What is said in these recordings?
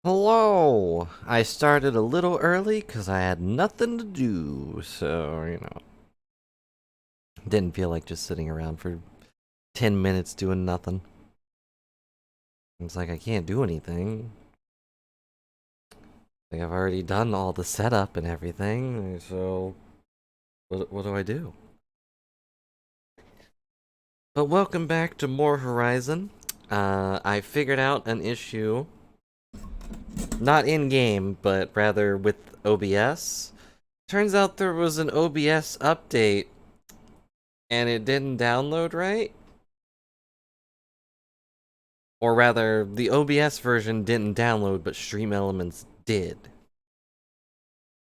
Hello! I started a little early because I had nothing to do, so, didn't feel like just sitting around for 10 minutes doing nothing. It's like I can't do anything. Like I've already done all the setup and everything, so what do I do? But welcome back to more Horizon. I figured out an issue, not in-game, but rather with OBS. Turns out there was an OBS update and it didn't download right. Or rather, the OBS version didn't download, but Stream Elements did.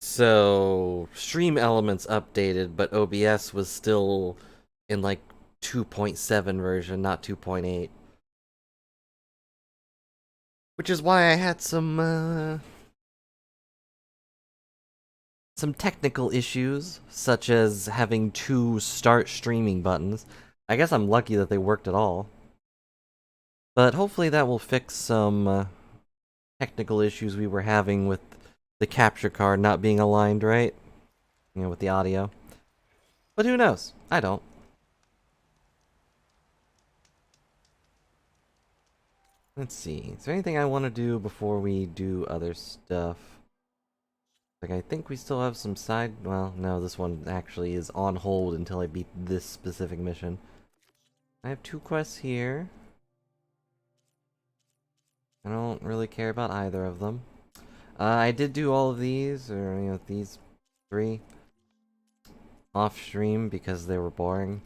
So, Stream Elements updated, but OBS was still in like 2.7 version, not 2.8. Which is why I had some technical issues, such as having two start streaming buttons. I guess I'm lucky that they worked at all. But hopefully that will fix some technical issues we were having with the capture card not being aligned right, with the audio. But who knows? I don't. Let's see. Is there anything I want to do before we do other stuff? Like, I think we still have some side... Well, no, this one actually is on hold until I beat this specific mission. I have 2 quests here. I don't really care about either of them. I did do all of these, or, these 3 off stream because they were boring.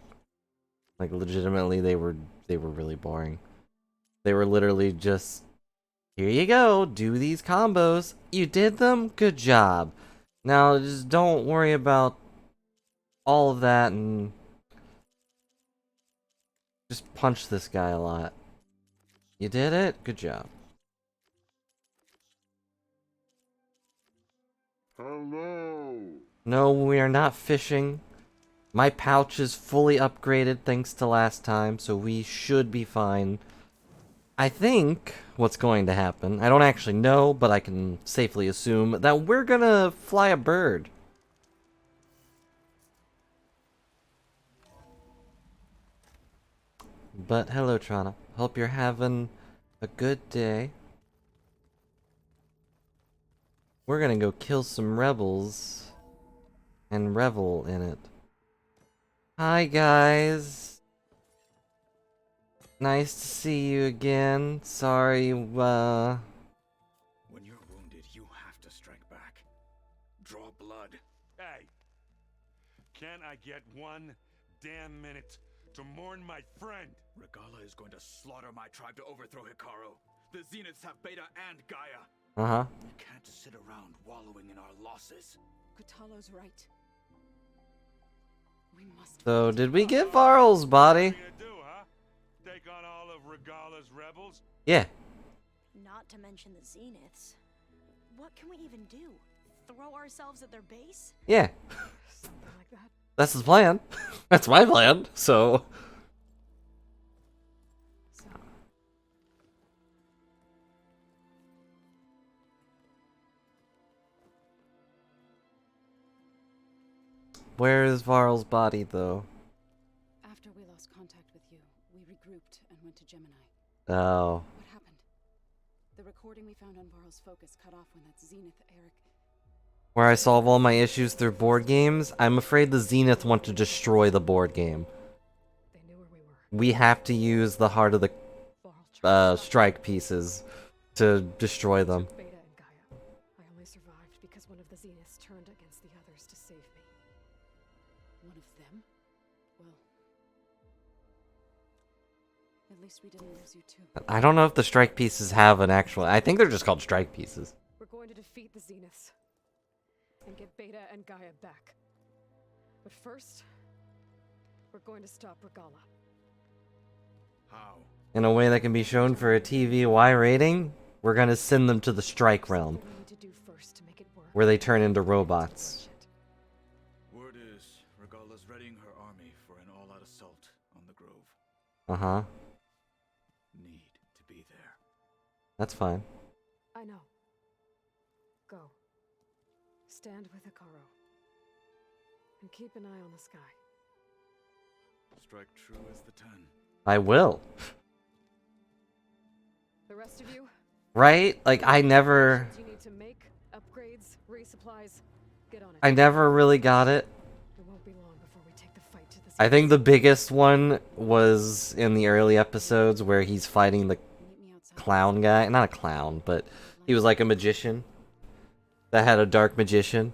Like, legitimately, they were really boring. They were literally just, here you go, do these combos. You did them? Good job. Now, just don't worry about all of that and just punch this guy a lot. You did it? Good job. Hello. No, we are not fishing. My pouch is fully upgraded thanks to last time, so we should be fine. I think what's going to happen, I don't actually know, but I can safely assume that we're gonna fly a bird. But hello, Trana. Hope you're having a good day. We're gonna go kill some rebels and revel in it. Hi, guys. Nice to see you again. Sorry, When you're wounded, you have to strike back. Draw blood. Hey, can I get one damn minute to mourn my friend? Regala is going to slaughter my tribe to overthrow Hikaru. The Zeniths have Beta and Gaia. uh-huh. You can't sit around wallowing in our losses. Kotallo's right. We must. So, did we get Varl's body? What are you gonna do, huh? Take on all of Regala's rebels? Yeah. Not to mention the Zeniths. What can we even do? Throw ourselves at their base? Yeah. Something like that. That's the plan. That's my plan, so... Where is Varl's body, though? After we lost contact with you, we regrouped and went to Gemini. Oh. What happened? The recording we found on Varl's focus cut off when that Zenith Eric... Where I solve all my issues through board games, I'm afraid the Zenith want to destroy the board game. They knew where we were. We have to use the heart of the Varl tried to stop strike pieces to destroy them. Beta and Gaia. I only survived because one of the Zeniths turned against the others to save me. One of them? Well... At least we didn't lose you too. I don't know if the strike pieces have an actual... I think they're just called strike pieces. We're going to defeat the Zeniths. And get Beta and Gaia back. But first... we're going to stop Regala. How? In a way that can be shown for a TVY rating, we're gonna send them to the strike realm, Something we need to do first to make it work. where they turn into robots. Word is, Regala's readying her army for an all-out assault on the Grove. Uh-huh. Need to be there. That's fine. I know. stand with Hikaru. And keep an eye on the sky. Strike true as the 10. I will. The rest of you, Right? Like, I never... you need to make, upgrades, resupplies, get on it. I never really got it. It won't be long before we take the fight to the I think the biggest one was in the early episodes where he's fighting the Meet me outside. clown guy. Not a clown, but he was like a magician that had a dark magician.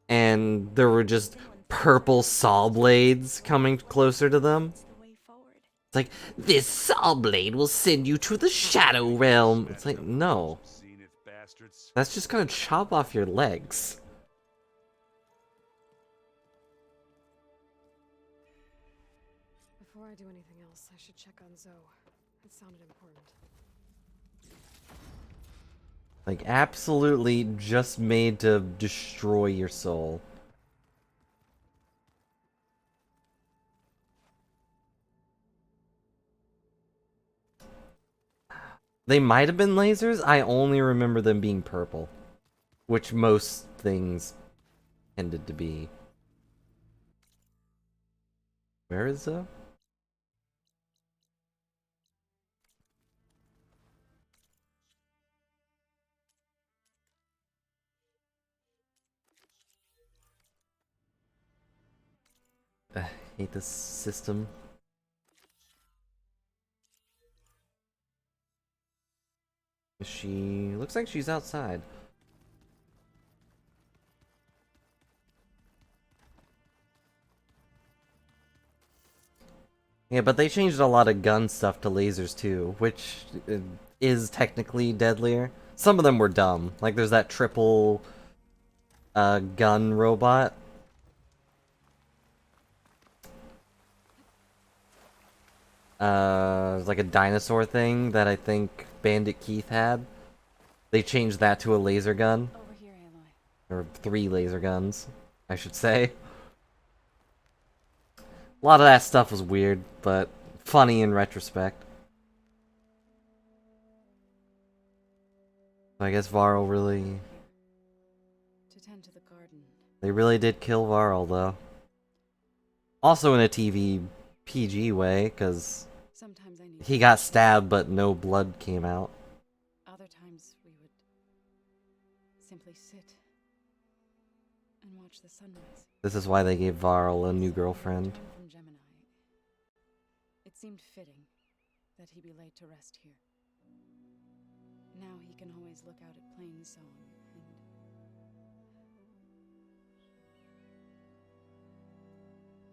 And there were just purple saw blades coming closer to them. It's the way forward. It's like, this saw blade will send you to the Shadow Realm. It's like, no. Zenith bastards. That's just gonna chop off your legs. Before I do anything else, I should check on Zoe. It sounded important. Like, absolutely just made to destroy your soul. They might have been lasers. I only remember them being purple, which most things tended to be. Where is Zoe? I hate this system. She looks like she's outside. Yeah, but they changed a lot of gun stuff to lasers too, which is technically deadlier. Some of them were dumb. Like there's that triple gun robot. Like a dinosaur thing that I think Bandit Keith had. They changed that to a laser gun. Over here, Aloy. Or 3 laser guns, I should say. A lot of that stuff was weird, but funny in retrospect. I guess Varl really... To tend to the garden. They really did kill Varl, though. Also in a TV PG way, because Sometimes I need he got stabbed but no blood came out. Other times we would simply sit and watch the sunrise. This is why they gave Varl a new girlfriend. Return from Gemini. It seemed fitting that he be laid to rest here. Now he can always look out at Plainsong and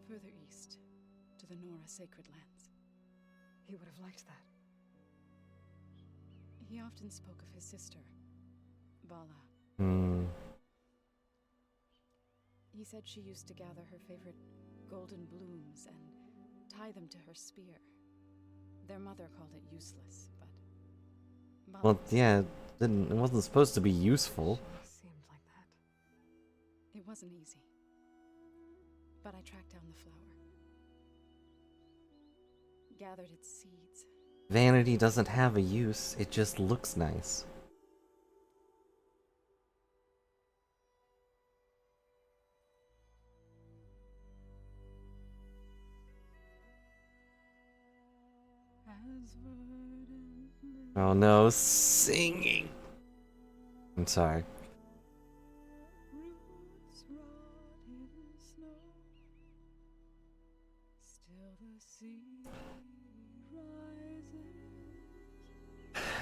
further east to the Nora Sacred Lands. He would have liked that. He often spoke of his sister, Vala. Hmm. He said she used to gather her favorite golden blooms and tie them to her spear. Their mother called it useless, but... Well, yeah, it wasn't supposed to be useful. Seemed like that. It wasn't easy. But I tracked down the flower. Gathered its seeds. Vanity doesn't have a use, it just looks nice. Oh no, singing! I'm sorry.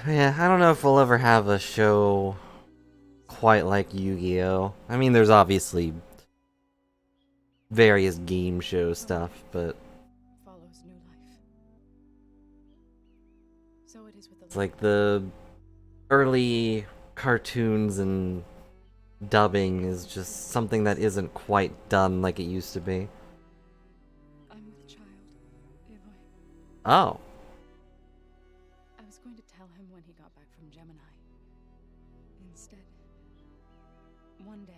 Yeah, I don't know if we'll ever have a show quite like Yu-Gi-Oh! I mean, there's obviously various game show stuff, but Follows new life. So it is with the it's like the early cartoons and dubbing is just something that isn't quite done like it used to be. I'm with child, Aloy. Oh. I was going to tell him when he got back from Gemini. Instead, one day,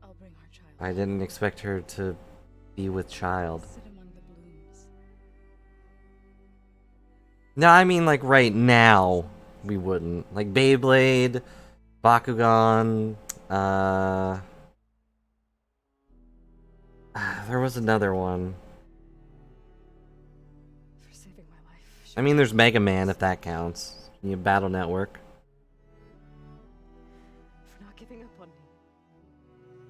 I'll bring our child. I didn't expect her to be with child. Sit among the blooms. No, I mean like right now we wouldn't. Like Beyblade, Bakugan. There was another one. For saving my life. I mean, there's Mega Man if that counts. You have Battle Network. For not giving up on me.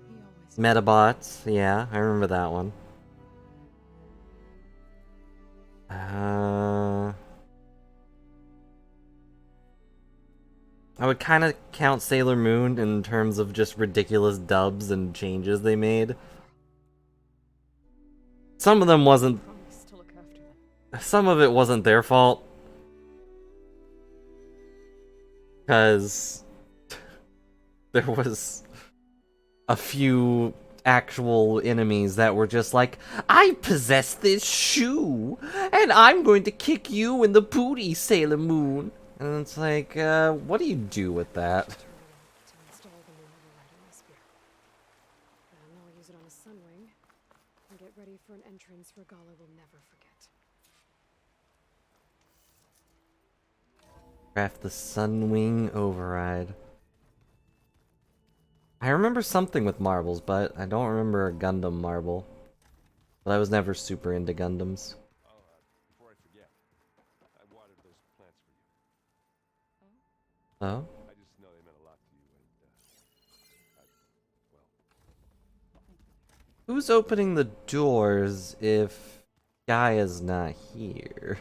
He always. Metabots. Yeah, I remember that one. I would kind of count Sailor Moon in terms of just ridiculous dubs and changes they made. Some of them wasn't. Promise to look after them. Some of it wasn't their fault. Because there was a few actual enemies that were just like, I possess this shoe, and I'm going to kick you in the booty, Sailor Moon. And it's like, what do you do with that? To install the new override on my spear. Then I'll use it on a Sunwing and get ready for an entrance Regala will never forget. Craft the Sunwing Override. I remember something with marbles, but I don't remember a Gundam marble. But I was never super into Gundams. Oh, before I forget, I watered those plants for you. Oh? I just know they meant a lot to you, and well, Who's opening the doors if Gaia's not here?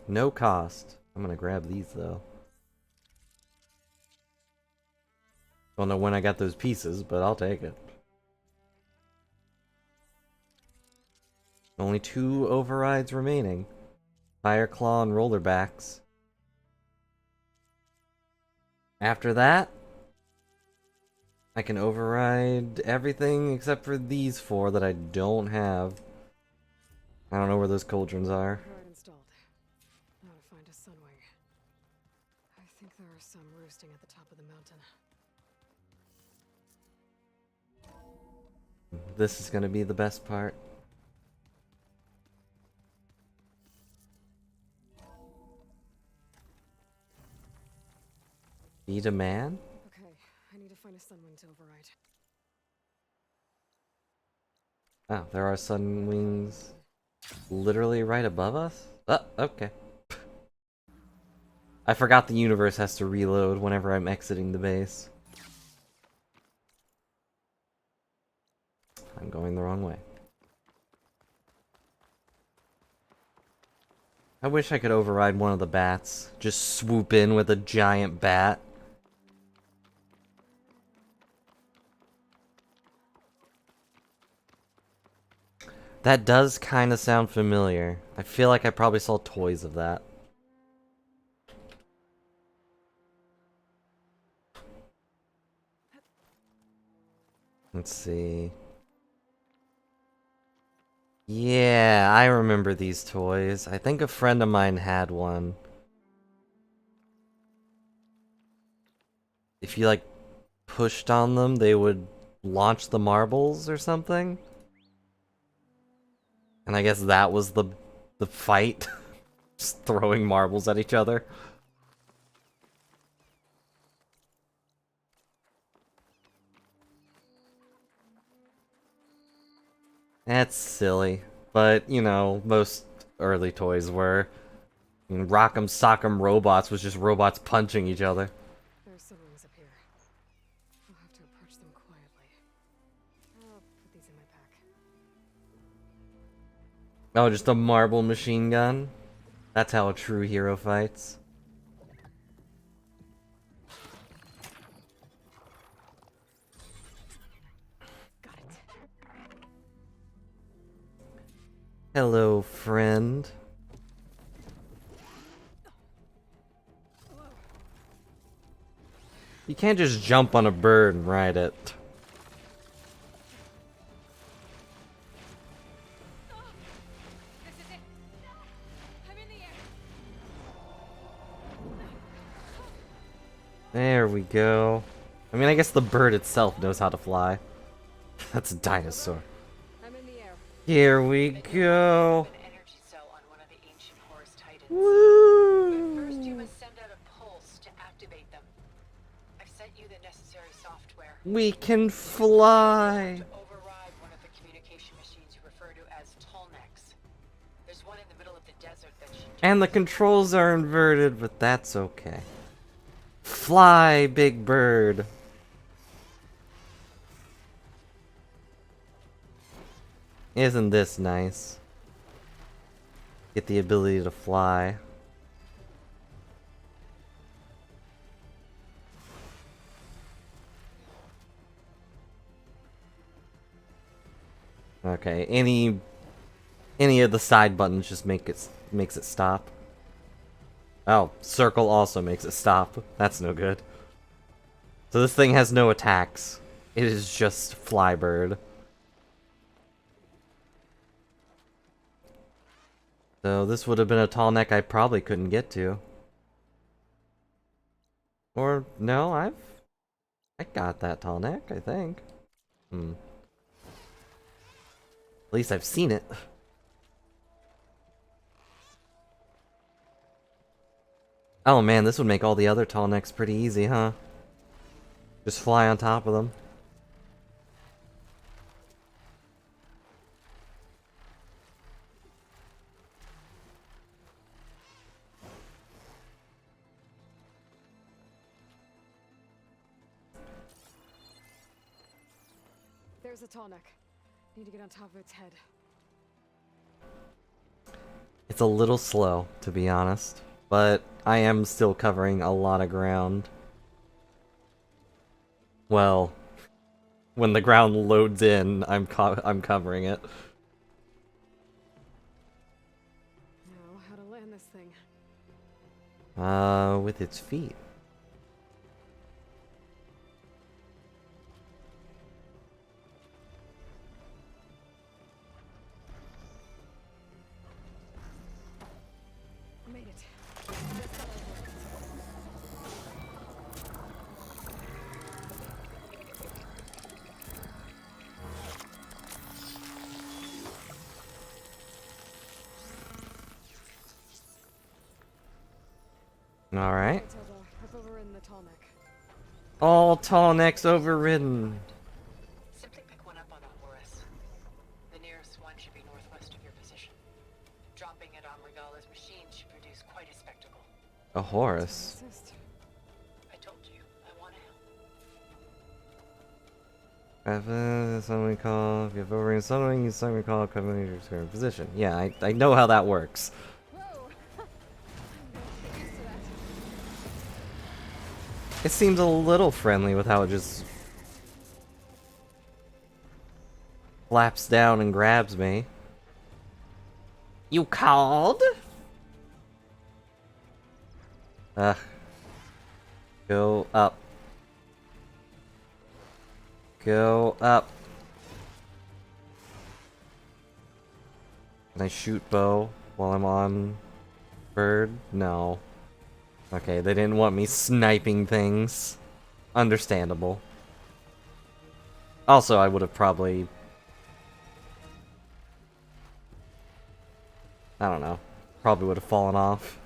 No cost. I'm gonna grab these though. Don't know when I got those pieces, but I'll take it. Only 2 overrides remaining. Fireclaw and Rollerbacks. After that, I can override everything except for these 4 that I don't have. I don't know where those cauldrons are. Override installed. Now to find a Sunwing. I think there are some roosting at the top of the mountain. This is gonna be the best part. Beat a man? Okay, I need to find a Sunwing to override. Oh, there are sun wings literally right above us? Oh, okay. I forgot the universe has to reload whenever I'm exiting the base. I'm going the wrong way. I wish I could override one of the bats. Just swoop in with a giant bat. That does kind of sound familiar. I feel like I probably saw toys of that. Let's see. Yeah, I remember these toys. I think a friend of mine had one. If you, like, pushed on them, they would launch the marbles or something. And I guess that was the fight. Just throwing marbles at each other. That's silly. But, you know, most early toys were. I mean, Rock'em Sock'em Robots was just robots punching each other. There are Sunwings up here. I'll have to approach them quietly. I'll put these in my pack. Oh, just a marble machine gun? That's how a true hero fights. Got it. Hello, friend. You can't just jump on a bird and ride it. This is it. I'm in the air. There we go. I mean, I guess the bird itself knows how to fly. That's a dinosaur. I'm in the air. Here we go. An energy cell on one of the software. We can fly! To override one of the communication machines you refer to as Tolnex. There's one in the middle of the desert that should And the controls are inverted, but that's okay. Fly, big bird! Isn't this nice? Get the ability to fly. Okay, any of the side buttons just makes it stop. Oh, circle also makes it stop. That's no good. So this thing has no attacks. It is just Flybird. So this would have been a tall neck I probably couldn't get to. Or no, I got that tall neck, I think. At least I've seen it. Oh man, this would make all the other tall necks pretty easy, huh? Just fly on top of them. There's a tall neck. Need to get on top of its head. It's a little slow, to be honest, but I am still covering a lot of ground. Well, when the ground loads in, I'm covering it. Now, how to land this thing? With its feet. Made it. Alright. Tilda, I've overridden the tall neck. All tall necks overridden. simply pick one up on a Horus. The nearest one should be northwest of your position. Dropping it on Regala's machine should produce quite a spectacle. A Horus. Assist. I told you, I want to help. Suddenly call. If you have overridden suddenly, you suddenly call coming to your current position. Yeah, I know how that works. Whoa! I'm gonna get used to that. It seems a little friendly with how it just flaps down and grabs me. You called? Go up. Go up. Can I shoot bow while I'm on bird? No. Okay, they didn't want me sniping things. Understandable. Also, I would have probably... I don't know. Probably would have fallen off.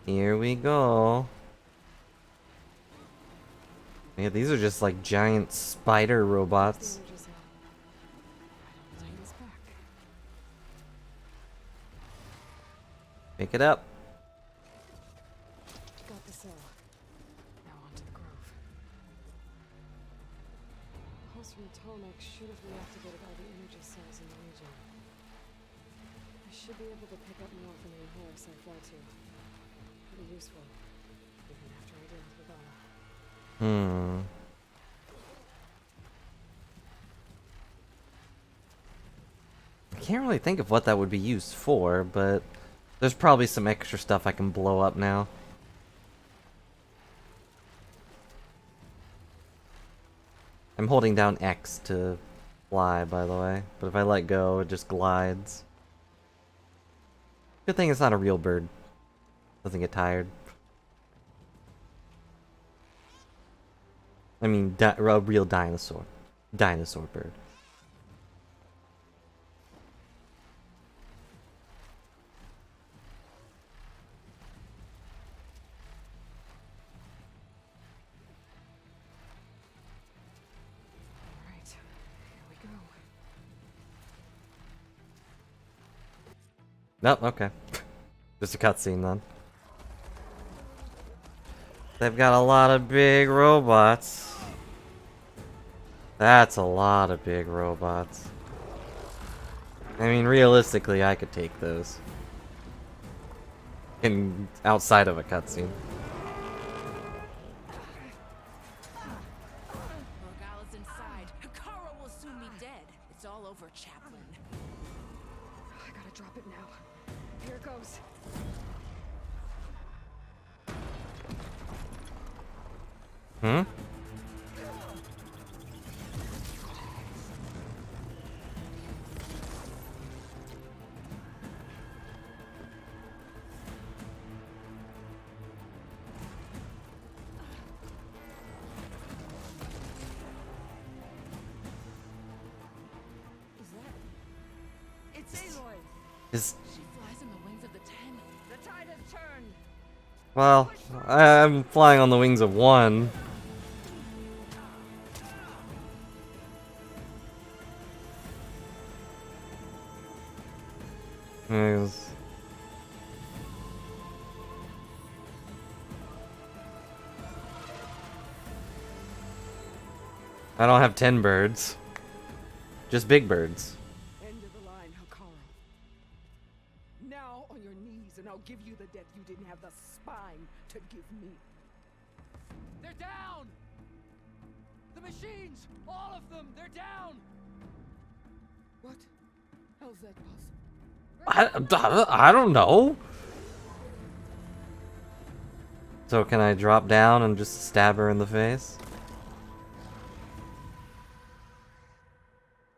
Here we go. Yeah, these are just like giant spider robots. The energy's out. Right on Titan's back. Pick it up. Got the cell. Now on to the grove. Pulse from Tolnex should have reactivated all the energy cells in the region. I should be able to pick up more from the Horus I fly to. Pretty useful, even after I deal with Regala. I can't really think of what that would be used for, but there's probably some extra stuff I can blow up now. I'm holding down X to fly, by the way, but if I let go, it just glides. Good thing it's not a real bird. Doesn't get tired. I mean, a real dinosaur. Dinosaur bird. Alright, here we go. Nope, okay. Just a cutscene then. They've got a lot of big robots. That's a lot of big robots. I mean, realistically, I could take those. Outside of a cutscene. Morgala's inside. Hikaru will soon be dead. It's all over, Chaplain. I gotta drop it now. Here goes. Hmm? It's Aloy. Is She flies on the wings of the Ten. The tide has turned. well, I'm flying on the wings of one. Yes. I don't have 10 birds. Just big birds. End of the line, Hikaru. Now on your knees, and I'll give you the death you didn't have the spine to give me. They're down! The machines! All of them! They're down! What? How's that possible? I don't know. So can I drop down and just stab her in the face?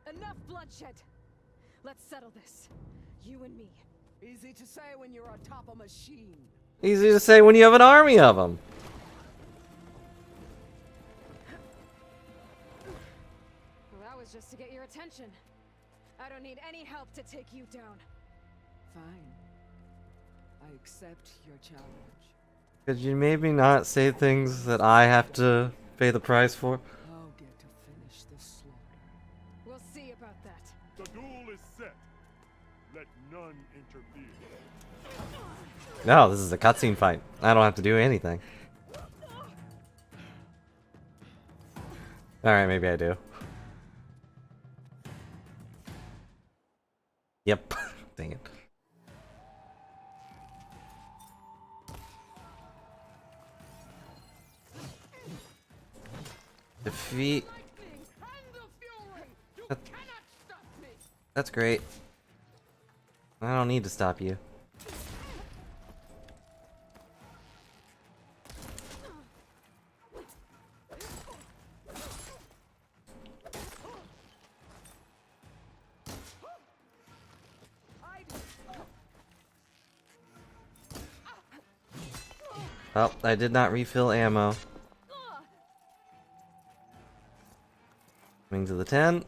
Enough bloodshed. Let's settle this. You and me. Easy to say when you're on top of a machine. Easy to say when you have an army of them. Well, that was just to get your attention. I don't need any help to take you down. Fine. I accept your challenge. Could you maybe not say things that I have to pay the price for? I'll get to finish this slaughter. We'll see about that. The duel is set. Let none interfere. No, this is a cutscene fight. I don't have to do anything. Alright, maybe I do. Yep. Dang it. Defeat. That's great. I don't need to stop you. Oh, I did not refill ammo. Wings of the 10.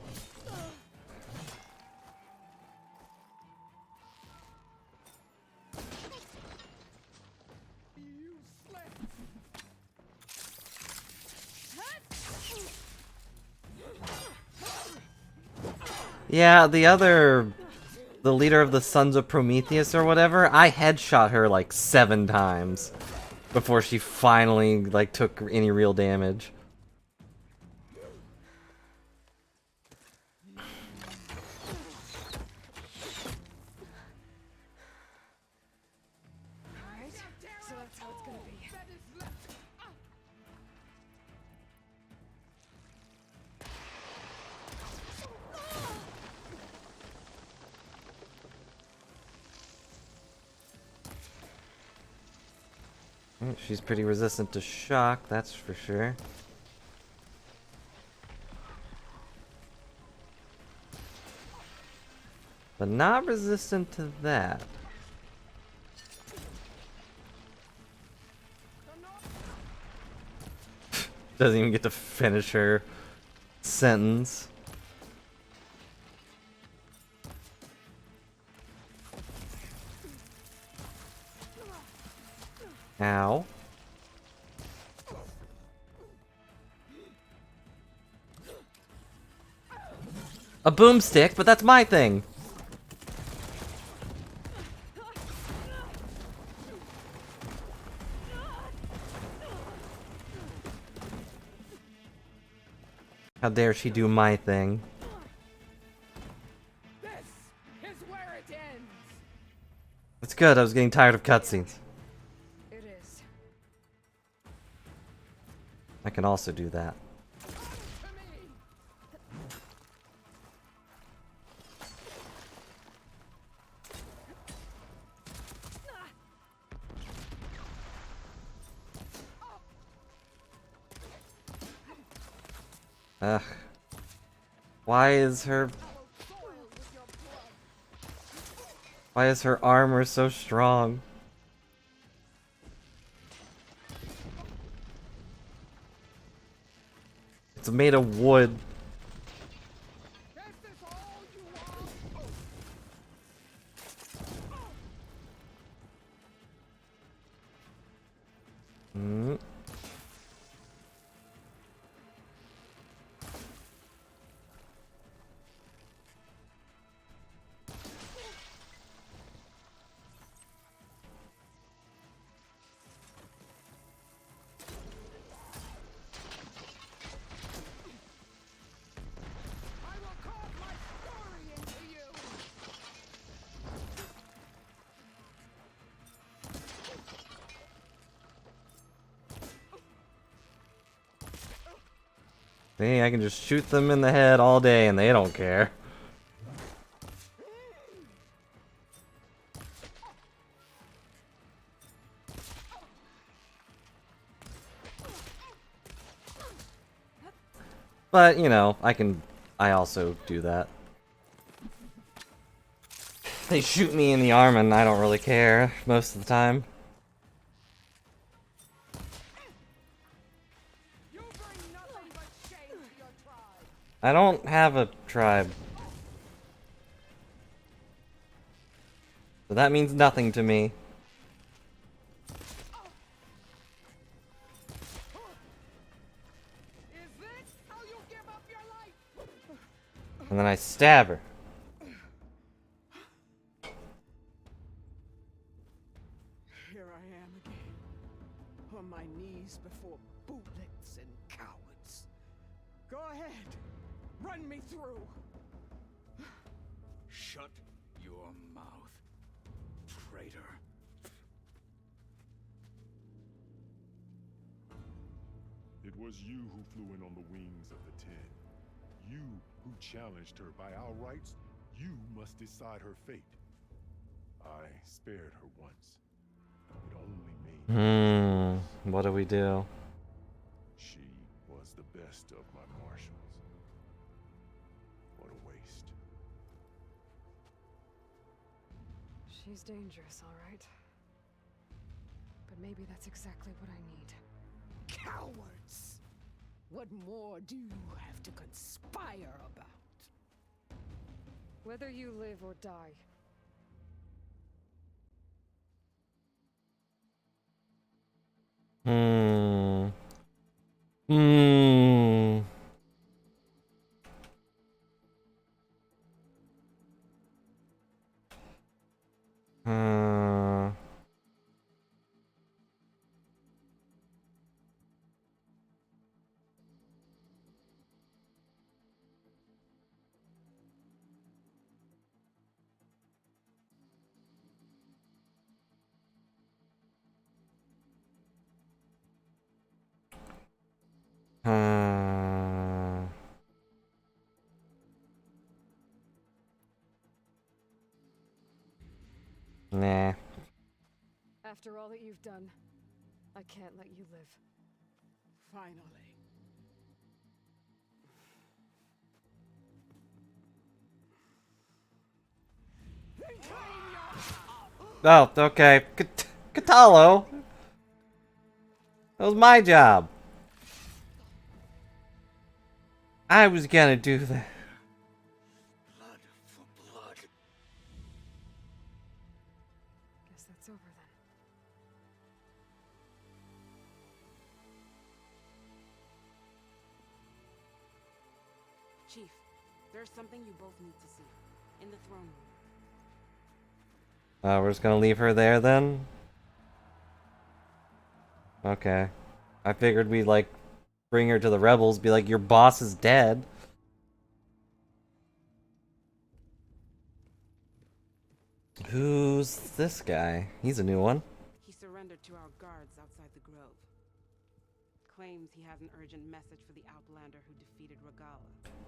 Yeah, the leader of the Sons of Prometheus or whatever, I headshot her like 7 times before she finally like took any real damage. Alright, so that's how it's gonna be. She's pretty resistant to shock, that's for sure. But not resistant to that. Doesn't even get to finish her sentence. Ow. A boomstick, but that's my thing. How dare she do my thing? This is where it ends. It's good, I was getting tired of cutscenes. It is. I can also do that. Ugh. Why is her armor so strong? It's made of wood. Hmm. See, I can just shoot them in the head all day and they don't care. But, you know, I also do that. They shoot me in the arm and I don't really care most of the time. I don't have a tribe. So that means nothing to me. And then I stab her. Here I am again, on my knees before bootlets and cowards. Go ahead, run me through. Shut your mouth, traitor. It was you who flew in on the wings of the Ten. You who challenged her by our rights. You must decide her fate. I spared her once. It only made What do we do? She was the best of my marshals. What a waste. She's dangerous, all right. But maybe that's exactly what I need. Cowards! What more do you have to conspire about? Whether you live or die. Nah. After all that you've done, I can't let you live. Finally. Oh, okay. Kotallo! That was my job. I was gonna do that. Blood for blood. Guess that's over then. Chief, there's something you both need to see. In the throne room. We're just gonna leave her there then? Okay. I figured we'd, like, bring her to the rebels, be like, your boss is dead. Who's this guy? He's a new one. He surrendered to our guards outside the grove. Claims he has an urgent message for the Outlander who defeated Regala.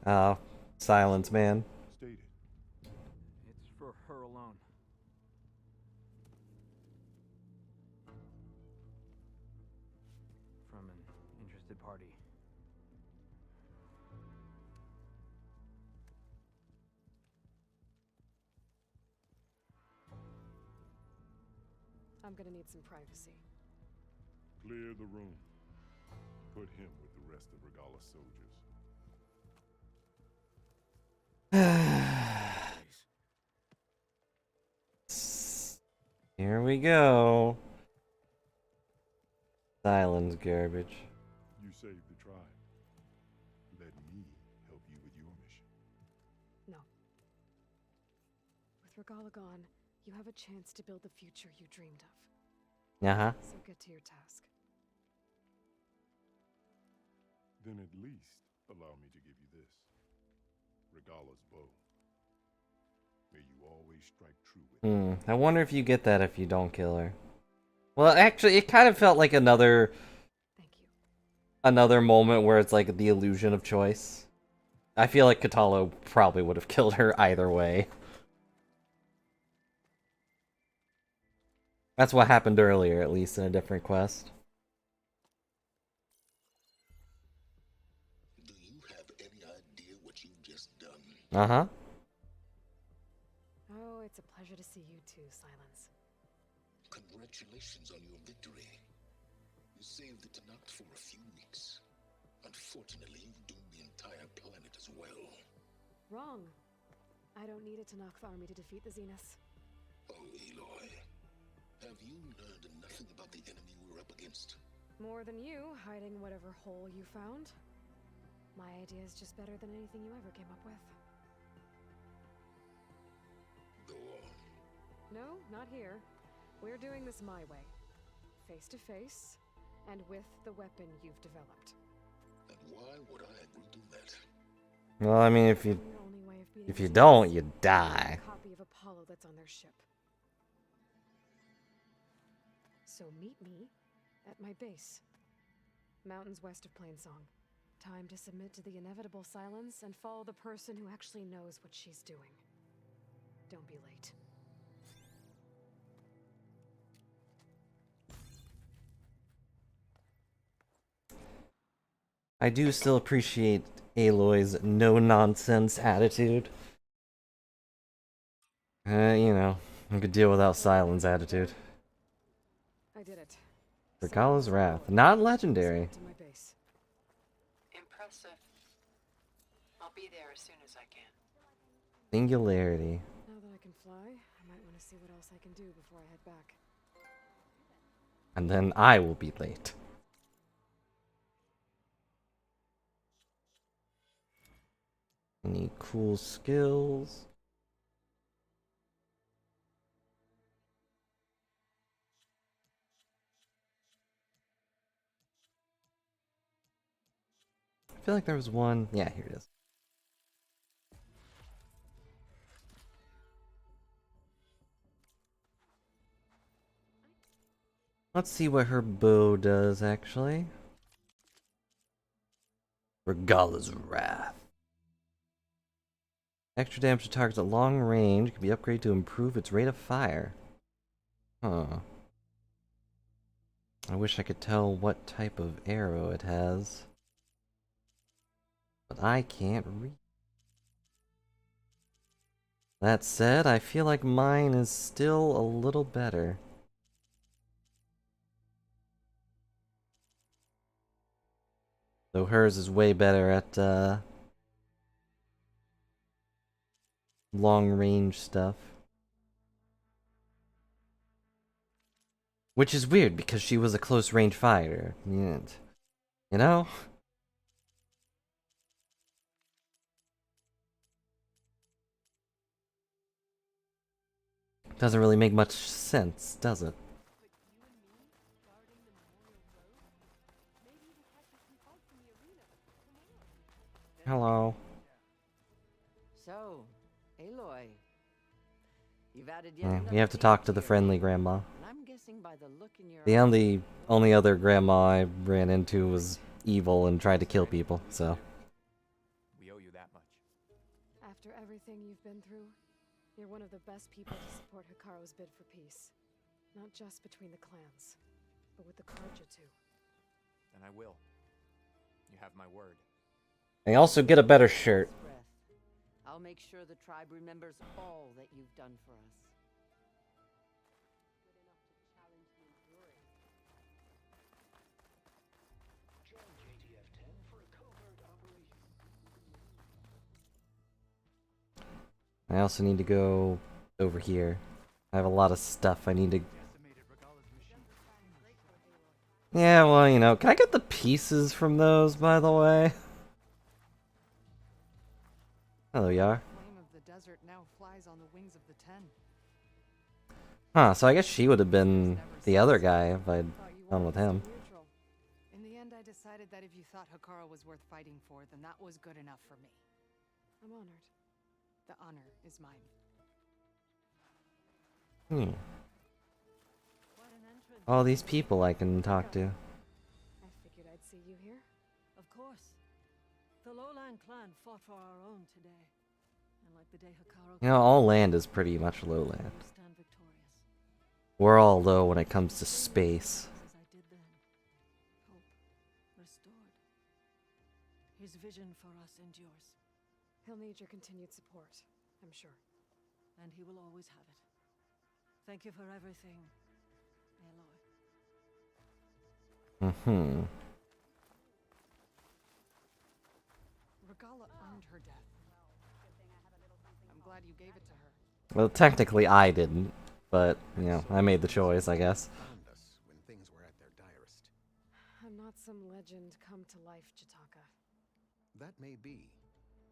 Oh, silence, man. Stated. It's for her alone. From an interested party. I'm gonna need some privacy. Clear the room. Put him with the rest of Regala's soldiers. Here we go. Silence garbage. You saved the tribe. Let me help you with your mission. No. With Regala gone, you have a chance to build the future you dreamed of. Uh-huh. So get to your task. Then at least allow me to give you this. Regala's bow. May you always strike true with it. I wonder if you get that if you don't kill her. Well, actually, it kind of felt like another moment where it's like the illusion of choice. I feel like Kotallo probably would have killed her either way. That's what happened earlier, at least in a different quest. Do you have any idea what you've just done? Uh-huh. Oh, it's a pleasure to see you too, Silence. Congratulations on your victory. You saved the Tenakth for a few weeks. Unfortunately, you've doomed the entire planet as well. Wrong. I don't need a Tenakth army to defeat the Zeniths. Oh, Aloy. Have you learned nothing about the enemy we're up against? More than you, hiding whatever hole you found. My idea is just better than anything you ever came up with. Go on. No, not here. We're doing this my way. Face to face, and with the weapon you've developed. And why would I agree to that? Well, I mean, if you don't, you die. A copy of Apollo that's on their ship. So meet me at my base. Mountains west of Plainsong. Time to submit to the inevitable silence and follow the person who actually knows what she's doing. Don't be late. I do still appreciate Aloy's no-nonsense attitude. You know, I could deal without Silence attitude. I did it. Regala's Wrath. Not legendary. To my base. Impressive. I'll be there as soon as I can. Singularity. Now that I can fly, I might want to see what else I can do before I head back. And then I will be late. Any cool skills? I feel like there was one. Yeah, here it is. Let's see what her bow does, actually. Regala's Wrath. Extra damage to targets at long range can be upgraded to improve its rate of fire. Huh. I wish I could tell what type of arrow it has. But I can't read. That said, I feel like mine is still a little better. Though hers is way better at long range stuff. Which is weird because she was a close range fighter. You know? Doesn't really make much sense, does it? Hello. So, Aloy, you've added yet Yeah, another you have to piece talk to the your friendly puzzle, grandma. and I'm guessing by the look in your The eyes- only other grandma I ran into was evil and tried to kill people, so. We owe you that much. After everything you've been through, you're one of the best people to support Hikaru's bid for peace. Not just between the clans, but with the Carja too. And I will. You have my word. I also get a better shirt. breath. I'll make sure the tribe remembers all that you've done for us. I also need to go over here. I have a lot of stuff I need to... Yeah, well, you know, can I get the pieces from those, by the way? Hello, Yar. Flame of the desert now flies on the wings of the Ten. Huh, so I guess she would have been the other guy if I'd gone with him. In the end, I decided that if you thought Hikaru was worth fighting for, then that was good enough for me. I'm honored. The honor is mine. Hmm. All these people I can talk to. I figured I'd see you here. Of course. The Lowland clan fought for our own today. And like the day Hikaru... You know, all land is pretty much lowland. stand victorious. We're all low when it comes to space. As I did then. Hope restored. His vision for us endures. He'll need your continued support, I'm sure. And he will always have it. Thank you for everything, Aloy. Mm-hmm. Regalla earned her death. I'm glad you gave it to her. Well, technically I didn't, but, you know, I made the choice, I guess. Found us when things were at their direst. I'm not some legend come to life, Jataka. That may be,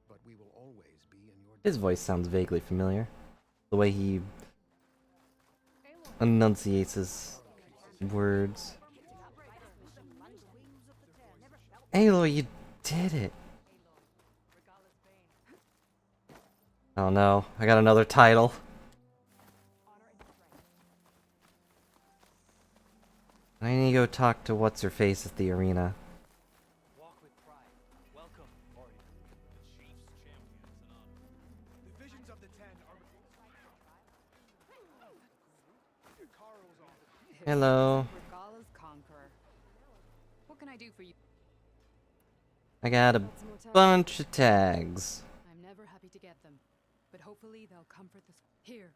but we will always be in your His voice sounds vaguely familiar. The way he enunciates his words. Aloy, you did it! Oh no, I got another title. I need to go talk to what's-her-face at the arena. Walk with pride. Welcome, warrior. The chief's champions and honor. The visions of the Ten are... Hello. Regalla's conqueror. What can I do for you? I got a bunch of tags. I'm never happy to get them, but hopefully they'll comfort this. Here.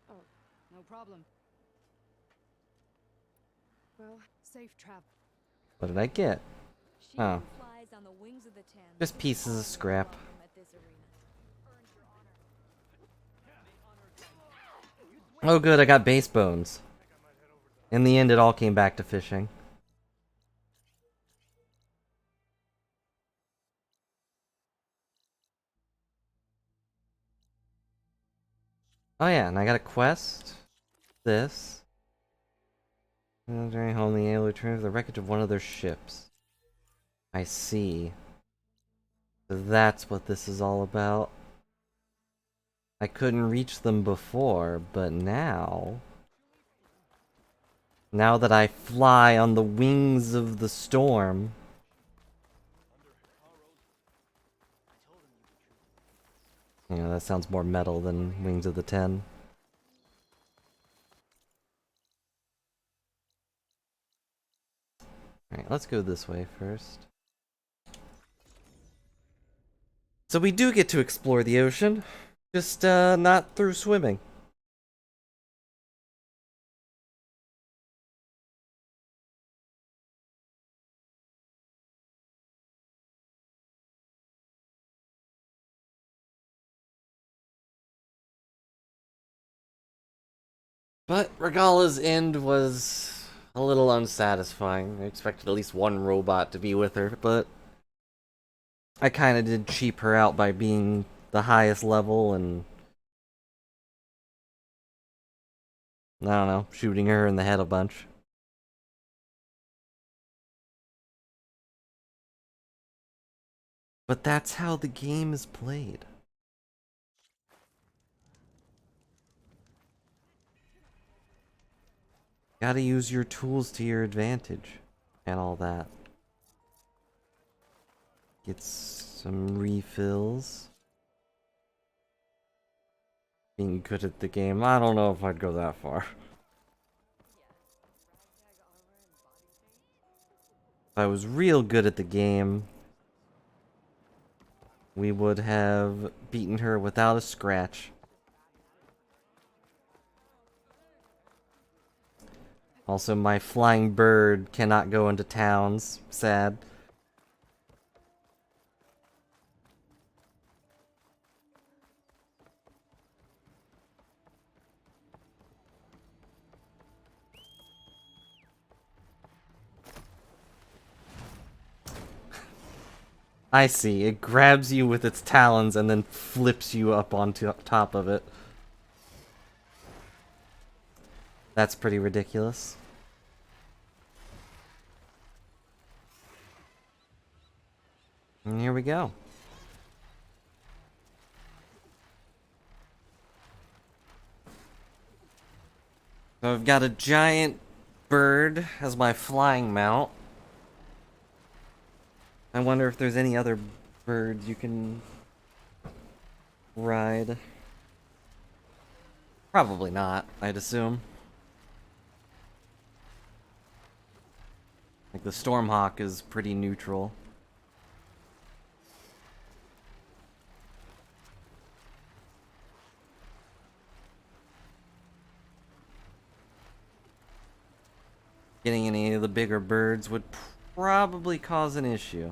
Oh, no problem. Well, safe travel. What did I get? Oh. Flies on the wings of the Ten. Just pieces of scrap. At this arena. Oh good, I got base bones. In the end, it all came back to fishing. Oh yeah, and I got a quest. This. During home, the Aloy returned to the wreckage of one of their ships. I see. So that's what this is all about. I couldn't reach them before, but now... Now that I fly on the wings of the storm... You know, that sounds more metal than Wings of the Ten. Alright, let's go this way first. So we do get to explore the ocean, just not through swimming. But Regala's end was a little unsatisfying. I expected at least one robot to be with her, but I kind of did cheap her out by being the highest level and I don't know, shooting her in the head a bunch. But that's how the game is played. Gotta use your tools to your advantage and all that. Get some refills. Being good at the game. I don't know if I'd go that far. If I was real good at the game, we would have beaten her without a scratch. Also, my flying bird cannot go into towns. Sad. I see. It grabs you with its talons and then flips you up onto top of it. That's pretty ridiculous. And here we go. So I've got a giant bird as my flying mount. I wonder if there's any other birds you can ride. Probably not, I'd assume. Like the Stormhawk is pretty neutral. Getting any of the bigger birds would probably cause an issue.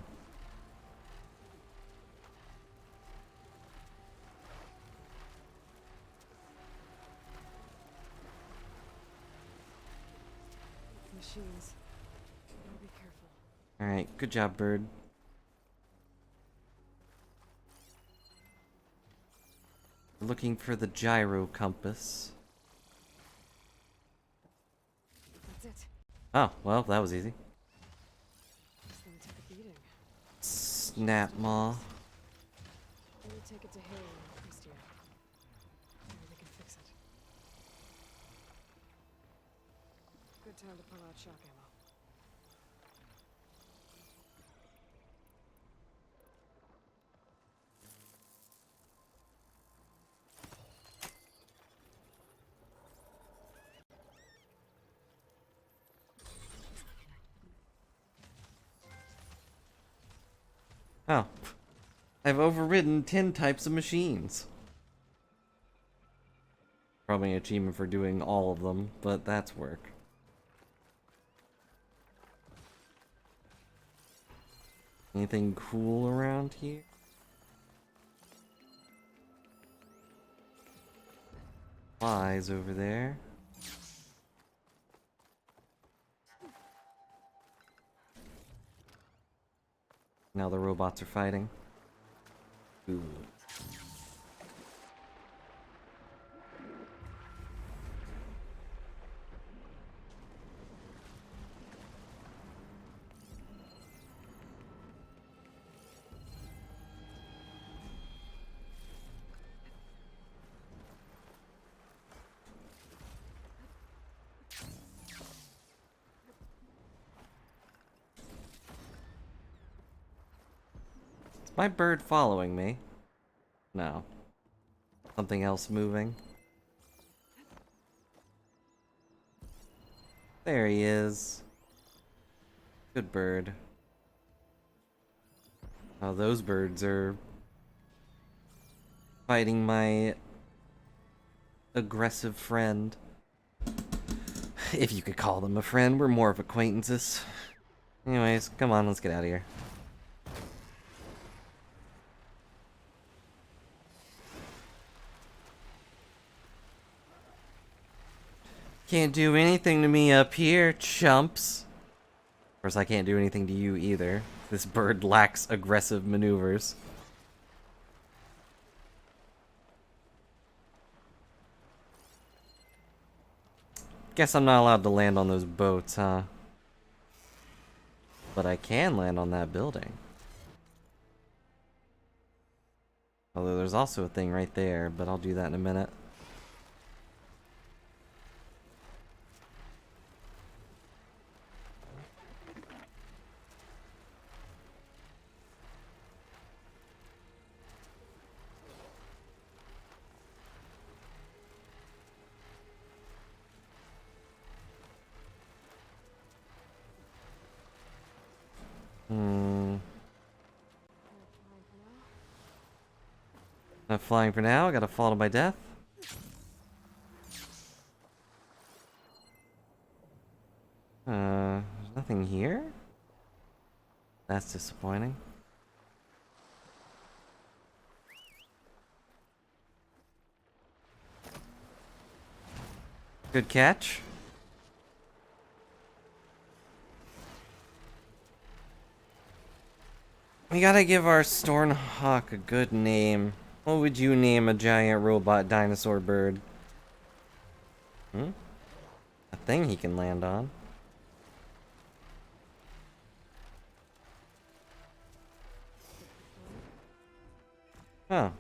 Machines. Gotta be careful. Alright, good job, bird. Looking for the gyro compass. That's it. Oh, well, that was easy. This thing took a beating. Snap maw. Let me take it to Harry and Christia. Maybe they can fix it. Good time to pull out shock ammo. Oh. I've overridden 10 types of machines. Probably an achievement for doing all of them, but that's work. Anything cool around here? Flies over there. Now the robots are fighting. Ooh. Is my bird following me? No. Something else moving? There he is. Good bird. Oh, those birds are fighting my aggressive friend. If you could call them a friend, we're more of acquaintances. Anyways, come on, let's get out of here. Can't do anything to me up here, chumps. Of course, I can't do anything to you either. This bird lacks aggressive maneuvers. Guess I'm not allowed to land on those boats, huh? But I can land on that building. Although there's also a thing right there, but I'll do that in a minute. Not flying for now, I gotta fall to my death. There's nothing here? That's disappointing. Good catch. We gotta give our Stormhawk a good name. What would you name a giant robot dinosaur bird? A thing he can land on. Oh.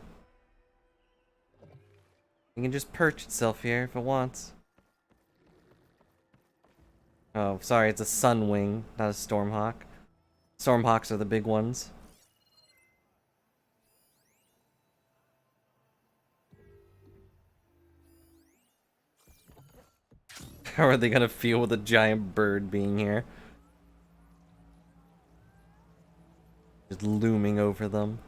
It can just perch itself here if it wants. Oh, sorry, it's a Sunwing, not a Stormhawk. Stormhawks are the big ones. How are they gonna feel with a giant bird being here? Just looming over them.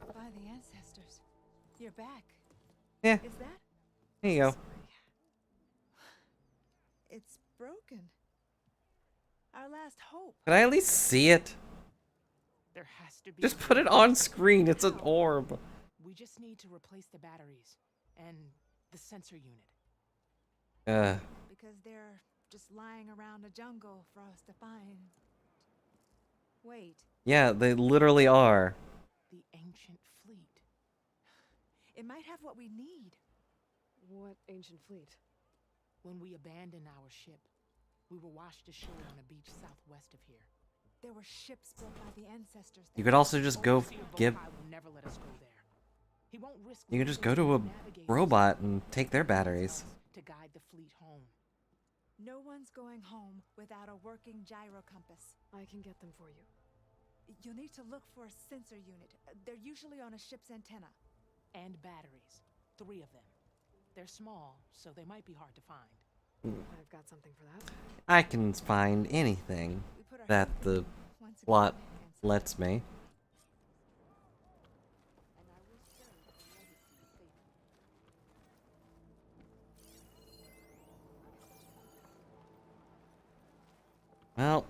By the ancestors. You're back. Yeah. Is that? There you go. It's broken. Our last hope. Can I at least see it? There has to be. Just put it on screen. It's an orb. We just need to replace the batteries and the sensor unit. Because they're just lying around a jungle for us to find. Wait. Yeah, they literally are. The ancient fleet. It might have what we need. What ancient fleet? When we abandoned our ship, we were washed ashore on a beach southwest of here. There were ships built by the ancestors. You could also just go give. Will never let us go there. He won't risk. You could just go to a robot and take their batteries. To guide the fleet home. No one's going home without a working gyro compass. I can get them for you. You'll need to look for a sensor unit. They're usually on a ship's antenna. And batteries. 3 of them. They're small, so they might be hard to find. I've got something for that. I can find anything that the plot lets me. Well,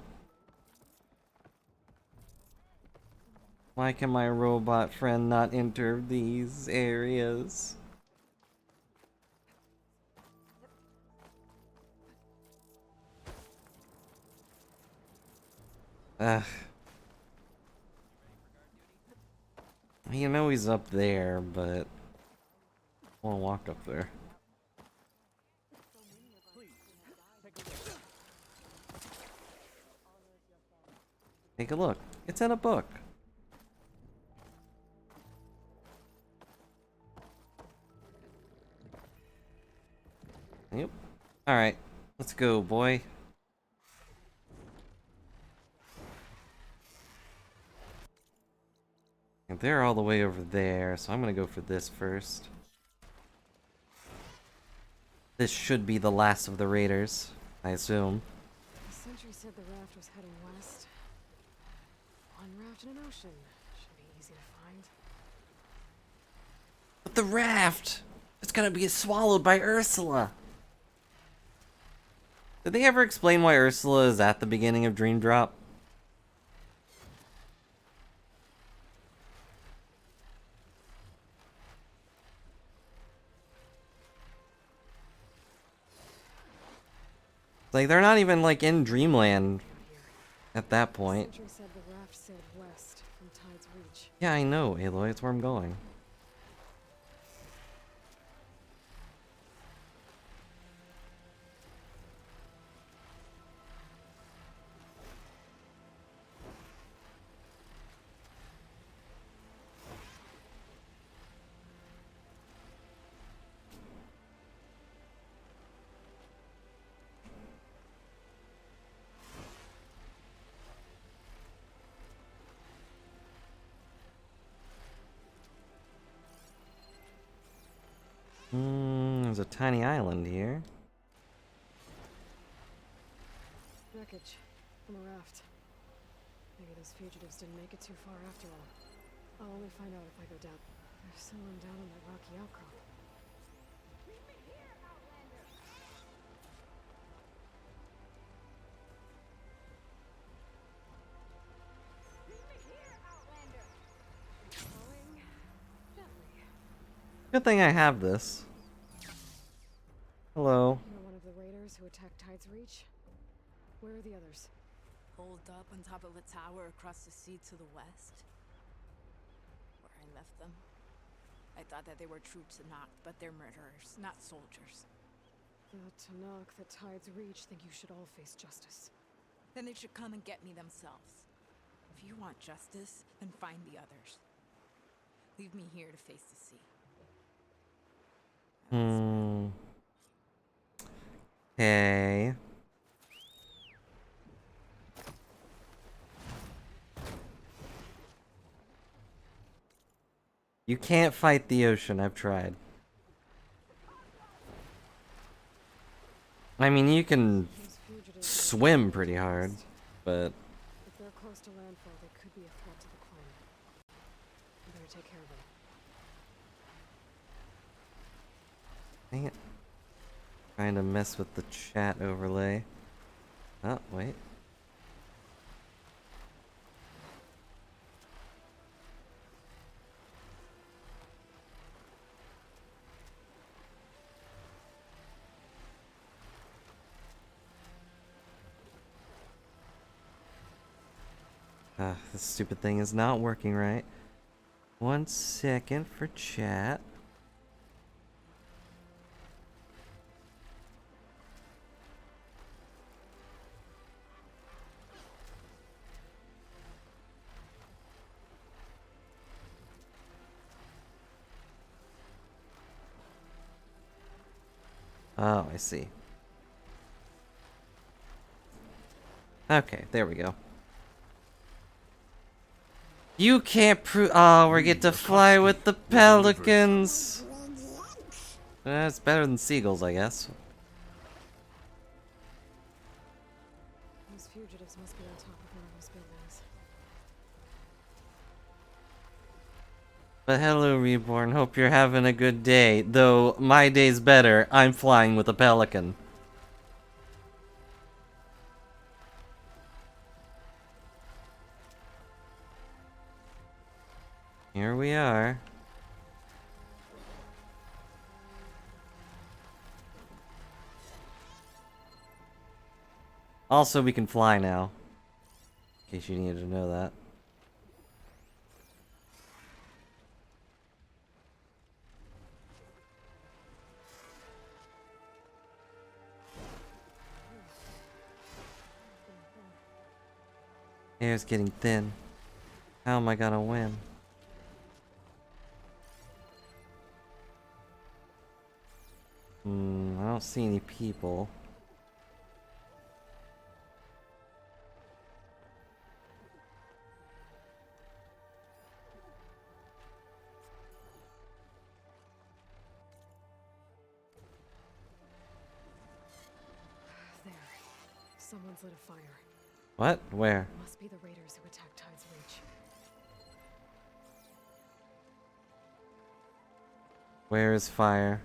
why can my robot friend not enter these areas? Ugh. You know he's up there, but I won't walk up there. Take a look. It's in a book. Yep. Alright. Let's go, boy. And they're all the way over there, so I'm gonna go for this first. This should be the last of the raiders, I assume. The sentry said the raft was heading west. One raft in an ocean. Should be easy to find. But the raft! It's gonna be swallowed by Ursula! Did they ever explain why Ursula is at the beginning of Dream Drop? Like, they're not even, like, in Dreamland at that point. Sentry said the raft sailed west from Tide's Reach. Yeah, I know, Aloy. It's where I'm going. There's a tiny island here. Wreckage from a raft. Maybe those fugitives didn't make it too far after all. I'll only find out if I go down. There's someone down on that rocky outcrop. Good thing I have this. Hello. You're one of the raiders who attacked Tide's Reach? Where are the others? Holed up on top of a tower across the sea to the west. Where I left them. I thought that they were true Tenakth, but they're murderers, not soldiers. The Tenakth at Tide's Reach think you should all face justice. Then they should come and get me themselves. If you want justice, then find the others. Leave me here to face the sea. Okay. You can't fight the ocean, I've tried. I mean, you can swim pretty hard, but... If they're close to landfall, they could be a threat to the climate. You better take care of them. Dang it. Trying to mess with the chat overlay. Oh, wait. This stupid thing is not working right. 1 second for chat. Oh, I see. Okay, there we go. You can't prove. Oh, we get to fly with the pelicans. It's better than seagulls, I guess. Those fugitives must be on top of one of those buildings. But hello, Reborn. Hope you're having a good day. Though my day's better. I'm flying with a pelican. Here we are. Also, we can fly now. In case you needed to know that. Air's getting thin. How am I gonna win? I don't see any people. There. Someone's lit a fire. What? Where? Must be the raiders who attacked Tide's Reach. Where is fire?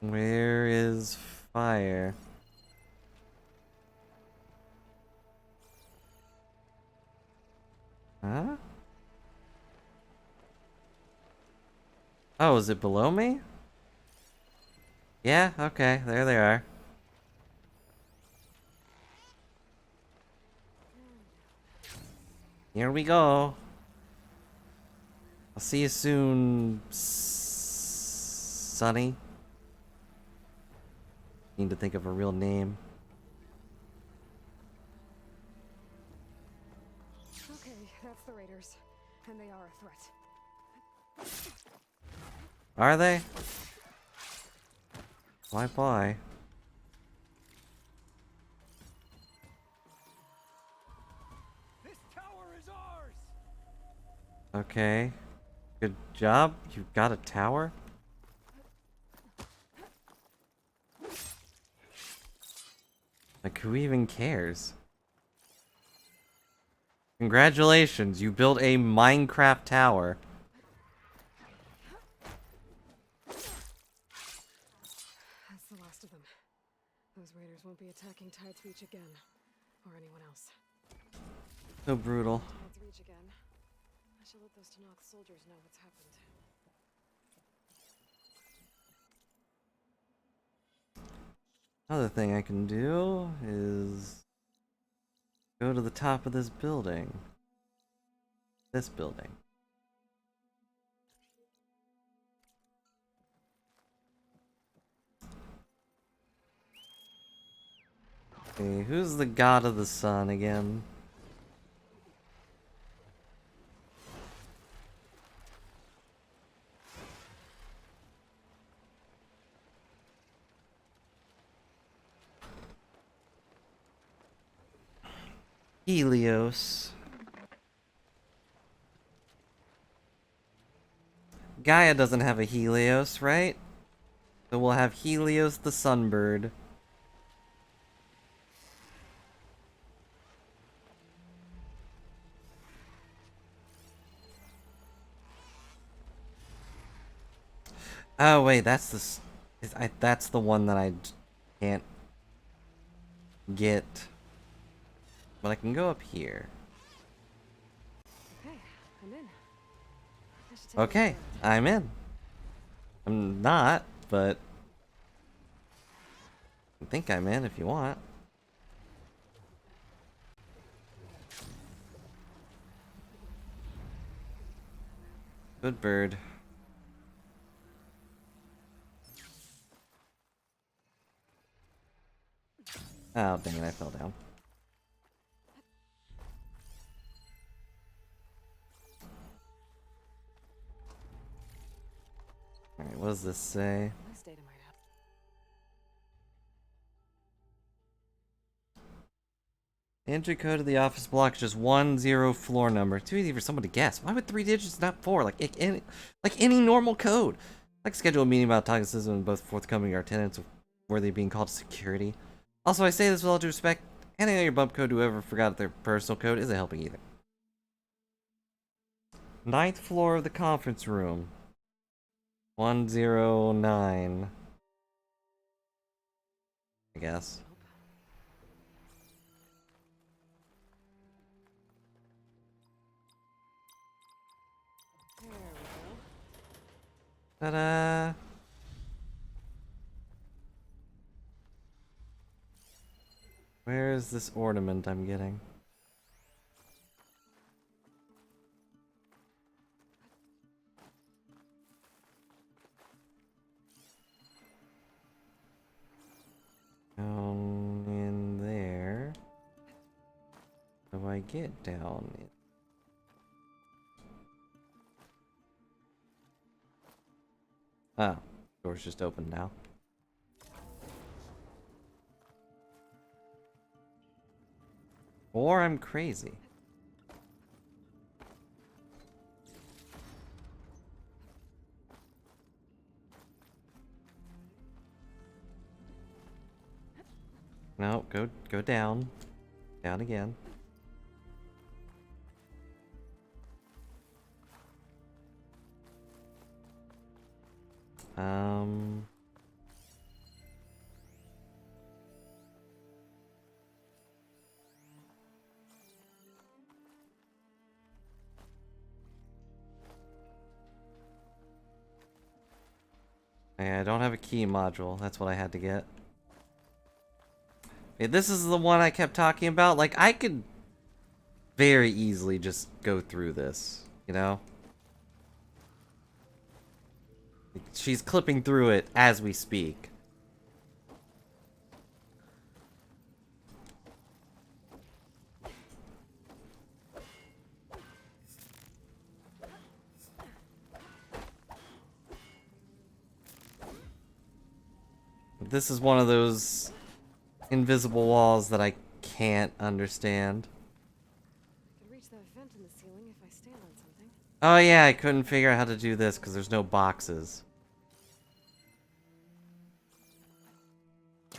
Where is fire? Huh? Oh, is it below me? Yeah, okay, there they are. Here we go. I'll see you soon, Sonny. Need to think of a real name. Okay, that's the raiders. And they are a threat. Are they? Why bye? This tower is ours. Okay. Good job. You got a tower? Like, who even cares? Congratulations, you built a Minecraft tower. That's the last of them. Those raiders won't be attacking Tide's Reach again. Or anyone else. So brutal. Tide's Reach again. I shall let those Tenakth soldiers know what's happened. Another thing I can do is go to the top of this building. This building. Okay, who's the god of the sun again? Helios. Gaia doesn't have a Helios, right? So we'll have Helios the Sunbird. Oh wait, that's that's the one that I can't get. But I can go up here. Okay, I'm in. Okay, I'm in. I'm not, but I think I'm in if you want. Good bird. Oh, dang it, I fell down. Alright, what does this say? This data might help. Entry code of the office block is just 10 floor number. Too easy for someone to guess. Why would 3 digits, not 4? Like any normal code. Like schedule a meeting about talking system and both forthcoming our tenants worthy of being called to security. Also, I say this with all due respect. Handing out your bump code to whoever forgot their personal code isn't helping either. 9th floor of the conference room. 109. I guess. There we go. Ta-da! Where is this ornament I'm getting? Down in there. How do I get down in? Oh, door's just open now. Or I'm crazy. No, go down. Down again. I don't have a key module. That's what I had to get. Okay, this is the one I kept talking about. Like, I could very easily just go through this, you know? She's clipping through it as we speak. This is one of those invisible walls that I can't understand. I could reach that vent in the ceiling if I stand on something. Oh yeah, I couldn't figure out how to do this because there's no boxes.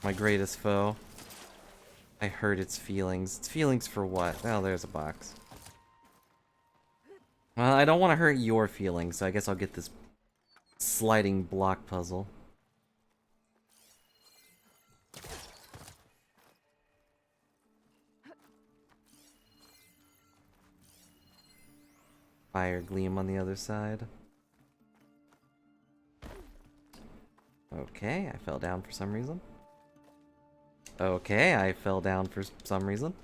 My greatest foe. I hurt its feelings. Its feelings for what? Oh, there's a box. Well, I don't want to hurt your feelings, so I guess I'll get this sliding block puzzle. Fire gleam on the other side. Okay, I fell down for some reason. Okay, I fell down for some reason.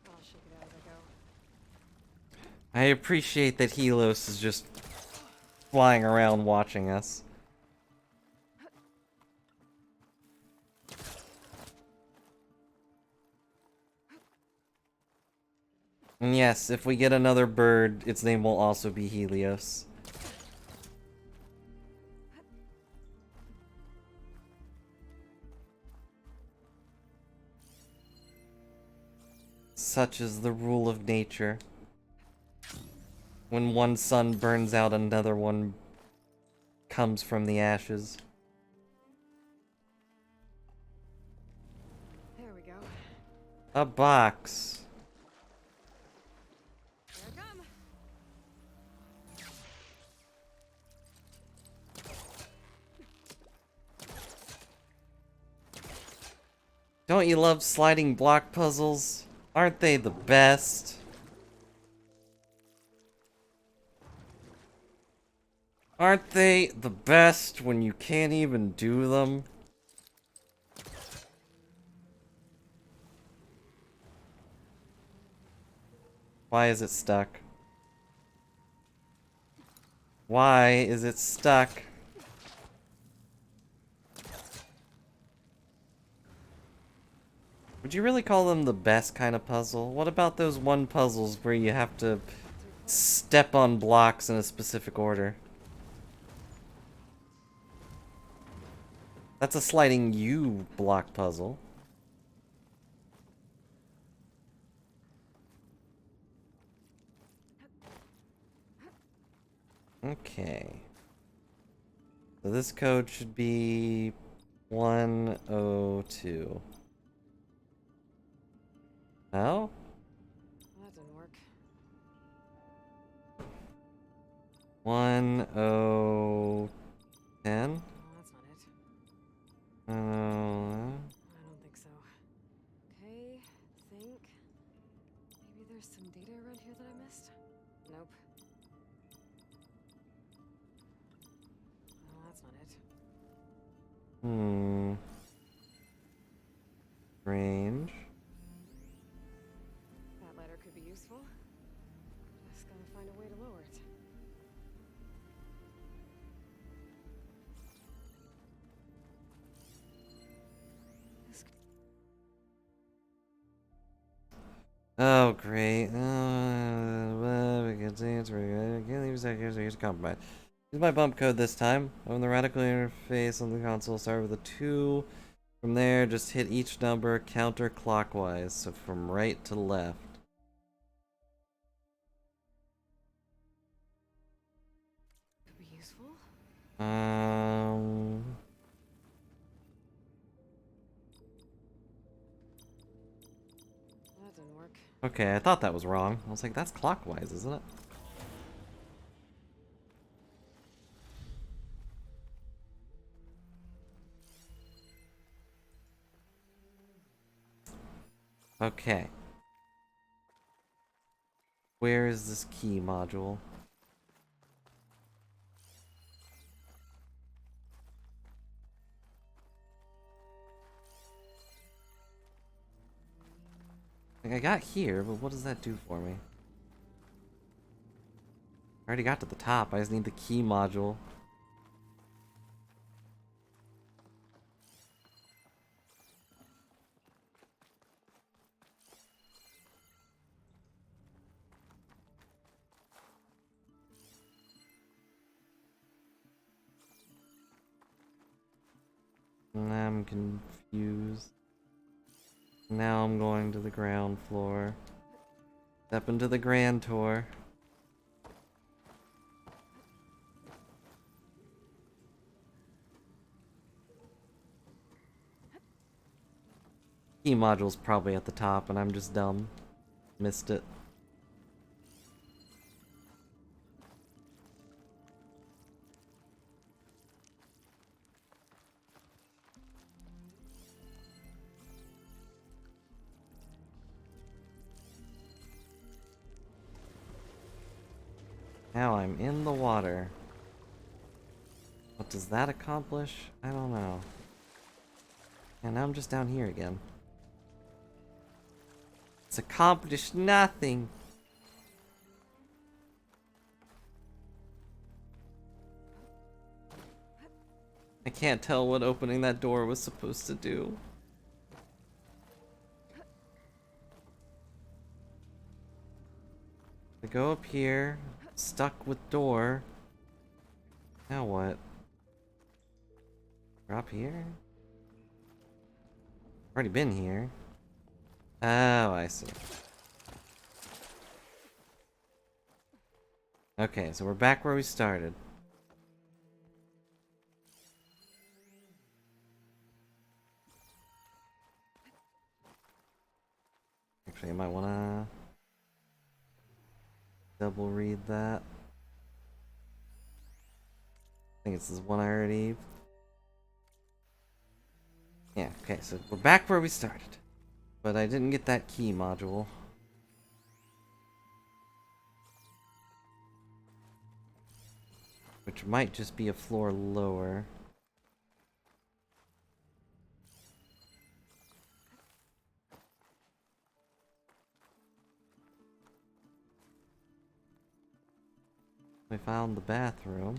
I'll shake it out as I go. I appreciate that Helios is just flying around watching us. And yes, if we get another bird, its name will also be Helios. Such is the rule of nature. When one sun burns out, another one comes from the ashes. There we go. A box. Here I come. Don't you love sliding block puzzles? Aren't they the best? Aren't they the best when you can't even do them? Why is it stuck? Why is it stuck? Would you really call them the best kind of puzzle? What about those one puzzles where you have to step on blocks in a specific order? That's a sliding U block puzzle. Okay. So this code should be 102. No? That didn't work. 1010? Oh, that's not it. Uh, I don't think so. Okay, think. Maybe there's some data around here that I missed? Nope. Oh, that's not it. Range. That ladder could be useful. Just gotta find a way to lower it. Oh, great. We can see it's can't leave seconds. Here's a compromise. Use my bump code this time. Open the radical interface on the console. Start with a 2. From there, just hit each number counterclockwise. So from right to left. Could be useful. That didn't work. Okay, I thought that was wrong. I was like, that's clockwise, isn't it? Okay. Where is this key module? I got here, but what does that do for me? I already got to the top. I just need the key module. I'm confused. Now I'm going to the ground floor. Step into the grand tour. Key module's probably at the top and I'm just dumb. Missed it. Now I'm in the water. What does that accomplish? I don't know. And now I'm just down here again. It's accomplished nothing. I can't tell what opening that door was supposed to do. I go up here, stuck with door. Now what? We're up here? Already been here. Oh, I see. Okay, so we're back where we started. Actually, I might wanna double read that. I think it's this one I already... Yeah, okay, so we're back where we started. But I didn't get that key module. Which might just be a floor lower. We found the bathroom.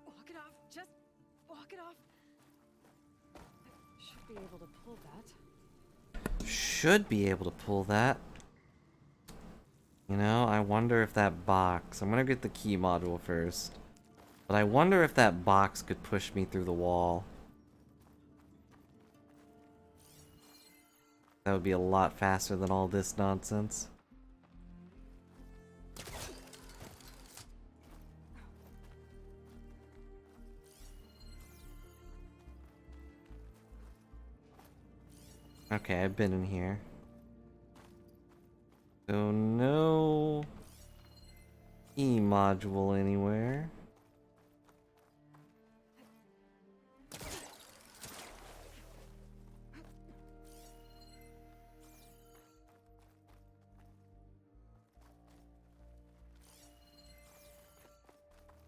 Walk it off. Just walk it off. Should be able to pull that. Should be able to pull that. You know, I wonder if that box... I'm gonna get the key module first. But I wonder if that box could push me through the wall. That would be a lot faster than all this nonsense. Okay, I've been in here. So no key module anywhere.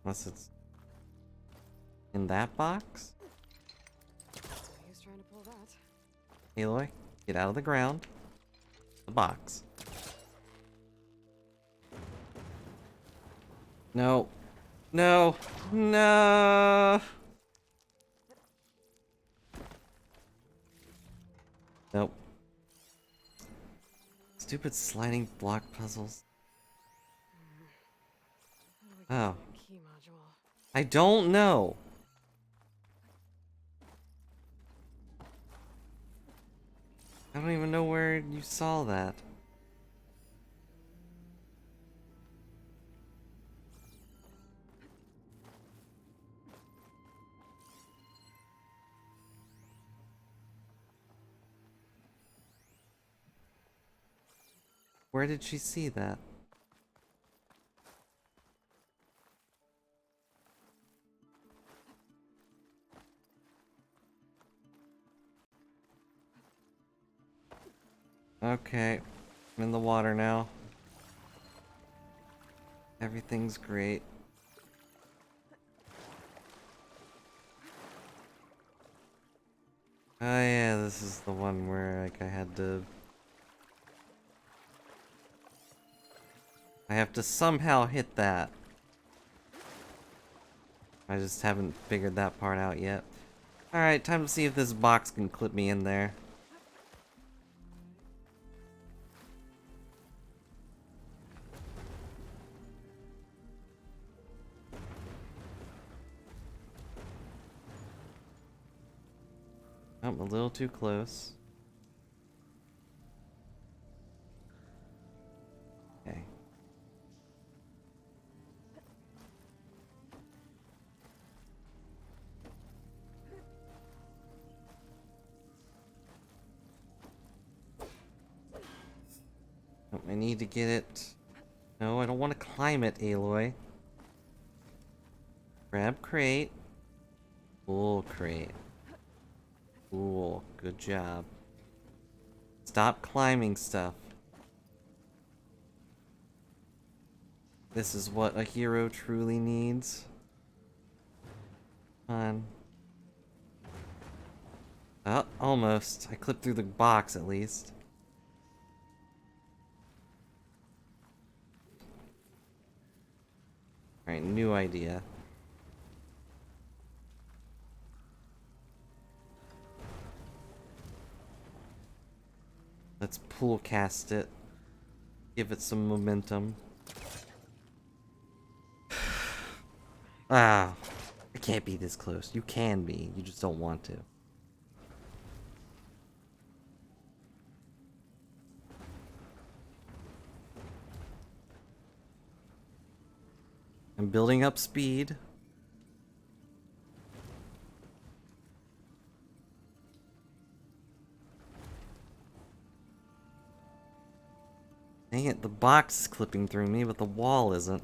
Unless it's in that box? He was trying to pull that. Aloy, get out of the ground. The box. No. No. No. Nope. Stupid sliding block puzzles. Oh. Key module. I don't know. I don't even know where you saw that. Where did she see that? Okay, I'm in the water now. Everything's great. this is the one where, like, I have to somehow hit that. I just haven't figured that part out yet. Alright, time to see if this box can clip me in there. Oh, I'm a little too close. Okay. Oh, I need to get it. No, I don't want to climb it, Aloy. Grab crate. Pull crate. Cool. Good job. Stop climbing stuff. This is what a hero truly needs. Come on. Oh, almost. I clipped through the box at least. Alright, new idea. Let's pull cast it. Give it some momentum. Ah, I can't be this close. You can be, you just don't want to. I'm building up speed. Dang it, the box is clipping through me, but the wall isn't.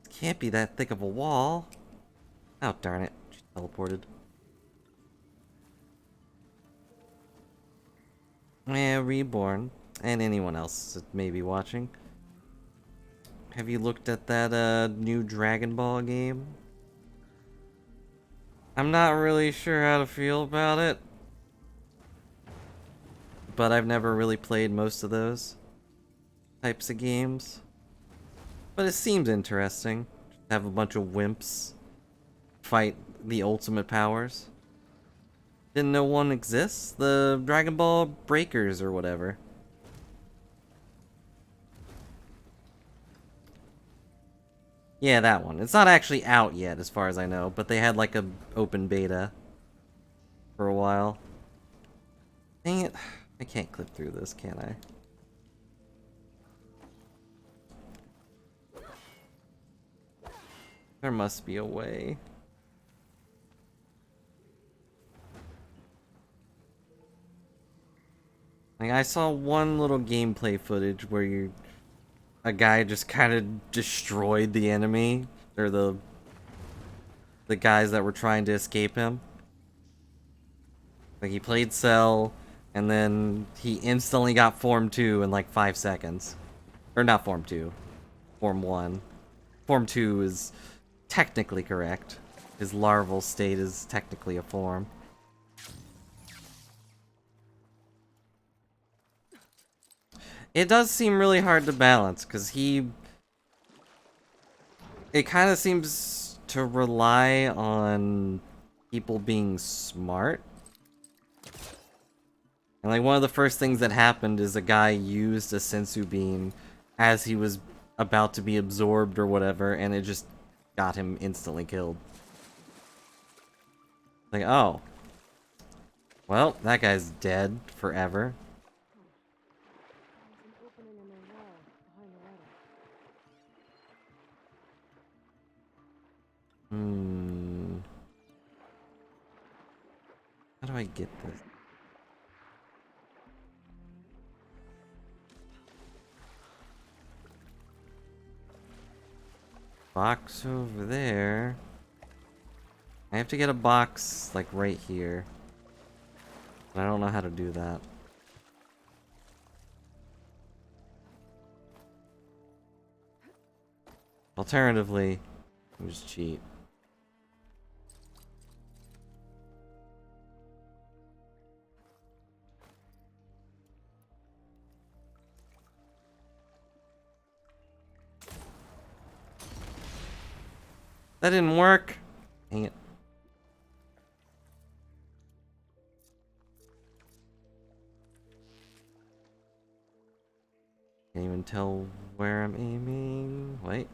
Can't be that thick of a wall. Oh, darn it. She teleported. Yeah, Reborn. And anyone else that may be watching. Have you looked at that new Dragon Ball game? I'm not really sure how to feel about it. But I've never really played most of those types of games. But it seems interesting. Have a bunch of wimps fight the ultimate powers. Didn't know one exists? The Dragon Ball Breakers or whatever. Yeah, that one. It's not actually out yet as far as I know, but they had like a open beta for a while. Dang it. I can't clip through this, can I? There must be a way. Like, I saw one little gameplay footage where a guy just kind of destroyed the enemy, or the guys that were trying to escape him. Like, he played Cell, and then he instantly got Form 2 in like 5 seconds. Or not Form 2. Form 1. Form 2 is technically correct. His larval state is technically a form. It does seem really hard to balance, because it kind of seems to rely on people being smart. And like one of the first things that happened is a guy used a sensu bean as he was about to be absorbed or whatever, and it just got him instantly killed. Like, oh. Well, that guy's dead forever. How do I get this? Box over there. I have to get a box, like, right here. But I don't know how to do that. Alternatively, you just cheat. That didn't work. Dang it. Can't even tell where I'm aiming. Wait.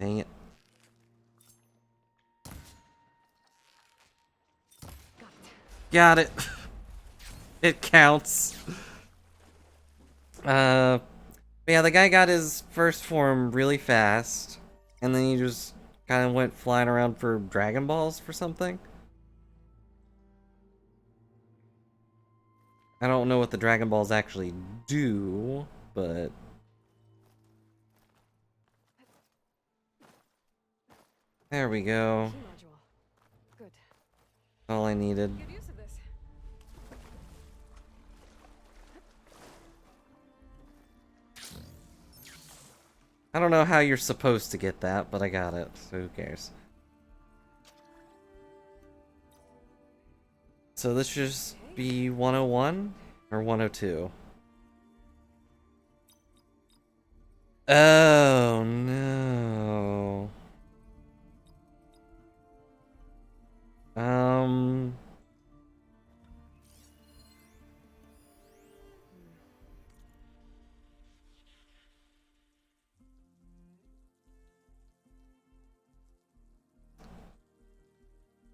Dang it. Got it. It counts. Yeah, the guy got his first form really fast, and then he just kind of went flying around for Dragon Balls for something. I don't know what the Dragon Balls actually do, but... There we go. Good. All I needed. Good use of this. I don't know how you're supposed to get that, but I got it, so who cares? So this should just be 101 or 102? Oh no.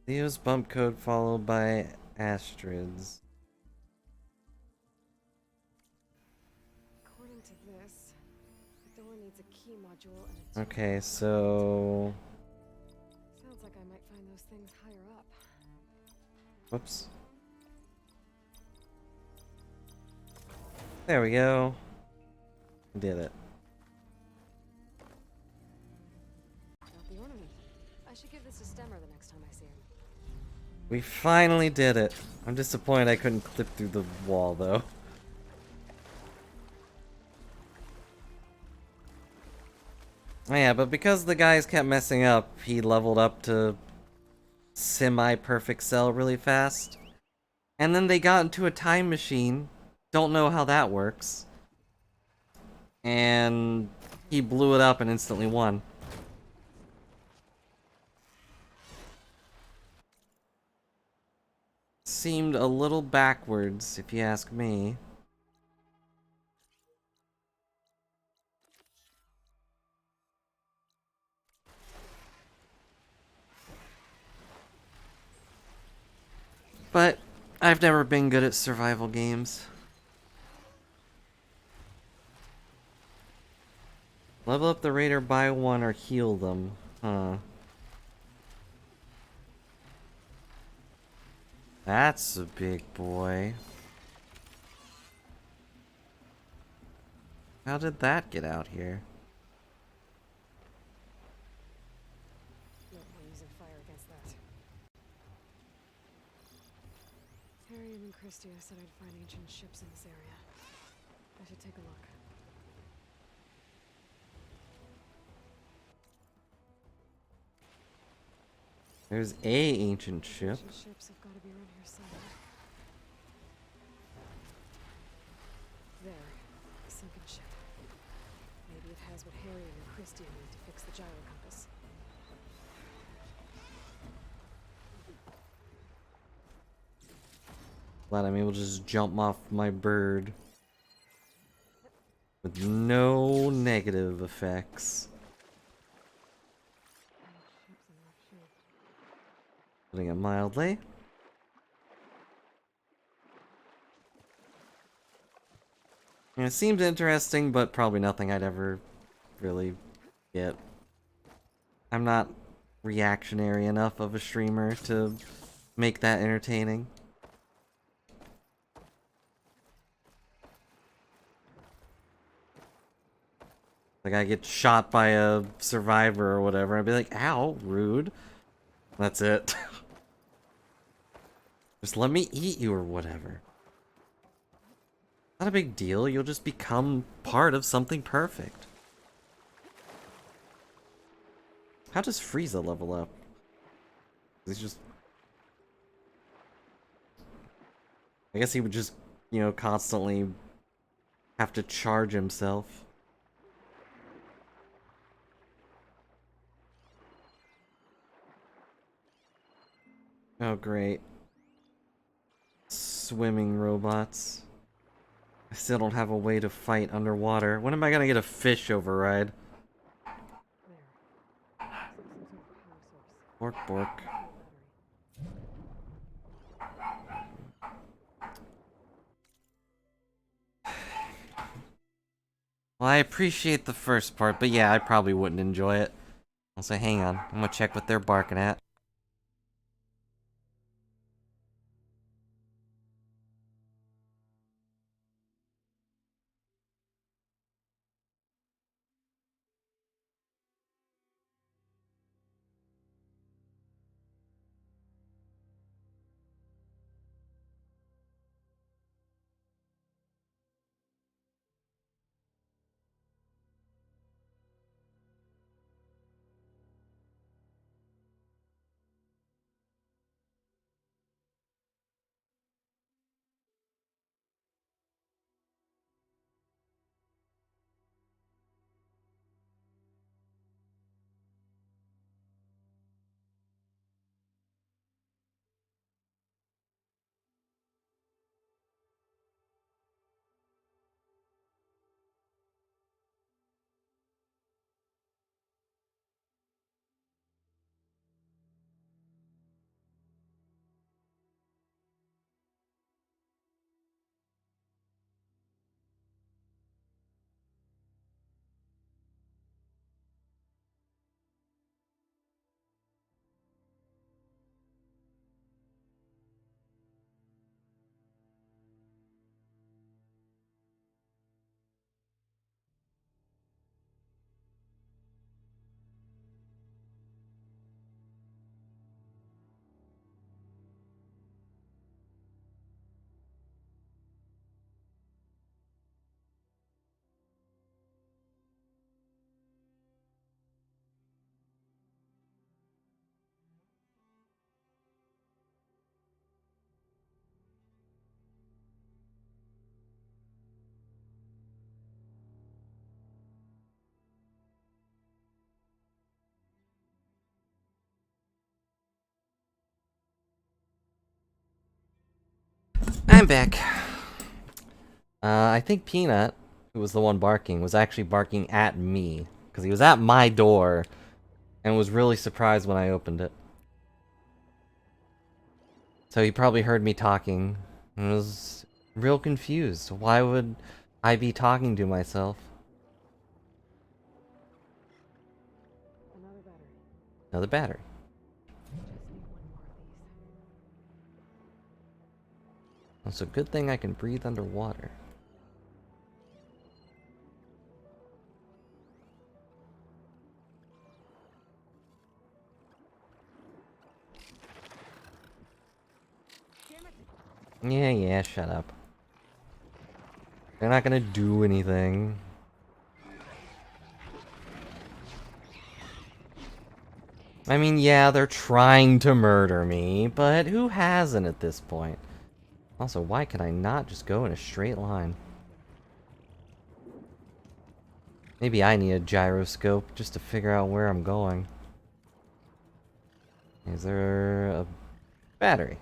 Theo's bump code followed by Astrid's. According to this, the door needs a key module and a Okay, so... Sounds like I might find those things higher up. Whoops. There we go. Did it. Got the ornament. I should give this to Stemmer the next time I see him. We finally did it. I'm disappointed I couldn't clip through the wall, though. Oh, yeah, but because the guys kept messing up, he leveled up to semi-perfect cell really fast. And then they got into a time machine. Don't know how that works. And he blew it up and instantly won. Seemed a little backwards, if you ask me. But I've never been good at survival games. Level up the raider by one or heal them. Huh. That's a big boy. How did that get out here? No point using fire against that. Harriet and Christia said I'd find ancient ships in this area. I should take a look. There's a ancient ship. Ancient ships have got to be around here somewhere. There, a sunken ship. Maybe it has what Harriet and Christia need to fix the gyro compass. Glad I'm able to just jump off my bird with no negative effects. Putting it mildly. And it seems interesting, but probably nothing I'd ever really get. I'm not reactionary enough of a streamer to make that entertaining. Like, I get shot by a survivor or whatever, I'd be like, ow, rude. That's it. Just let me eat you or whatever. Not a big deal, you'll just become part of something perfect. How does Frieza level up? He's just... I guess he would just, you know, constantly have to charge himself. Oh, great. Swimming robots. I still don't have a way to fight underwater. When am I gonna get a fish override? Bork, bork. Well, I appreciate the first part, but yeah, I probably wouldn't enjoy it. I'll say, hang on, I'm gonna check what they're barking at. I'm back. I think Peanut, who was the one barking, was actually barking at me. Because he was at my door, and was really surprised when I opened it. So he probably heard me talking, and was real confused. Why would I be talking to myself? Another battery. It's a good thing I can breathe underwater. Yeah, shut up. They're not gonna do anything. I mean, yeah, they're trying to murder me, but who hasn't at this point? Also, why can I not just go in a straight line? Maybe I need a gyroscope just to figure out where I'm going. Is there a battery?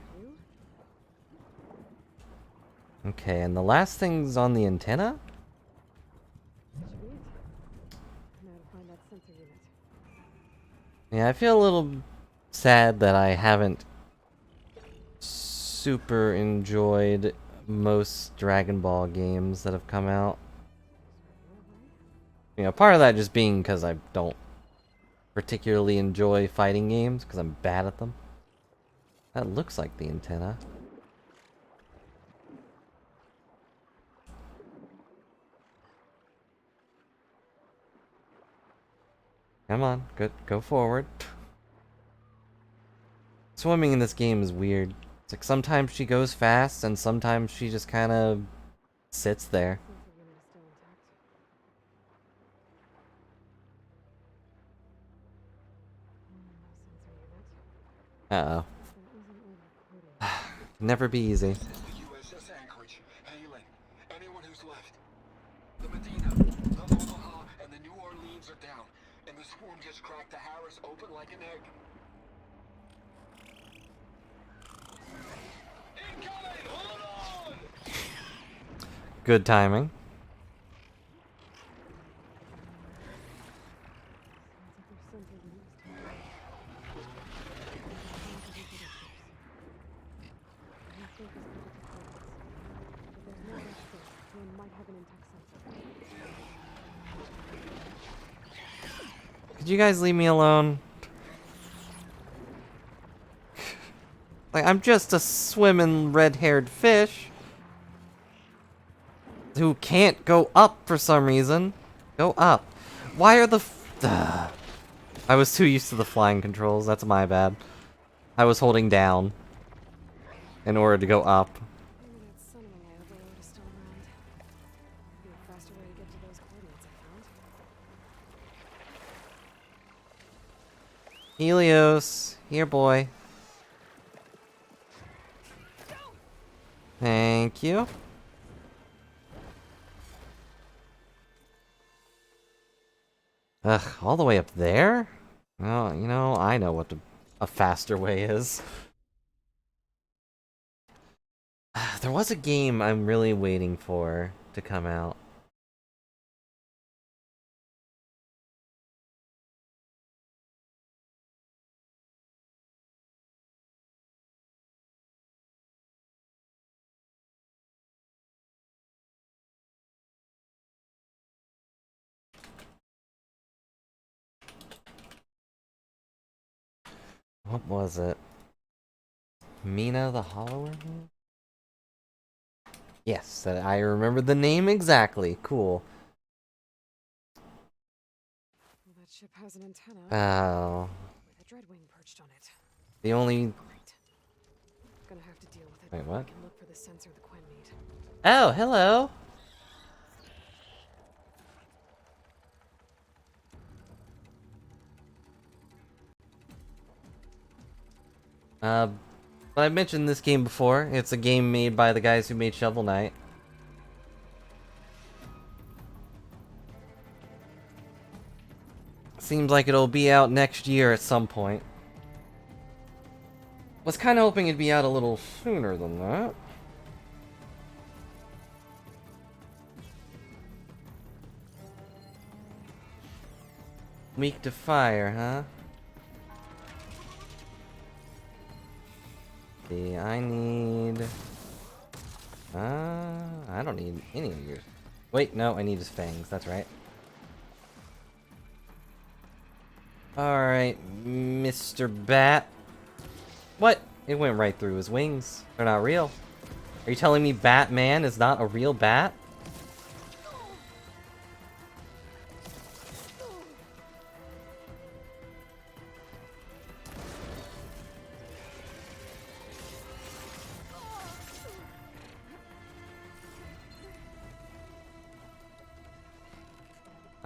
Okay, and the last thing's on the antenna? Yeah, I feel a little sad that I haven't super enjoyed most Dragon Ball games that have come out. You know, part of that just being because I don't particularly enjoy fighting games, because I'm bad at them. That looks like the antenna. Come on, go forward. Swimming in this game is weird. It's like sometimes she goes fast and sometimes she just kind of sits there. Uh-oh. Never be easy. This is the USS Anchorage. Hailing. Anyone who's left. The Medina, the Omaha, and the New Orleans are down. And the swarm just cracked the Harris open like an egg. Incoming! Hold on! Good timing. Could you guys leave me alone? Like, I'm just a swimming red-haired fish who can't go up for some reason. Go up. Why are the I was too used to the flying controls. That's my bad. I was holding down in order to go up. Helios, here, boy. Thank you. Ugh, all the way up there? Well, you know, I know what a faster way is. There was a game I'm really waiting for to come out. What was it? Mina the Hollower? Yes, I remember the name exactly. Cool. Well, that ship has an antenna. Oh. With a dreadwing perched on it. The only... Gonna have to deal with it. Wait, what? I can look for the sensor the Quen need. Oh, hello. I mentioned this game before. It's a game made by the guys who made Shovel Knight. Seems like it'll be out next year at some point. Was kind of hoping it'd be out a little sooner than that. Weak to fire, huh? See, I need... I don't need any of yours. Wait, no, I need his fangs, that's right. Alright, Mr. Bat. What? It went right through his wings. They're not real. Are you telling me Batman is not a real bat?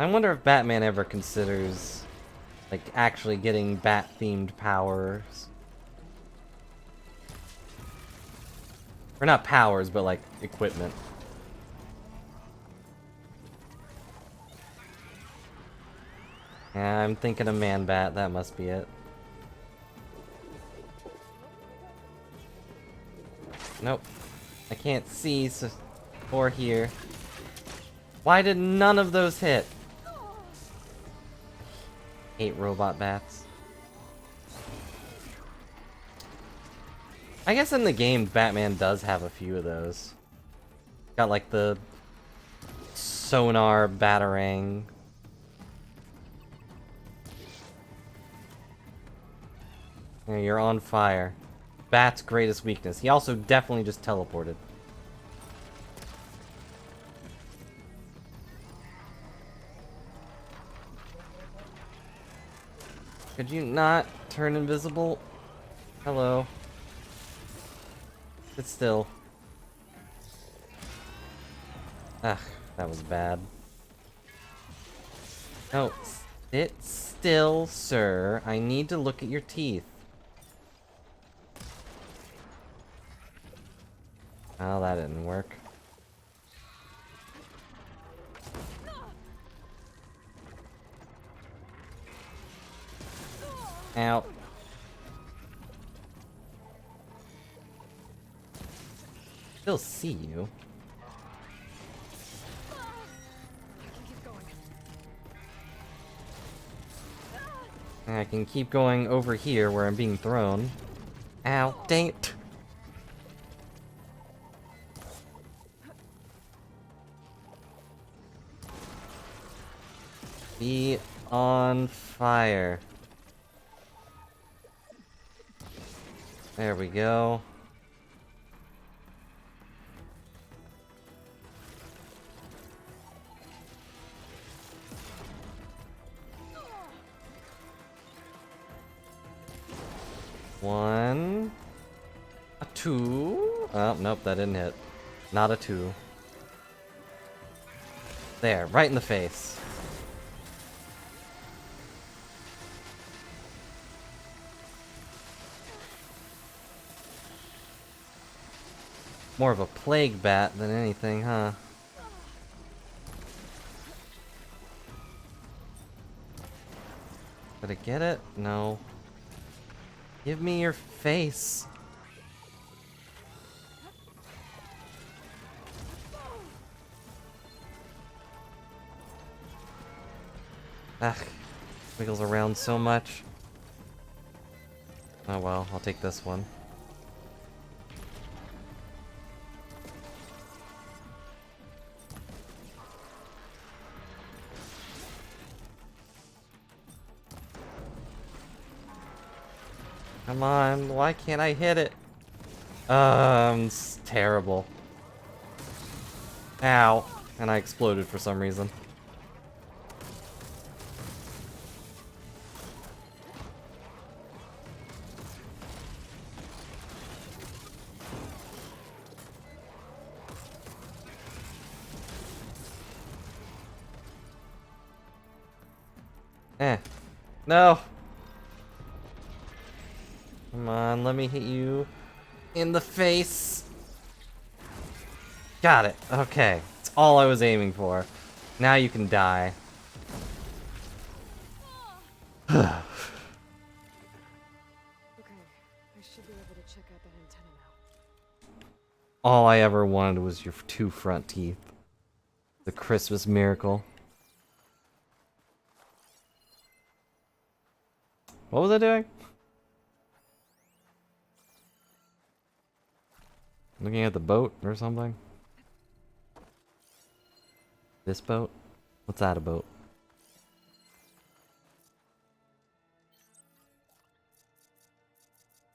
I wonder if Batman ever considers, like, actually getting bat-themed powers. Or not powers, but, like, equipment. Yeah, I'm thinking of Man-Bat, that must be it. Nope. I can't see, so... or hear. Why did none of those hit? Hate robot bats. I guess in the game, Batman does have a few of those. Got like the sonar batarang. Yeah, you're on fire. Bat's greatest weakness. He also definitely just teleported. Could you not turn invisible? Hello. Sit still. Ugh, that was bad. No, sit still, sir. I need to look at your teeth. Oh, that didn't work. Ow. Still see you. I can keep going over here where I'm being thrown. Ow, dang it. Be on fire. There we go. One. A two. Oh, nope, that didn't hit. Not a two. There, right in the face. More of a plague bat than anything, huh? Did I get it? No. Give me your face. Ugh. Wiggles around so much. Oh well, I'll take this one. Come on, why can't I hit it? It's terrible. Ow. And I exploded for some reason. No! Come on, let me hit you in the face. Got it. Okay. That's all I was aiming for. Now you can die. Okay, I should be able to check out that antenna now. All I ever wanted was your two front teeth. The Christmas miracle. What was I doing? Looking at the boat or something? This boat? What's that a boat?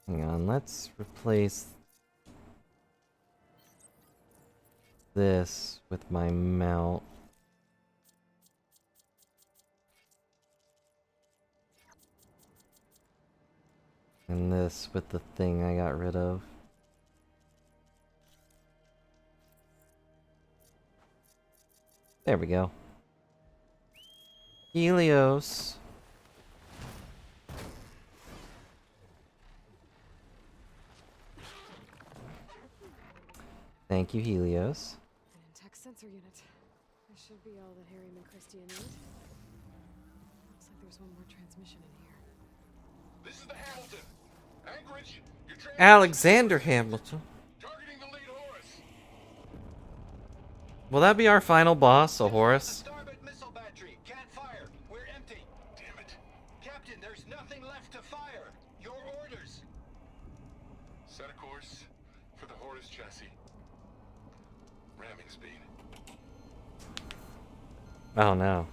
Hang on, let's replace this with my mount. And this with the thing I got rid of. There we go. Helios. Thank you, Helios. An intact sensor unit. This should be all that Harry and Christia need. Looks like there's one more transmission in here. This is the Hamilton. Anchorage, you're Alexander Hamilton. targeting the lead Horus. Will that be our final boss, a Horus? Starboard missile battery. Can't fire. We're empty. Damn it. Captain, there's nothing left to fire. Your orders. Set a course for the Horus chassis. Ramming speed. Oh no.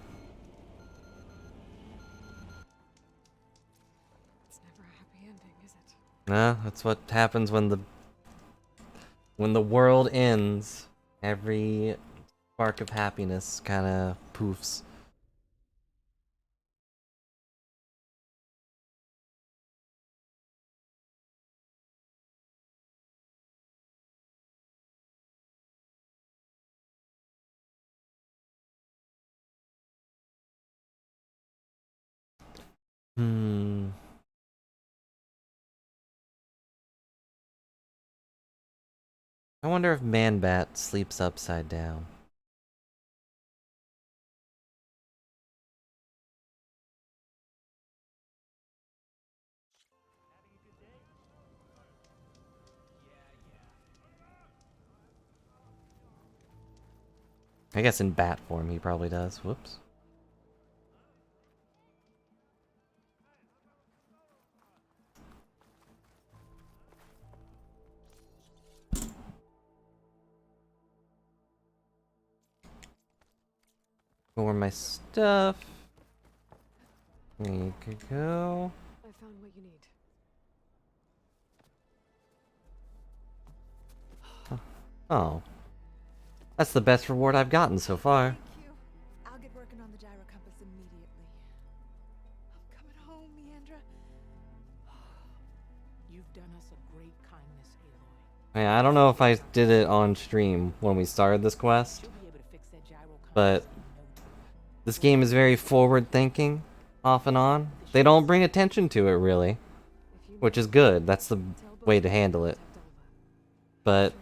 It's never a happy ending, is it? Nah, that's what happens when the world ends. Every spark of happiness kinda poofs. Hmm. I wonder if Man-Bat sleeps upside down. I guess in bat form he probably does. Whoops. For my stuff. There you could go. I found what you need. Oh. That's the best reward I've gotten so far. Thank you. I'll get working on the gyro compass immediately. I'm coming home, Meandra. You've done us a great kindness, Aloy. Yeah, I don't know if I did it on stream when we started this quest, but this game is very forward-thinking, off and on. They don't bring attention to it, really, which is good. That's the way to handle it. But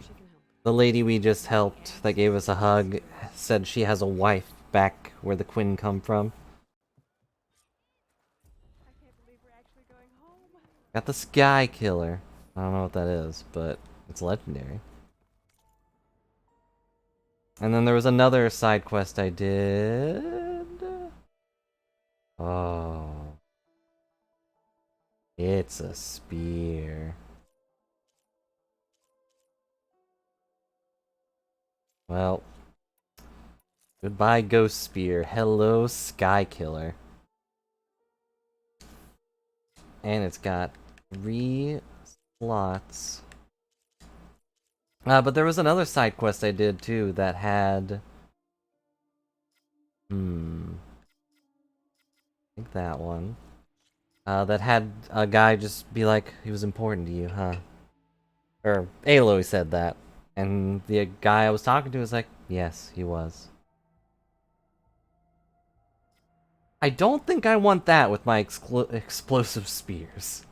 the lady we just helped that gave us a hug said she has a wife back where the Quinn come from. Got the Sky Killer. I don't know what that is, but it's legendary. And then there was another side quest I did. Oh. It's a spear. Well. Goodbye, Ghost Spear. Hello, Sky Killer. And it's got 3 slots. But there was another side quest I did too that had... I think that one. That had a guy just be like, he was important to you, huh? Or Aloy said that. And the guy I was talking to was like, yes, he was. I don't think I want that with my explosive spears.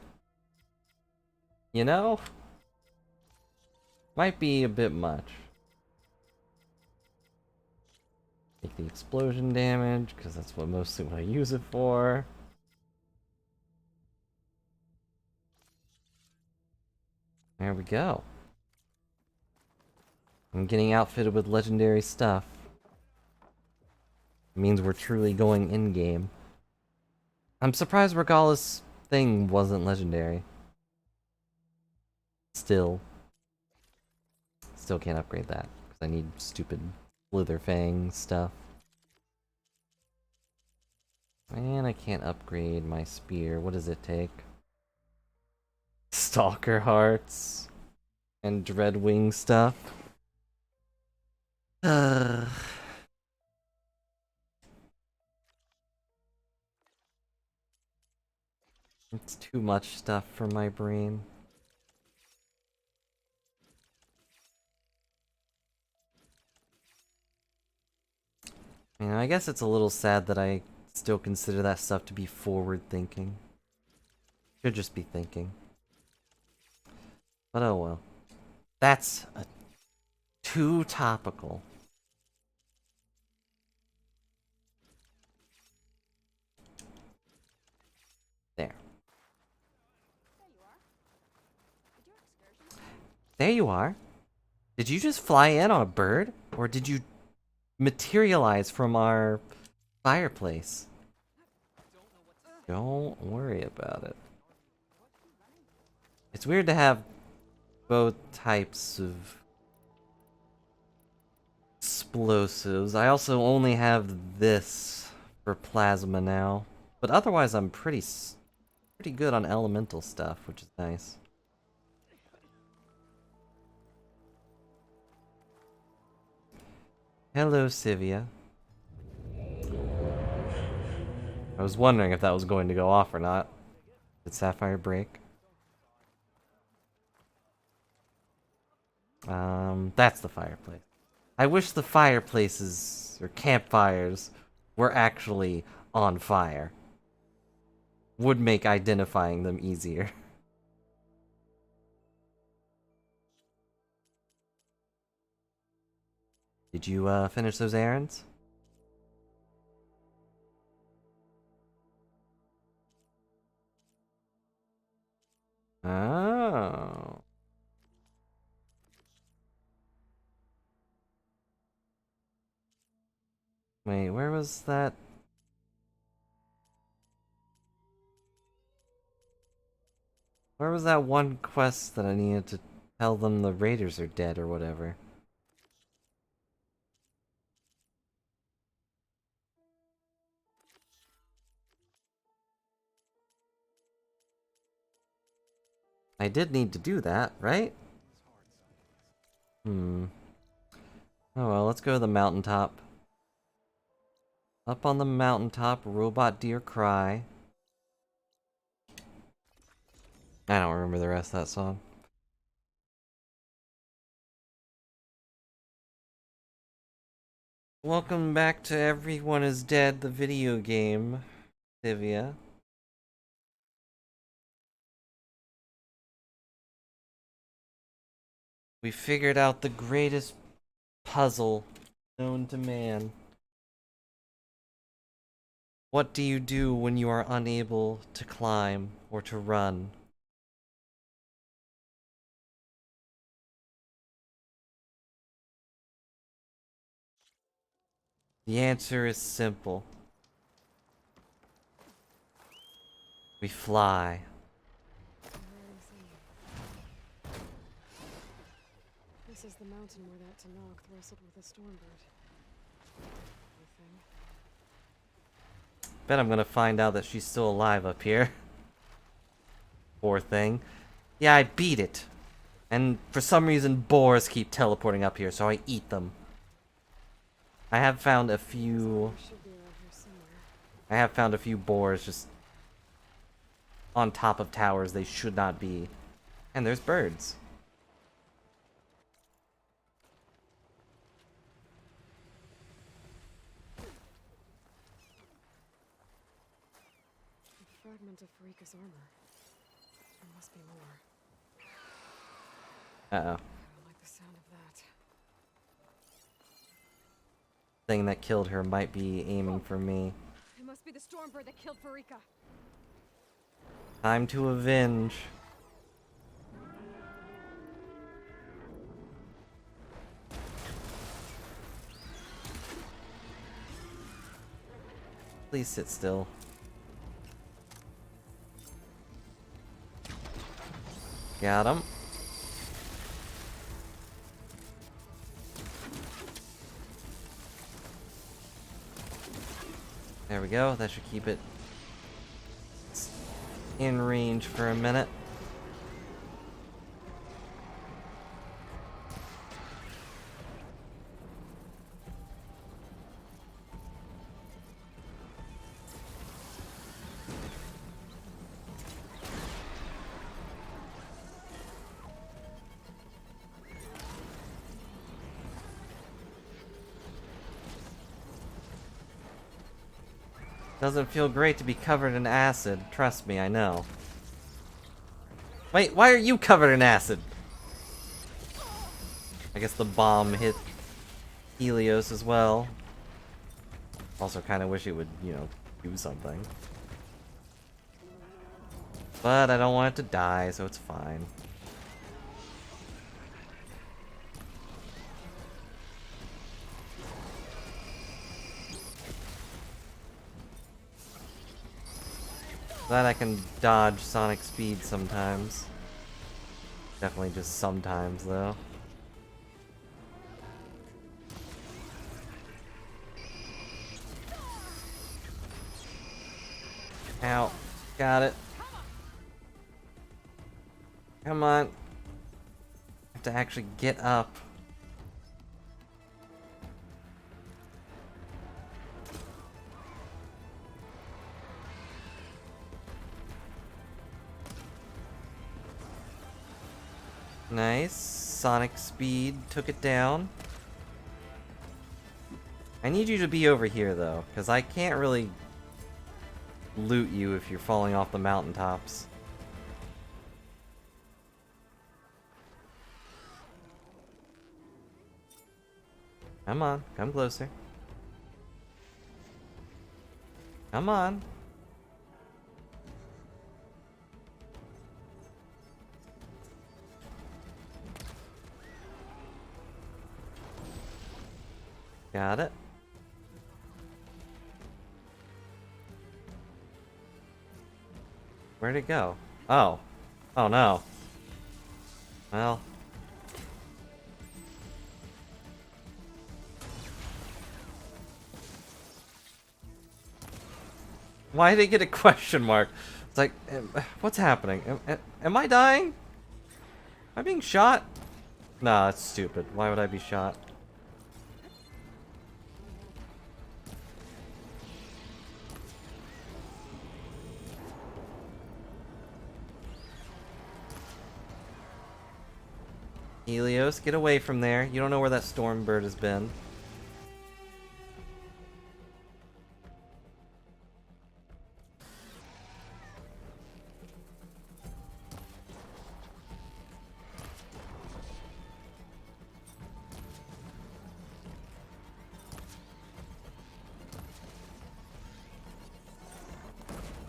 You know? Might be a bit much. Take the explosion damage, because that's what mostly what I use it for. There we go. I'm getting outfitted with legendary stuff. It means we're truly going in-game. I'm surprised Regalla's thing wasn't legendary. Still can't upgrade that, because I need stupid Slitherfang stuff. And I can't upgrade my spear. What does it take? Stalker hearts and Dreadwing stuff. It's too much stuff for my brain. You know, I guess it's a little sad that I still consider that stuff to be forward-thinking. Should just be thinking. But oh well. That's too topical. There. There you are. Did you just fly in on a bird? Or did you materialize from our fireplace? Don't worry about it. It's weird to have both types of explosives. I also only have this for plasma now, but otherwise I'm pretty good on elemental stuff, which is nice. Hello, Sivia. I was wondering if that was going to go off or not. Did Sapphire break? That's the fireplace. I wish the fireplaces, or campfires, were actually on fire. would make identifying them easier. Did you finish those errands? Oh. Wait, where was that? Where was that one quest that I needed to tell them the raiders are dead or whatever? I did need to do that, right? Oh well, let's go to the mountaintop. Up on the mountaintop, robot deer cry. I don't remember the rest of that song. Welcome back to Everyone is Dead, the video game, Divya. We figured out the greatest puzzle known to man. What do you do when you are unable to climb or to run? The answer is simple. We fly. This is the mountain where that Tanakh wrestled with a Stormbird. Bet I'm gonna find out that she's still alive up here. Poor thing. Yeah, I beat it. And for some reason, boars keep teleporting up here, so I eat them. I have found a few... boars just on top of towers they should not be. And there's birds. A fragment of Farika's armor. There must be more. Uh-oh. I don't like the sound of that. Thing that killed her might be aiming for me. It must be the Stormbird that killed Farika. Time to avenge. Please sit still. Got him. There we go. That should keep it in range for a minute. Doesn't feel great to be covered in acid. Trust me, I know. Wait, why are you covered in acid? I guess the bomb hit Helios as well. Also kind of wish it would, you know, do something. But I don't want it to die, so it's fine. Glad I can dodge Sonic Speed sometimes. Definitely just sometimes, though. Ow. Got it. Come on. I have to actually get up. Nice. Sonic Speed took it down. I need you to be over here, though, because I can't really loot you if you're falling off the mountaintops. Come on, come closer. Come on. Got it. Where'd it go? Oh. Oh no. Well. Why did it get a question mark? It's like, what's happening? Am I dying? Am I being shot? Nah, that's stupid. Why would I be shot? Helios, get away from there. You don't know where that storm bird has been.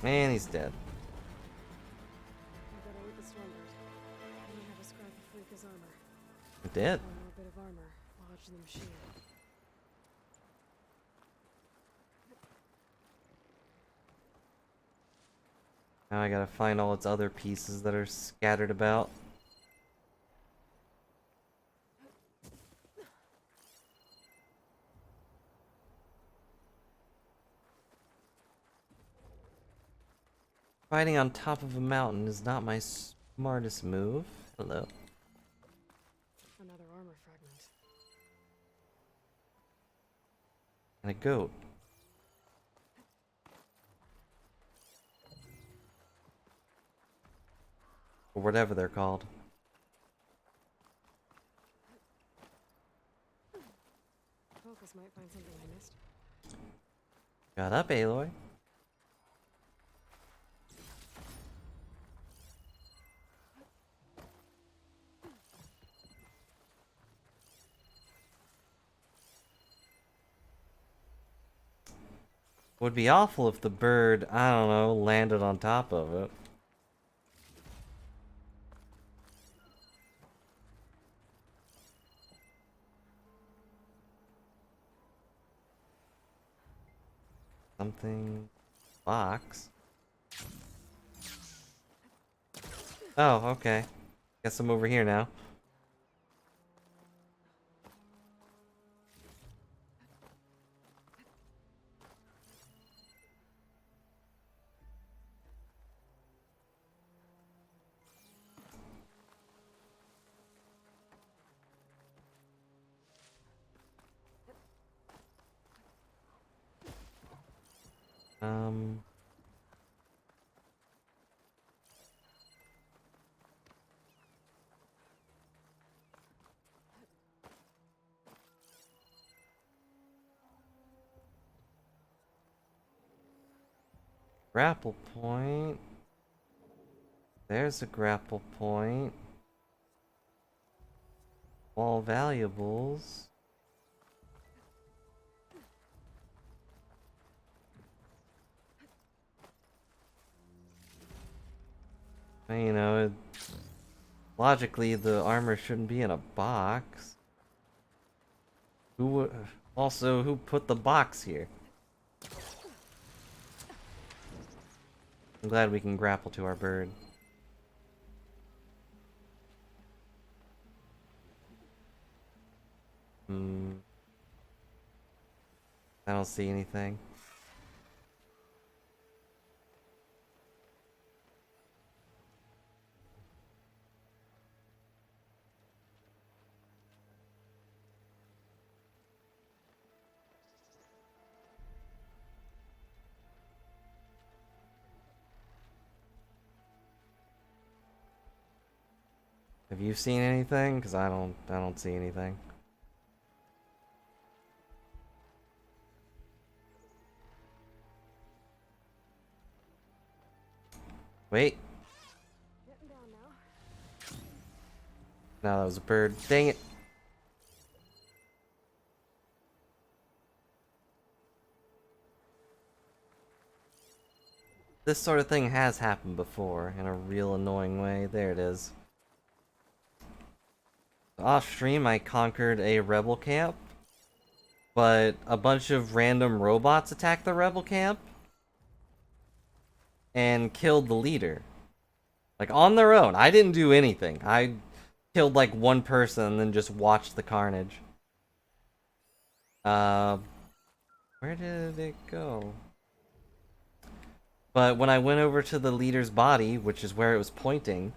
Man, he's dead. I gotta eat the Stormbird. I might have a scrap of Freeka's armor. It did. One more bit of armor lodged in the machine. Now I gotta find all its other pieces that are scattered about. Fighting on top of a mountain is not my smartest move. Hello. Another armor fragment. And a goat. Or whatever they're called. Focus might find something I missed. Got up, Aloy. Would be awful if the bird, I don't know, landed on top of it. Something... box? Oh, okay. Guess I'm over here now. Grapple point. There's a grapple point. All valuables. You know, logically the armor shouldn't be in a box. Who put the box here? I'm glad we can grapple to our bird. I don't see anything. Have you seen anything? Because I don't see anything. Wait. Getting down now. No, that was a bird. Dang it. This sort of thing has happened before in a real annoying way. There it is. Off stream, I conquered a rebel camp, but a bunch of random robots attacked the rebel camp and killed the leader. Like, on their own. I didn't do anything. I killed like one person and then just watched the carnage. Where did it go? But when I went over to the leader's body, which is where it was pointing,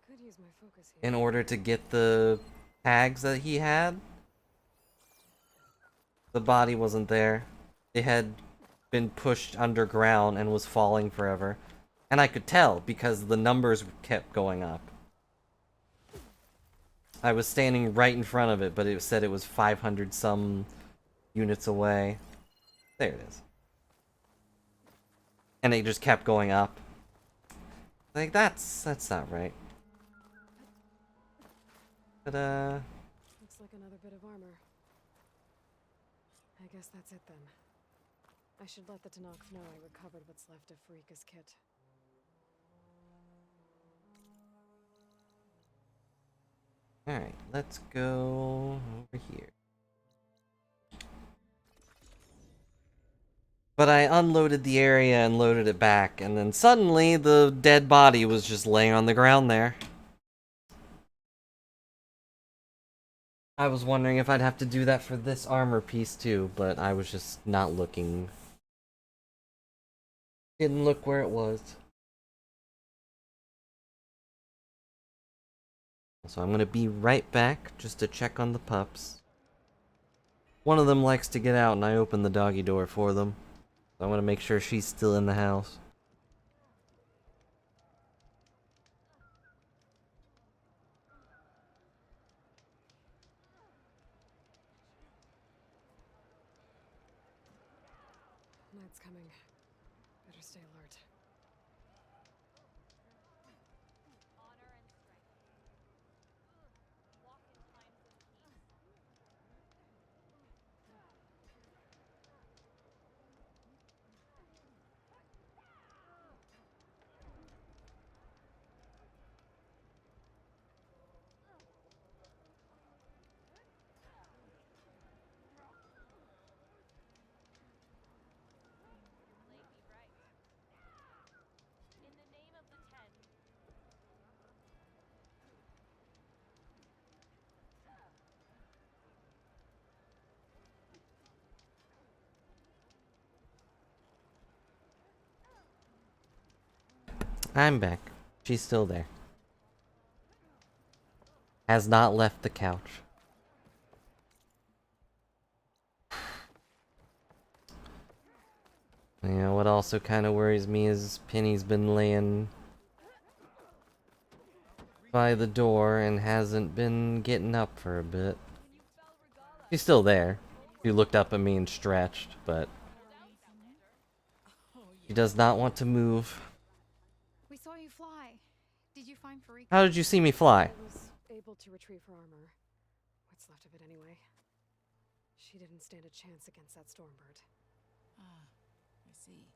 Could use my focus here. in order to get the tags that he had, the body wasn't there. It had been pushed underground and was falling forever. And I could tell because the numbers kept going up. I was standing right in front of it, but it said it was 500 some units away. There it is. And it just kept going up. Like, that's not right. But, Looks like another bit of armor. I guess that's it then. I should let the Tenakth know I recovered what's left of Farika's kit. alright, let's go over here. But I unloaded the area and loaded it back, and then suddenly the dead body was just laying on the ground there. I was wondering if I'd have to do that for this armor piece too, but I was just not looking. Didn't look where it was. So I'm gonna be right back just to check on the pups. One of them likes to get out and I open the doggy door for them. So I'm gonna make sure she's still in the house. Night's coming. Better stay alert. I'm back. She's still there. Has not left the couch. You know, what also kind of worries me is Penny's been laying by the door and hasn't been getting up for a bit. She's still there. She looked up at me and stretched, but she does not want to move. We saw you fly. Did you find Farika? How did you see me fly? I was able to retrieve her armor. What's left of it anyway. She didn't stand a chance against that Stormbird. Ah, I see.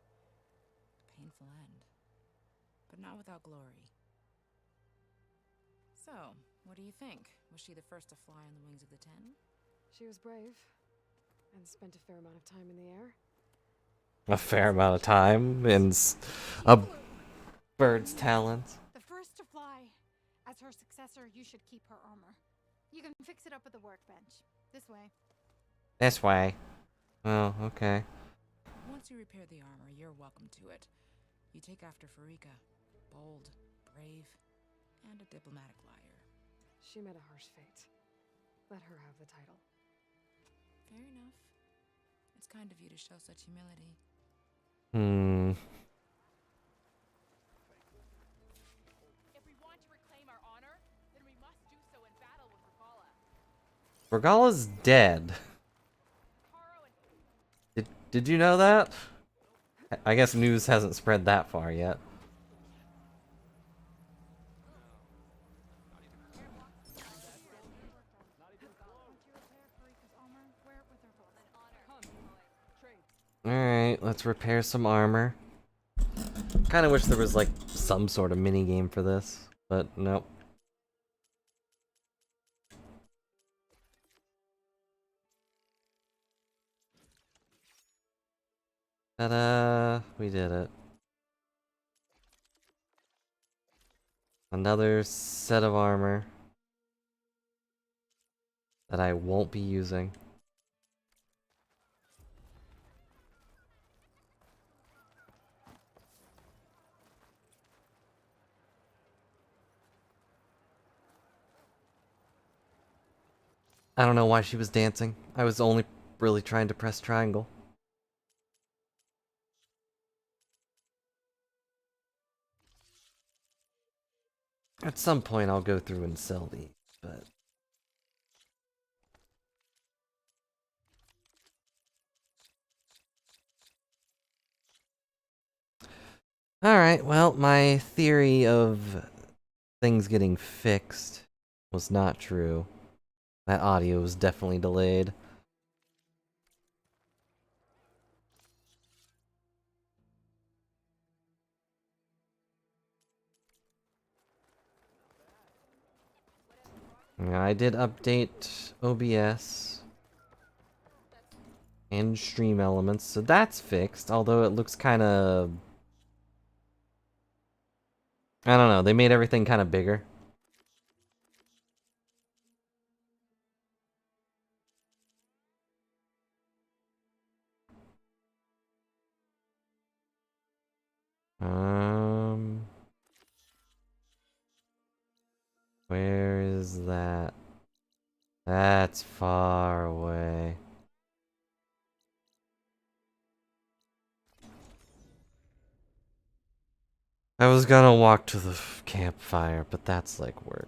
Painful end. But not without glory. So, what do you think? Was she the first to fly on the wings of the Ten? She was brave, and spent a fair amount of time in the air. A fair amount of time in a bird's talons. The first to fly. As her successor, you should keep her armor. You can fix it up at the workbench. This way. This way. Oh, okay. Once you repair the armor, you're welcome to it. You take after Farika. Bold, brave, and a diplomatic liar. She met a harsh fate. Let her have the title. Fair enough. It's kind of you to show such humility. If we want to reclaim our honor, then we must do so in battle with Regalla. Regalla's dead. Did you know that? I guess news hasn't spread that far yet. Alright, let's repair some armor. Kinda wish there was like some sort of mini game for this, but nope. Ta-da! We did it. Another set of armor that I won't be using. I don't know why she was dancing. I was only really trying to press triangle. At some point I'll go through and sell these, but... Alright, well, my theory of things getting fixed was not true. That audio was definitely delayed. Yeah, I did update OBS and stream elements, so that's fixed, although it looks kind of... I don't know, they made everything kind of bigger. Where is that? That's far away. I was gonna walk to the campfire, but that's like work.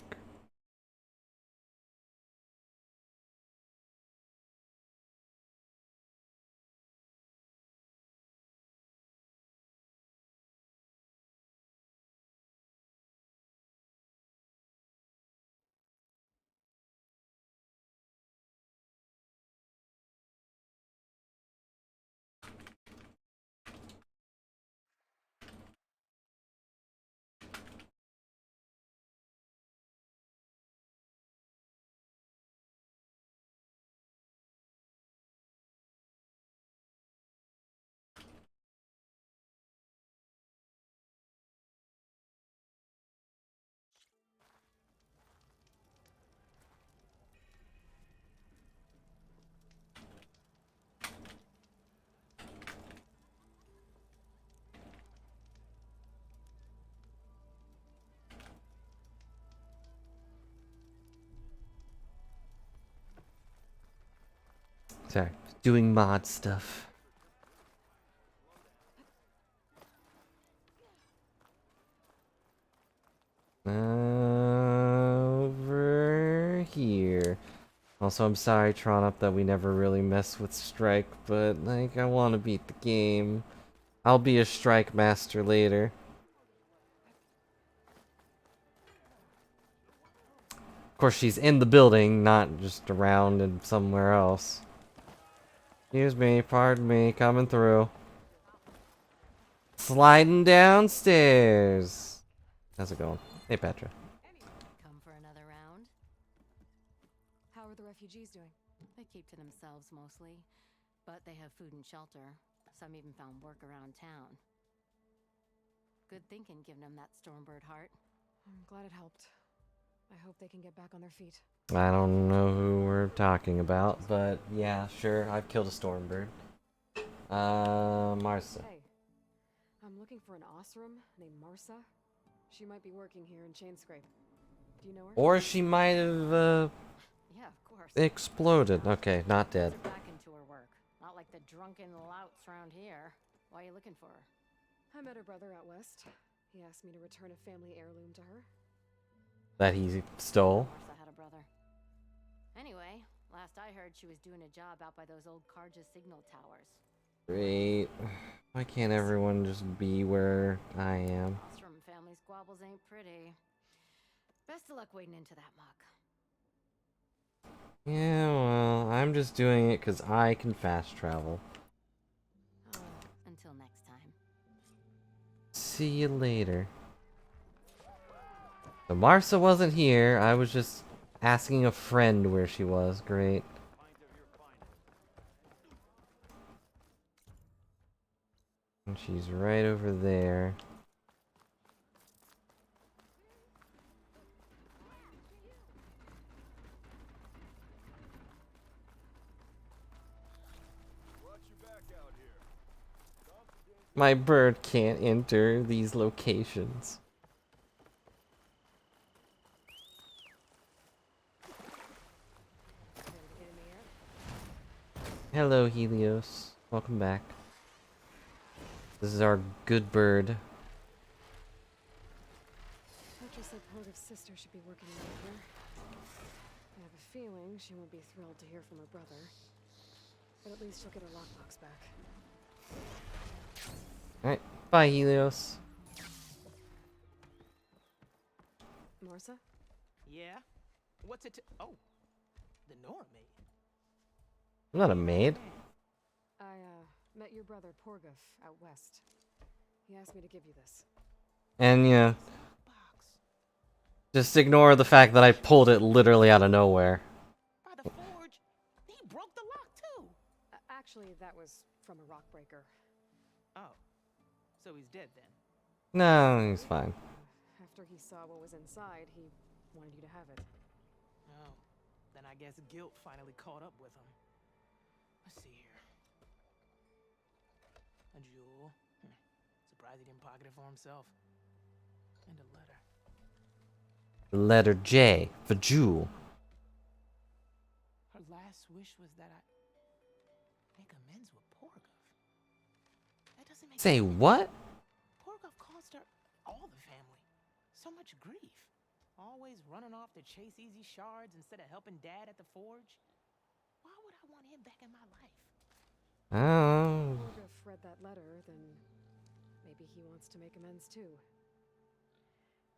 Sorry, doing mod stuff. Over here. Also, I'm sorry, Tronup, that we never really mess with Strike, but, like, I want to beat the game. I'll be a Strike Master later. Of course, she's in the building, not just around and somewhere else. Excuse me, pardon me, coming through. Sliding downstairs. How's it going? Hey, Petra. Come for another round? How are the refugees doing? They keep to themselves mostly, but they have food and shelter. Some even found work around town. Good thinking, giving them that Stormbird heart. I'm glad it helped. I hope they can get back on their feet. I don't know who we're talking about, but yeah, sure, I've killed a Stormbird. Marsa. Hey, I'm looking for an Osram named Marsa. She might be working here in Chainscrape. Do you know her? Or she might have, Yeah, of course. exploded. Okay, not dead. Back into her work. Not like the drunken louts around here. Why are you looking for her? I met her brother out west. He asked me to return a family heirloom to her. That he stole. Marsa had a brother. Anyway, last I heard she was doing a job out by those old Carja signal towers. Great. Why can't everyone just be where I am? From family squabbles ain't pretty. Best of luck wading into that muck. Yeah, well, I'm just doing it because I can fast travel. Until next time. See you later. So Marsa wasn't here. I was just asking a friend where she was. Great. And she's right over there. My bird can't enter these locations. Hello, Helios. Welcome back. This is our good bird. Petra said Porgo's sister should be working around here. I have a feeling she won't be thrilled to hear from her brother. But at least she'll get her lockbox back. Alright, bye, Helios. Marsa? Yeah? What's it? Oh, the Nora maid. I'm not a maid. I, met your brother Porgov out west. He asked me to give you this. And yeah, just ignore the fact that I pulled it literally out of nowhere. By the forge, he broke the lock too. Actually, that was from a rock breaker. Oh, so he's dead then? No, he's fine. After he saw what was inside, he wanted you to have it. Oh, then I guess guilt finally caught up with him. Let's see here. A jewel. Surprised he didn't pocket it for himself. And a letter. The letter J for Jewel. Her last wish was that I make amends with Porgov. That doesn't make Say sense. what? Porgov caused her, all the family, so much grief. Always running off to chase easy shards instead of helping Dad at the forge. Why would I want him back in my life? Oh. Porgov read that letter, then maybe he wants to make amends too.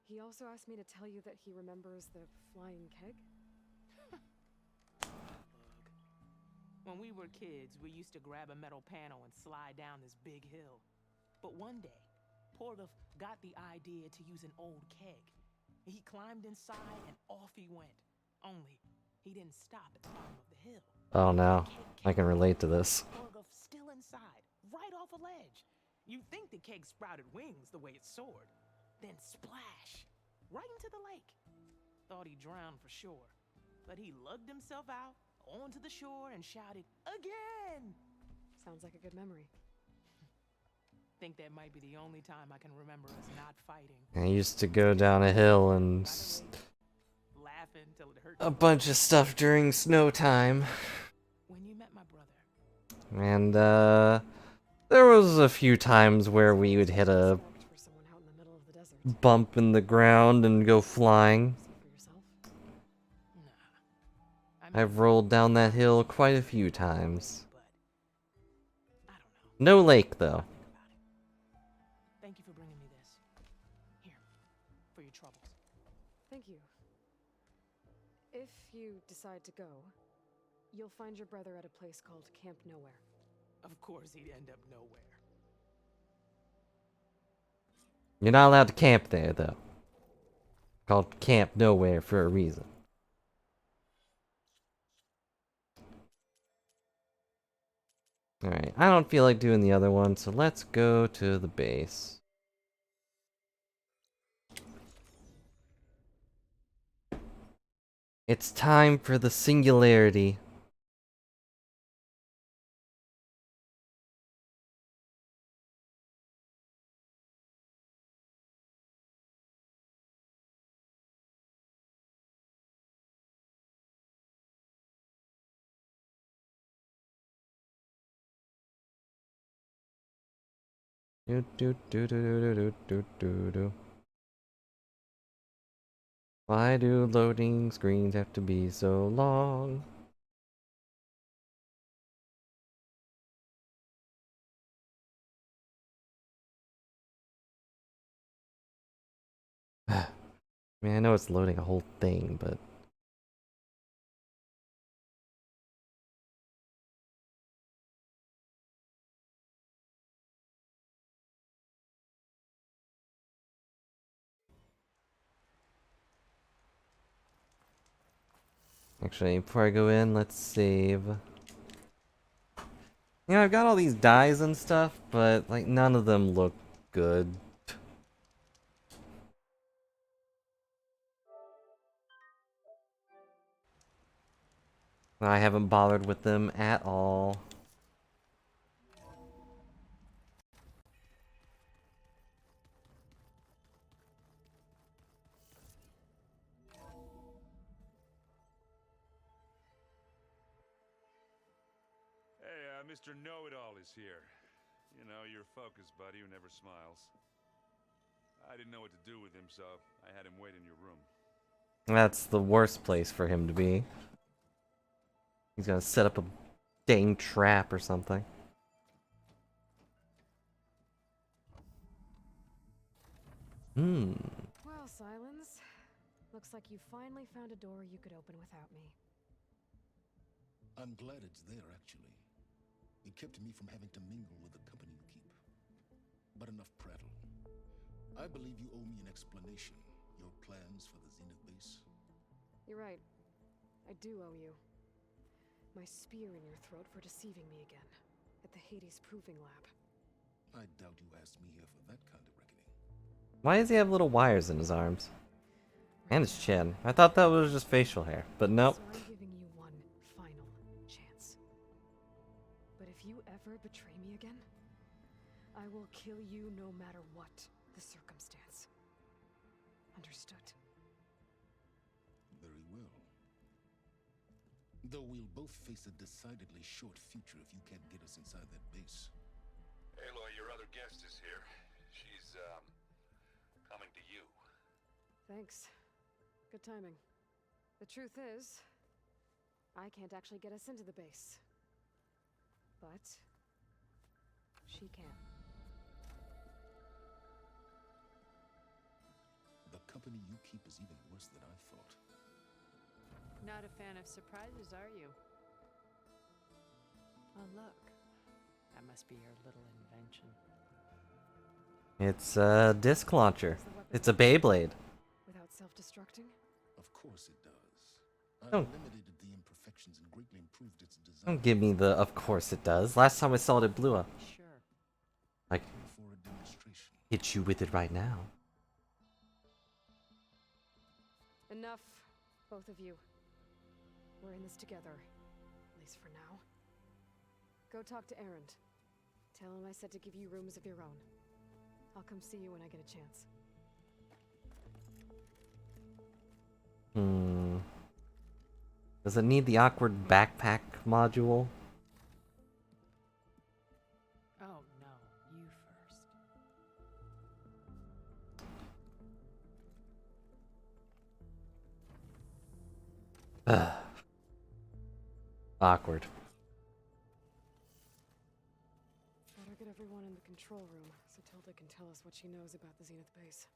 He also asked me to tell you that he remembers the flying keg. When we were kids, we used to grab a metal panel and slide down this big hill. But one day, Porgov got the idea to use an old keg. He climbed inside and off he went. Only, he didn't stop at the bottom of the hill. Oh no, I can relate to this. Porgov still inside, right off a ledge. You'd think the keg sprouted wings the way it soared. Then splash, right into the lake. Thought he drowned for sure. But he lugged himself out, onto the shore, and shouted, "Again!" Sounds like a good memory. Think that might be the only time I can remember us not fighting. I used to go down a hill and Laughing till it hurt. a bunch of stuff during snow time. When you met my brother. And there was a few times where we would hit a bump in the ground and go flying. I've rolled down that hill quite a few times. No lake though. Thank you for bringing me this. Here, for your troubles. Thank you. If you decide to go, you'll find your brother at a place called Camp Nowhere. Of course he'd end up nowhere. You're not allowed to camp there though. Called Camp Nowhere for a reason. Alright, I don't feel like doing the other one, so let's go to the base. It's time for the singularity. Do do do do do do do do do. Why do loading screens have to be so long? I mean, I know it's loading a whole thing, but... Actually, before I go in, let's save. You know, I've got all these dyes and stuff, but, like, none of them look good. I haven't bothered with them at all. Hey, Mr. Know-It-All is here. You know, your focus buddy who never smiles. I didn't know what to do with him, so I had him wait in your room. That's the worst place for him to be. He's gonna set up a dang trap or something. Well, Silence. Looks like you finally found a door you could open without me. I'm glad it's there, actually. It kept me from having to mingle with the company you keep. But enough prattle. I believe you owe me an explanation. Your plans for the Zenith base? You're right. I do owe you. My spear in your throat for deceiving me again. At the Hades Proving Lab. I doubt you asked me here for that kind of reckoning. Why does he have little wires in his arms? And his chin. I thought that was just facial hair, but nope. So I'm giving you one final chance. But if you ever betray me again, I will kill you no matter what the circumstance. Understood? Very well. Though we'll both face a decidedly short future if you can't get us inside that base. Aloy, your other guest is here. She's, coming to you. Thanks. Good timing. The truth is, I can't actually get us into the base. But she can. The company you keep is even worse than I thought. Not a fan of surprises, are you? Oh, look. That must be your little invention. It's a disc launcher. It's a Beyblade. Without self-destructing? Of course it does. Don't- I eliminated the imperfections and greatly improved its design. Don't give me the of course it does. Last time I saw it, it blew up. Sure. I For a demonstration. hit you with it right now. Enough, both of you. We're in this together, at least for now. Go talk to Erend. Tell him I said to give you rooms of your own. I'll come see you when I get a chance. Does it need the awkward backpack module? Oh no, you first. Awkward. Better get everyone in the control room so Tilda can tell us what she knows about the Zenith base.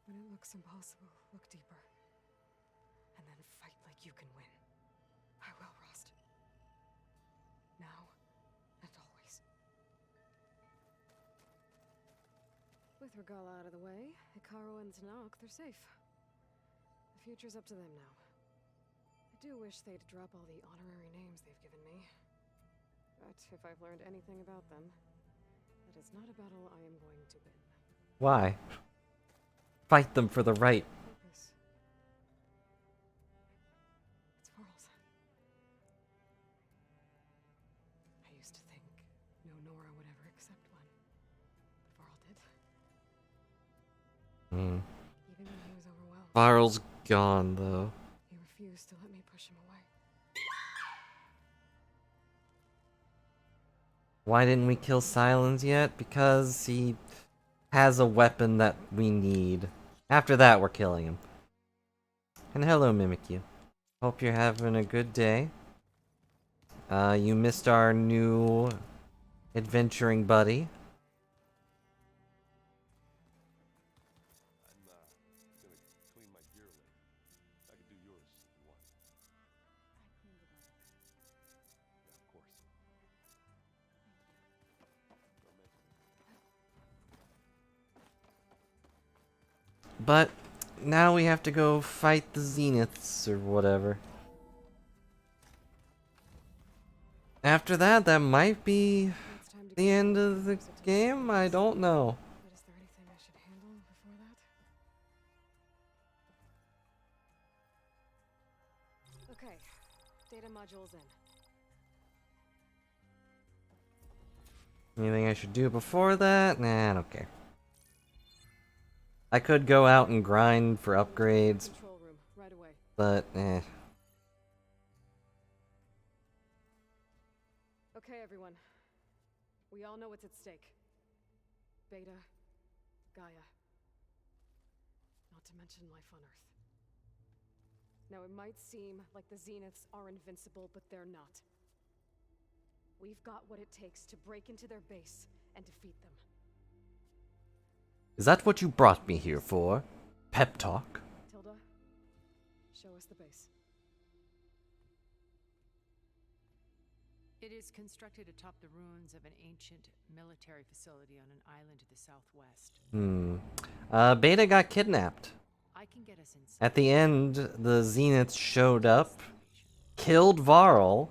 When it looks impossible, look deeper. And then fight like you can win. I will, Rost. Now and always. With Regala out of the way, Hikaru and Zanok, they're safe. The future's up to them now. I do wish they'd drop all the honorary names they've given me. But if I've learned anything about them, that is not a battle I am going to win. Why? Fight them for the right. Purpose. It's Varl's. I used to think no Nora would ever accept one. But Varl did. Even when he was overwhelmed. Varl's gone, though. He refused to let me push him away. Why didn't we kill Silence yet? Because he has a weapon that we need. After that, we're killing him. And hello, Mimikyu. Hope you're having a good day. You missed our new adventuring buddy. I'm gonna clean But now we have to go fight the Zeniths or whatever. After that, that might be the end of the game? I don't know. But is there anything I should handle before that? Okay, data module's in. Anything I should do before that? Nah, I don't care. I could go out and grind for upgrades, Control room, right away. but eh. Okay, everyone. We all know what's at stake. Beta, Gaia. Not to mention life on Earth. Now, it might seem like the Zeniths are invincible, but they're not. We've got what it takes to break into their base and defeat them. Is that what you brought me here for? Pep talk? Tilda, show us the base. It is constructed atop the ruins of an ancient military facility on an island to the southwest. Beta got kidnapped. I can get us inside. At the end, the Zeniths showed up, killed Varl,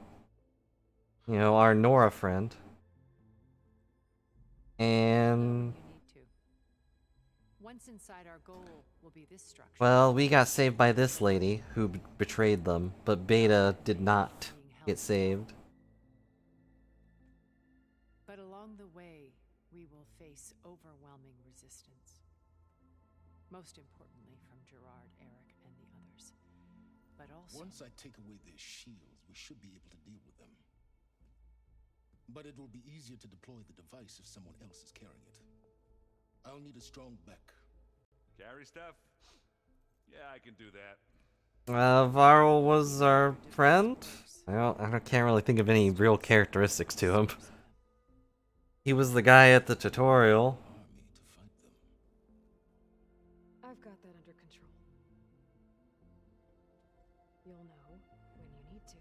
you know, our Nora friend, and Once inside, our goal will be this structure. well, we got saved by this lady who betrayed them, but Beta did not get saved. But along the way, we will face overwhelming resistance. Most importantly from Gerard, Eric, and the others. But also... Once I take away their shields, we should be able to deal with them. But it will be easier to deploy the device if someone else is carrying it. I'll need a strong back. Carry stuff? Yeah, I can do that. Varl was our friend? I can't really think of any real characteristics to him. He was the guy at the tutorial. I've got that under control. You'll know when you need to.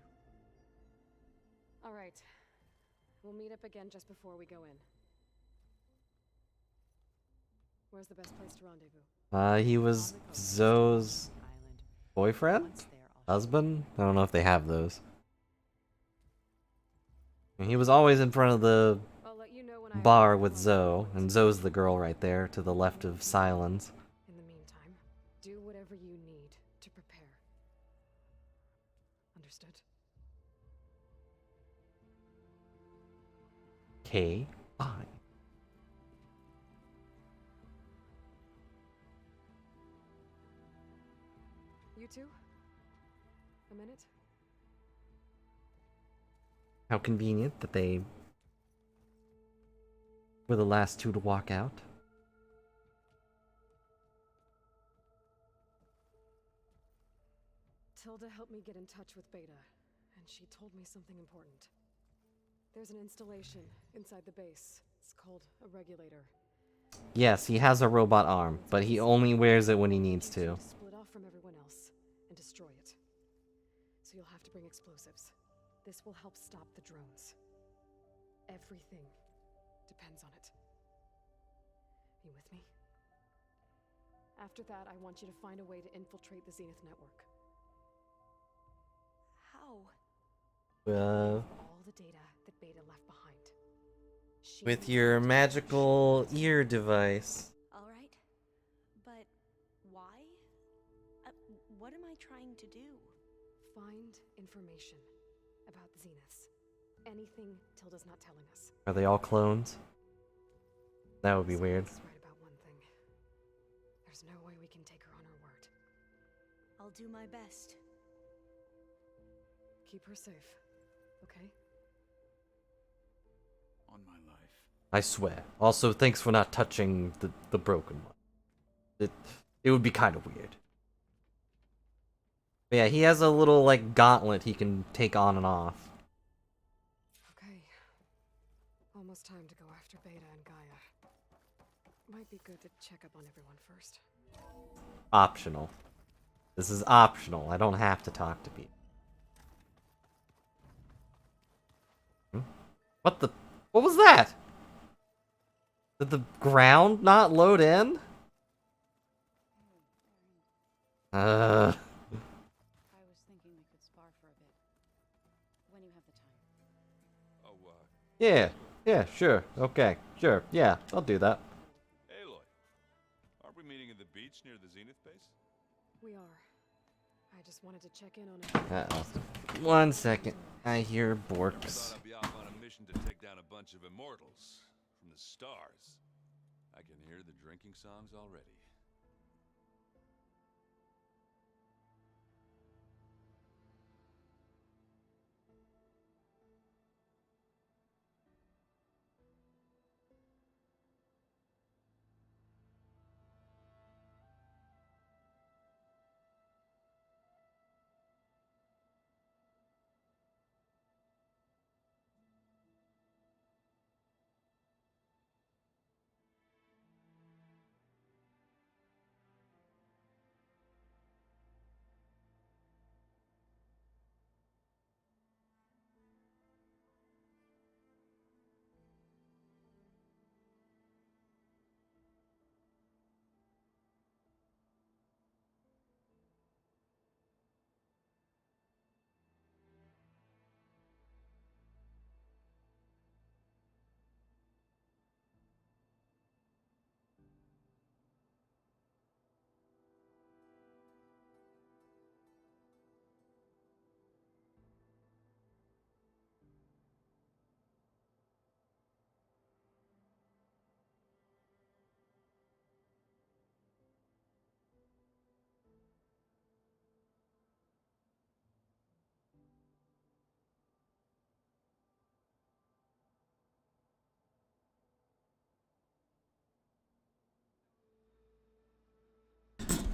All right. We'll meet up again just before we go in. Where's the best place to rendezvous? He was Zoe's boyfriend? Husband? I don't know if they have those. He was always in front of the bar with Zoe, and Zoe's the girl right there to the left of Silence. In the meantime, do whatever you need to prepare. Understood? Okay, fine. You two? A minute? How convenient that they were the last two to walk out. Tilda helped me get in touch with Beta, and she told me something important. There's an installation inside the base. It's called a regulator. Yes, he has a robot arm, but he only wears it when he needs to. Split off from everyone else and destroy it. So you'll have to bring explosives. This will help stop the drones. Everything depends on it. You with me? After that, I want you to find a way to infiltrate the Zenith network. How? All the data that Beta left behind. With your magical ear device. Alright. But why? What am I trying to do? Find information about the Zeniths. Anything Tilda's not telling us. Are they all clones? That would be weird. Right about one thing. There's no way we can take her on her word. I'll do my best. Keep her safe, okay? On my life. I swear. Also, thanks for not touching the broken one. It would be kind of weird. But yeah, he has a little, like, gauntlet he can take on and off. Okay. Almost time to go after Beta and Gaia. Might be good to check up on everyone first. Optional. This is optional. I don't have to talk to people. What the? What was that? Did the ground not load in? Uh. I was thinking we could spar for a bit. When you have the time. Oh, Yeah. Yeah. Sure. Okay. Sure. Yeah. I'll do that. Aloy. Aren't we meeting at the beach near the Zenith base? We are. I just wanted to check in on it. 1 second. I hear I Borks. thought I'd be off on a mission to take down a bunch of immortals from the stars. I can hear the drinking songs already.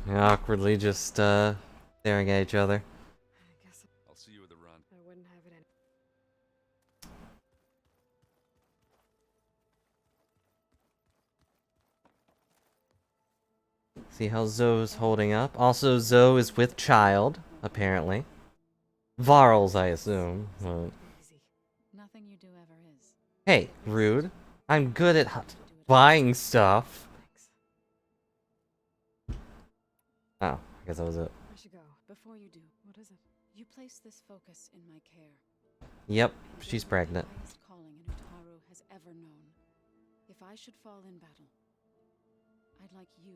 Awkwardly just staring at each other. I'll see you at the run. I wouldn't have it any. See how Zoe's holding up. Also, Zoe is with child, apparently. Varls, I assume. But... Nothing you do ever is. Hey, rude. I'm good at buying stuff. Oh, I guess that was it. I should go. Before you do, what is it? You place this focus in my care. Yep, she's pregnant. The highest calling an Utaru has ever known. If I should fall in battle, I'd like you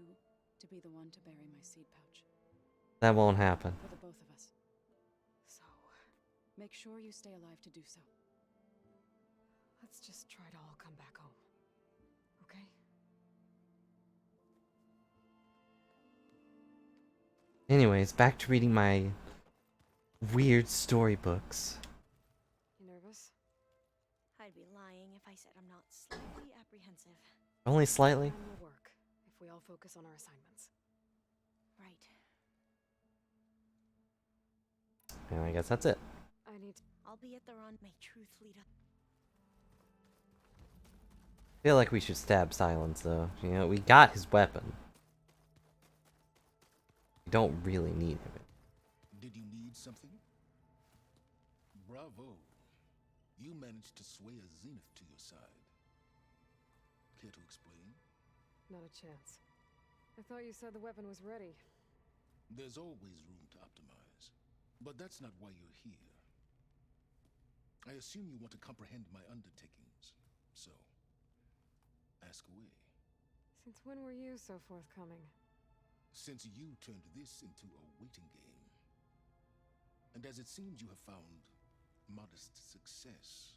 to be the one to bury my seed pouch. That won't happen. For the both of us. So, make sure you stay alive to do so. Let's just try to all come back home. Okay? Anyways, back to reading my weird storybooks. You nervous? I'd be lying if I said I'm not slightly apprehensive. Only slightly? Plan will work if we all focus on our assignments. Right. And I guess that's it. I need to... I'll be at the run. May truth lead us. Feel like we should stab Silence though. You know, we got his weapon. We don't really need him. Did you need something? Bravo. You managed to sway a Zenith to your side. Care to explain? Not a chance. I thought you said the weapon was ready. There's always room to optimize. But that's not why you're here. I assume you want to comprehend my undertakings. So, ask away. Since when were you so forthcoming? Since you turned this into a waiting game. And as it seems you have found modest success,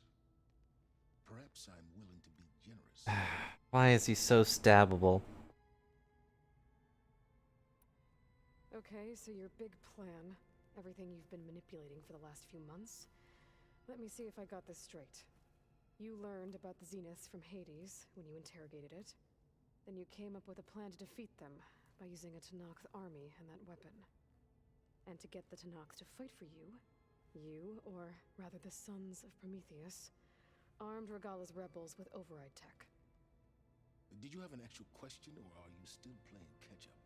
perhaps I'm willing to be generous. Why is he so stabbable? Okay, so your big plan, everything you've been manipulating for the last few months. Let me see if I got this straight. You learned about the Zeniths from Hades when you interrogated it. Then you came up with a plan to defeat them by using a Tenakth army and that weapon. And to get the Tenakth to fight for you, or rather the Sons of Prometheus, armed Regalla's rebels with override tech. Did you have an actual question, or are you still playing catch-up?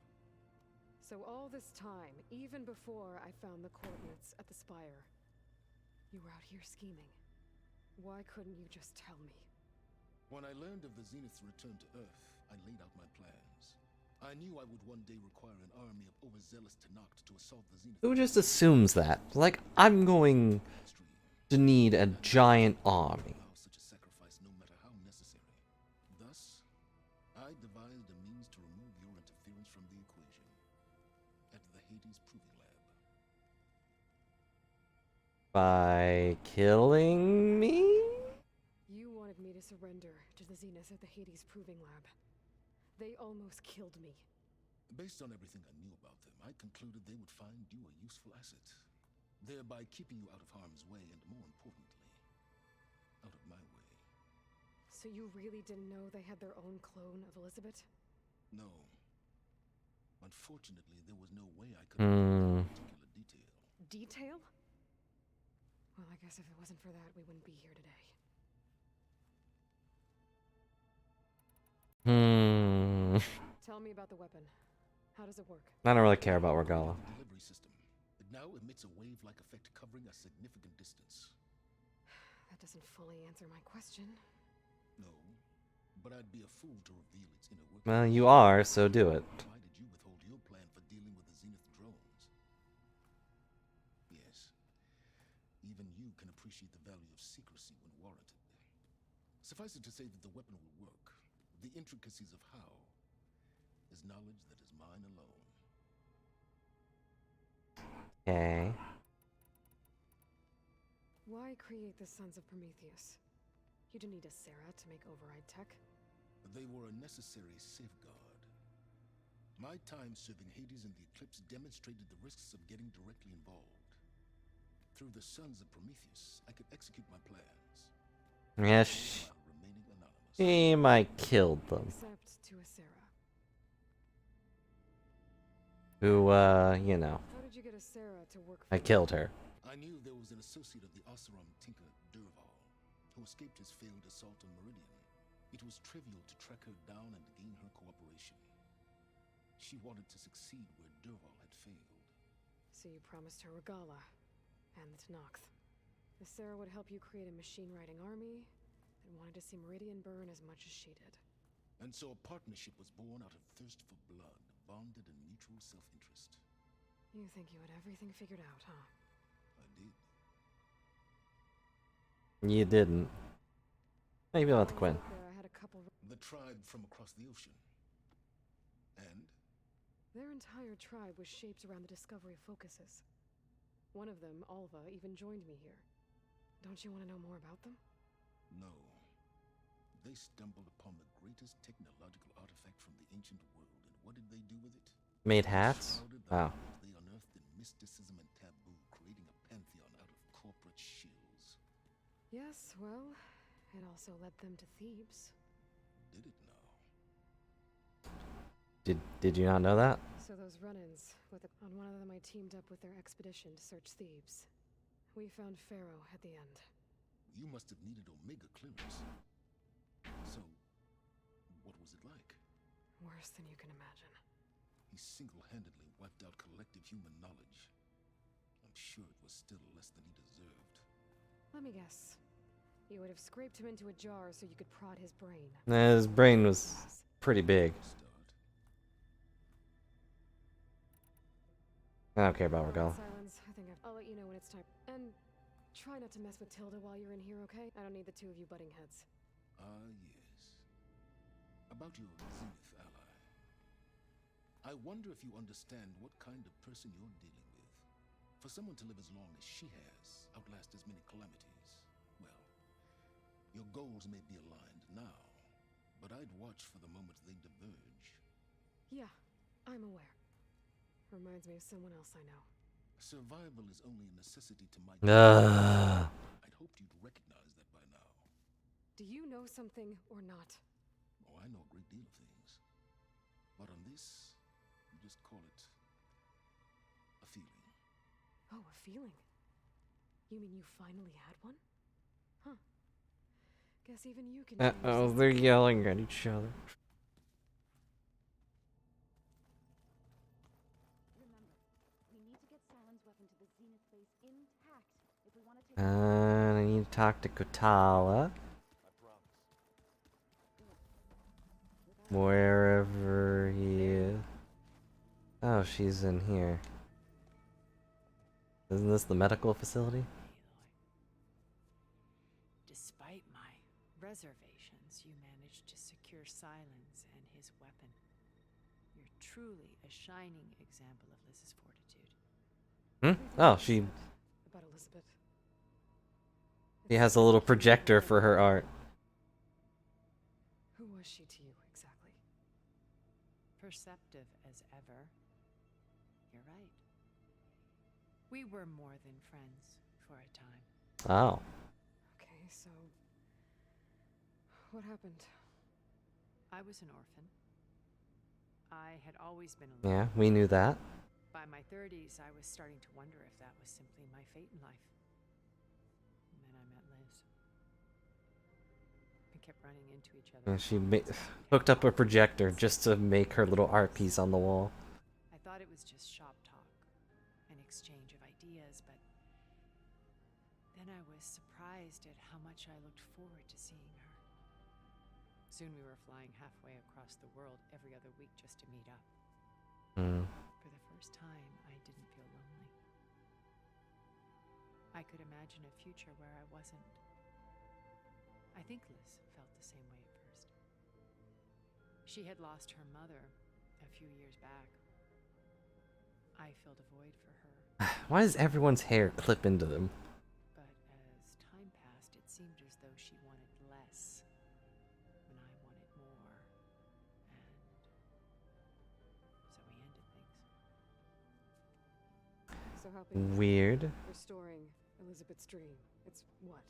So all this time, even before I found the coordinates at the Spire, you were out here scheming. Why couldn't you just tell me? When I learned of the Zenith's return to Earth, I laid out my plans. I knew I would one day require an army of overzealous Tenakth to assault the Zenith. Who just assumes that? Like, I'm going to need a giant army. Such a sacrifice, no matter how necessary. Thus, I devised a means to remove your interference from the equation at the Hades Proving Lab. By killing me? You wanted me to surrender to the Zenith at the Hades Proving Lab. They almost killed me. Based on everything I knew about them, I concluded they would find you a useful asset, thereby keeping you out of harm's way and, more importantly, out of my way. So you really didn't know they had their own clone of Elizabeth? No. Unfortunately, there was no way I could know that particular detail. Detail? Well, I guess if it wasn't for that, we wouldn't be here today. Tell me about the weapon. How does it work? I don't really care about Regalla. Delivery system. It now emits a wave-like effect covering a significant distance. That doesn't fully answer my question. No, but I'd be a fool to reveal its inner workings. Well, you are, so do it. Why did you withhold your plan for dealing with the Zenith drones? Yes, even you can appreciate the value of secrecy when warranted. Suffice it to say that the weapon will work. The intricacies of how is knowledge that is mine alone. Okay. Why create the Sons of Prometheus? You didn't need a Sarah to make override tech. They were a necessary safeguard. My time serving Hades and the Eclipse demonstrated the risks of getting directly involved. Through the Sons of Prometheus, I could execute my plans. Yes. He might killed them. Except to a Sarah. Who, you know. How did you get a Sarah to work for I killed her. I knew there was an associate of the Oseram tinker, Dervahl, who escaped his failed assault on Meridian. It was trivial to track her down and gain her cooperation. She wanted to succeed where Dervahl had failed. So you promised her Regalla and the Tenakth. The Sarah would help you create a machine-riding army and wanted to see Meridian burn as much as she did. And so a partnership was born out of thirst for blood, bonded in mutual self-interest. You think you had everything figured out, huh? I did. You didn't. Maybe I'll have to quit. I had a couple. The tribe from across the ocean. And? Their entire tribe was shaped around the discovery of focuses. One of them, Alva, even joined me here. Don't you want to know more about them? No. They stumbled upon the greatest technological artifact from the ancient world, and what did they do with it? Made hats? Oh. They unearthed in mysticism and taboo, creating a pantheon out of corporate shills. Yes, well, it also led them to Thebes. Did it now? Did you not know that? So those run-ins, on one of them I teamed up with their expedition to search Thebes. We found Pharaoh at the end. You must have needed Omega clearance. So, what was it like? Worse than you can imagine. He single-handedly wiped out collective human knowledge. I'm sure it was still less than he deserved. Let me guess. You would have scraped him into a jar so you could prod his brain. His brain was pretty big. I don't care about Regalla. Silence. I think I'll let you know when it's time. And try not to mess with Tilda while you're in here, okay? I don't need the two of you butting heads. Yes. About your Zenith ally. I wonder if you understand what kind of person you're dealing with. For someone to live as long as she has, outlast as many calamities, well, your goals may be aligned now, but I'd watch for the moment they diverge. Yeah, I'm aware. Reminds me of someone else I know. Survival is only a necessity to my I'd hoped you'd recognize that by now. Do you know something or not? Oh, I know a great deal of things. But on this, you just call it a feeling. Oh, a feeling? You mean you finally had one? Huh. Guess even you can. Uh-oh, they're yelling at each other. And I need to talk to Kotala. Wherever he is. Oh, she's in here. Isn't this the medical facility? Despite my reservations, you managed to secure Silence and his weapon. You're truly a shining example of Liz's fortitude. Oh, she About Elizabeth. has a little projector for her art. Who was she to you exactly? Perceptive as ever. You're right. We were more than friends for a time. Oh. Okay, so what happened? I was an orphan. I had always been alone. Yeah, we knew that. By my 30s, I was starting to wonder if that was simply my fate in life. And then I met Liz. We kept running into each other. And she hooked up a projector just to make her little art piece on the wall. I thought it was just shop talk, an exchange of ideas, but then I was surprised at how much I looked forward to seeing her. Soon we were flying halfway across the world every other week just to meet up. For the first time, I didn't feel lonely. I could imagine a future where I wasn't. I think Liz felt the same way at first. She had lost her mother a few years back. I filled a void for her. Why does everyone's hair clip into them? But as time passed, it seemed as though she wanted less, when I wanted more, and so we ended things. So helping Weird. restoring Elizabeth's dream. It's what?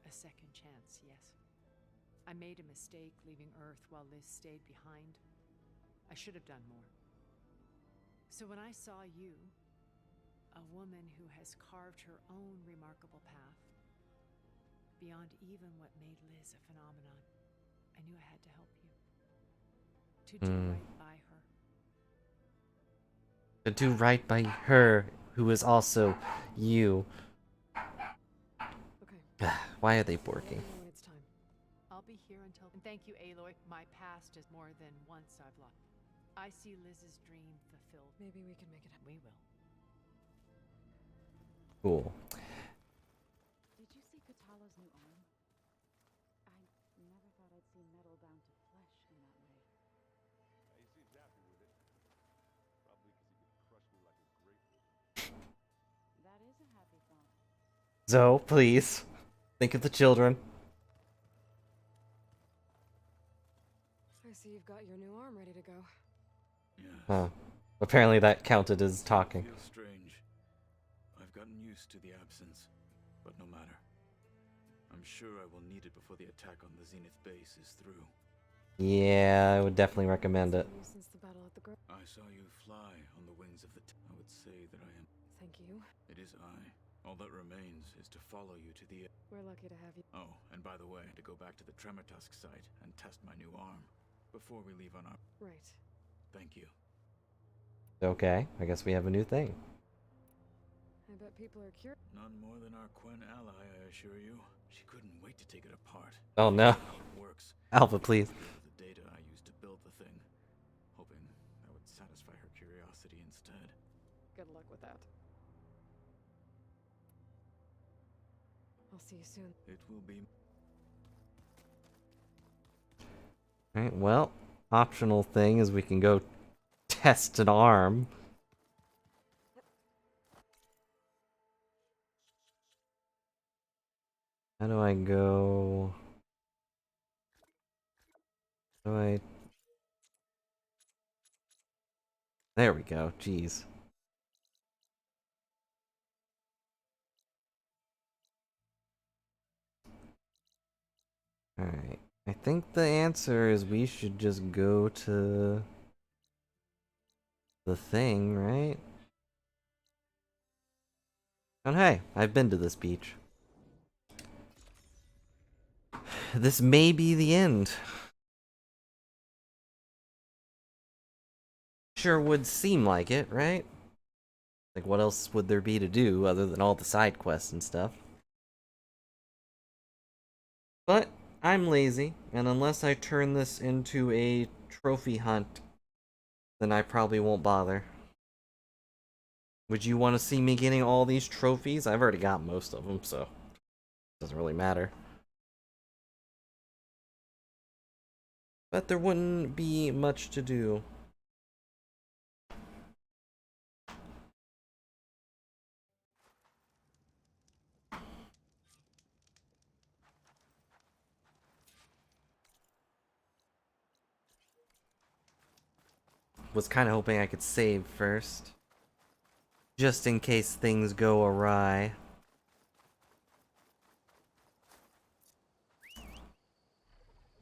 A second chance, yes. I made a mistake leaving Earth while Liz stayed behind. I should have done more. So when I saw you, a woman who has carved her own remarkable path, beyond even what made Liz a phenomenon, I knew I had to help you. To do right by her. To do right by her, who is also you. Okay. Why are they working? When it's time. I'll be here until. And thank you, Aloy. My past is more than once I've lost. I see Liz's dream fulfilled. Maybe we can make it happen. We will. Cool. Did you see Katala's new arm? I never thought I'd see metal bound to flesh in that way. He seems happy with it. Probably because he could crush me like a grapefruit. That is a happy thought. Zoe, please. Think of the children. I see you've got your new arm ready to go. Yes. Huh. Apparently that counted as talking. Feels strange. I've gotten used to the absence, but no matter. I'm sure I will need it before the attack on the Zenith base is through. Yeah, I would definitely recommend it. Since the battle at the grove. I saw you fly on the wings of the I would say that I am. Thank you. It is I. All that remains is to follow you to the... We're lucky to have you. Oh, and by the way, to go back to the Tremortusk site and test my new arm before we leave on our... Right. Thank you. Okay, I guess we have a new thing. I bet people are curious. None more than our Quen ally, I assure you. She couldn't wait to take it apart. Oh no. How it works. Alpha, please. The data I used to build the thing, hoping that would satisfy her curiosity instead. Good luck with that. I'll see you soon. It will be. Alright, well, optional thing is we can go test an arm. How do I go? Do I? There we go. Jeez. Alright. I think the answer is we should just go to the thing, right? And hey, I've been to this beach. This may be the end. Sure would seem like it, right? Like, what else would there be to do other than all the side quests and stuff? But I'm lazy, and unless I turn this into a trophy hunt, then I probably won't bother. Would you want to see me getting all these trophies? I've already got most of them, so it doesn't really matter. But there wouldn't be much to do. Was kind of hoping I could save first. Just in case things go awry.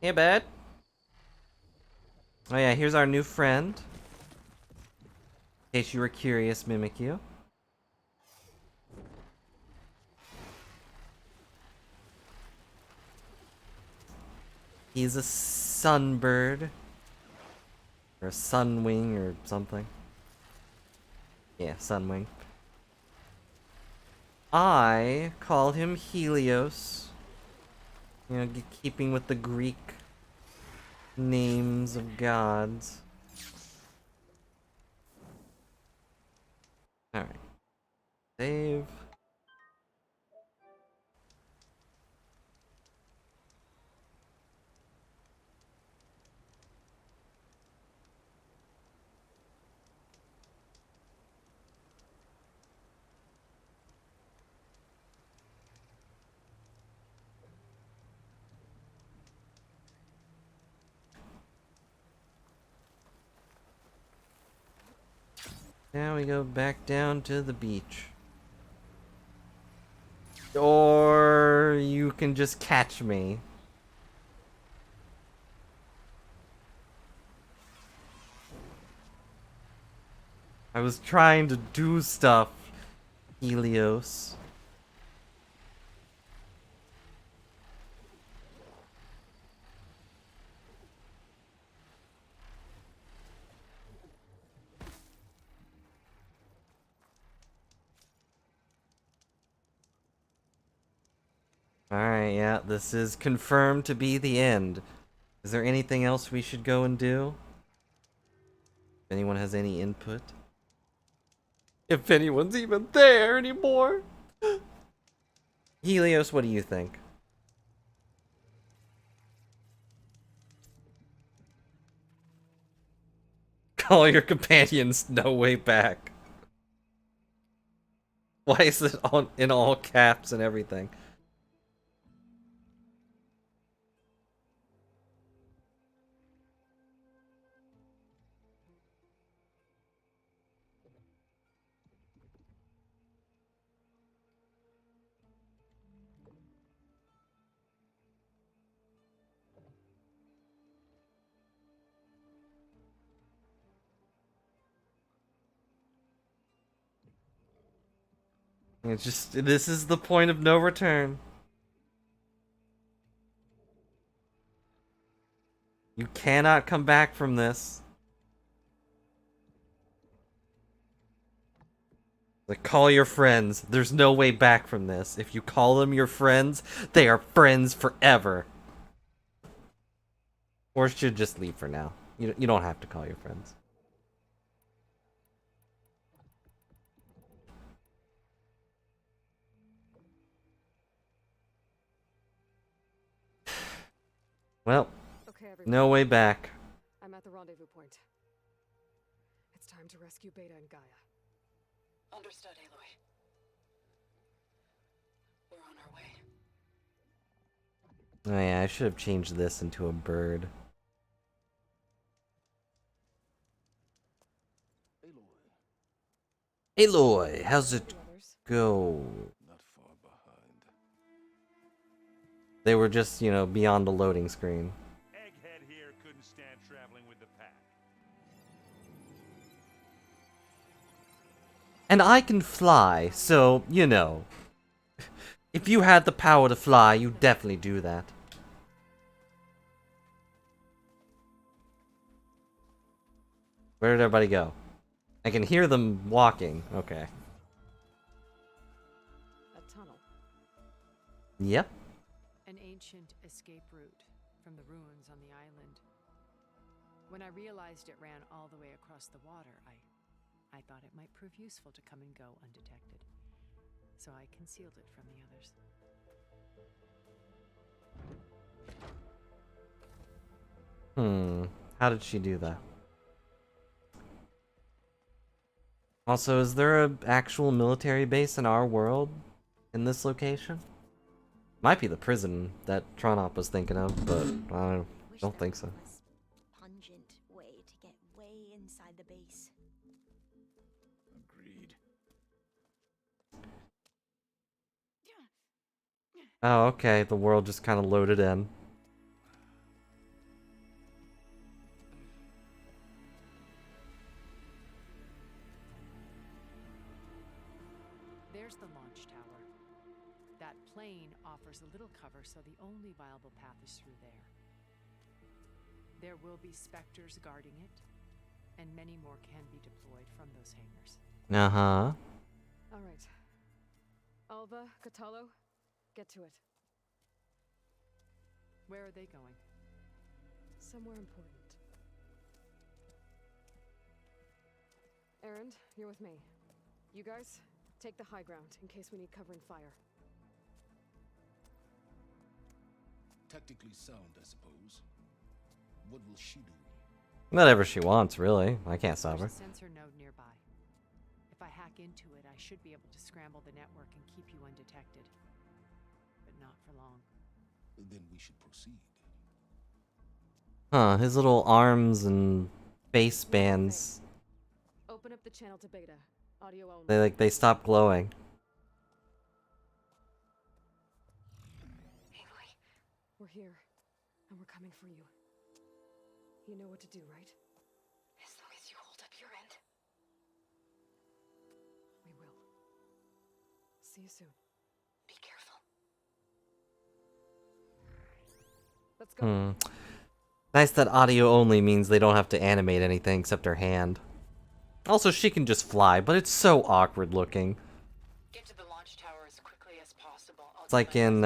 Hey, bud. Oh yeah, here's our new friend. In case you were curious, Mimikyu. He's a sunbird. Or a sunwing or something. Yeah, sunwing. I call him Helios. You know, keeping with the Greek names of gods. Alright. Save. Now we go back down to the beach. Or you can just catch me. I was trying to do stuff, Helios. Alright, yeah, this is confirmed to be the end. Is there anything else we should go and do? If anyone has any input? If anyone's even there anymore! Helios, what do you think? Call your companions no way back. Why is it on in all caps and everything? It's just, this is the point of no return. You cannot come back from this. Like, call your friends. There's no way back from this. If you call them your friends, they are friends forever. Or should just leave for now. You don't have to call your friends. Well, Okay, no way back. I'm at the rendezvous point. It's time to rescue Beta and Gaia. Understood, Aloy. We're on our way. Oh yeah, I should have changed this into a bird. Aloy, how's it go? They were just, you know, beyond the loading screen. Egghead here couldn't stand traveling with the pack. And I can fly, so, you know. If you had the power to fly, you'd definitely do that. Where did everybody go? I can hear them walking. Okay. A tunnel. Yep. An ancient escape route from the ruins on the island. When I realized it ran all the way across the water, I thought it might prove useful to come and go undetected. So I concealed it from the others. How did she do that? Also, is there an actual military base in our world in this location? Might be the prison that Tronop was thinking of, but I don't think so. Pungent way to get way inside the base. Agreed. Oh, okay. The world just kind of loaded in. There's the launch tower. That plane offers a little cover, so the only viable path is through there. There will be Spectres guarding it, and many more can be deployed from those hangars. Uh-huh. All right. Alva, Catalo, get to it. Where are they going? Somewhere important. Erend, you're with me. You guys, take the high ground in case we need cover and fire. Tactically sound, I suppose. What will she do? Whatever she wants, really. I can't stop her. There's a sensor node nearby. If I hack into it, I should be able to scramble the network and keep you undetected. But not for long. Then we should proceed. Huh, his little arms and face bands. Open up the channel to Beta. Audio only. They stop glowing. Aloy, we're here, and we're coming for you. You know what to do, right? As long as you hold up your end. We will. See you soon. Be careful. Let's go. Nice that audio only means they don't have to animate anything except her hand. Also, she can just fly, but it's so awkward looking. Get to the launch tower as quickly as possible. It's like in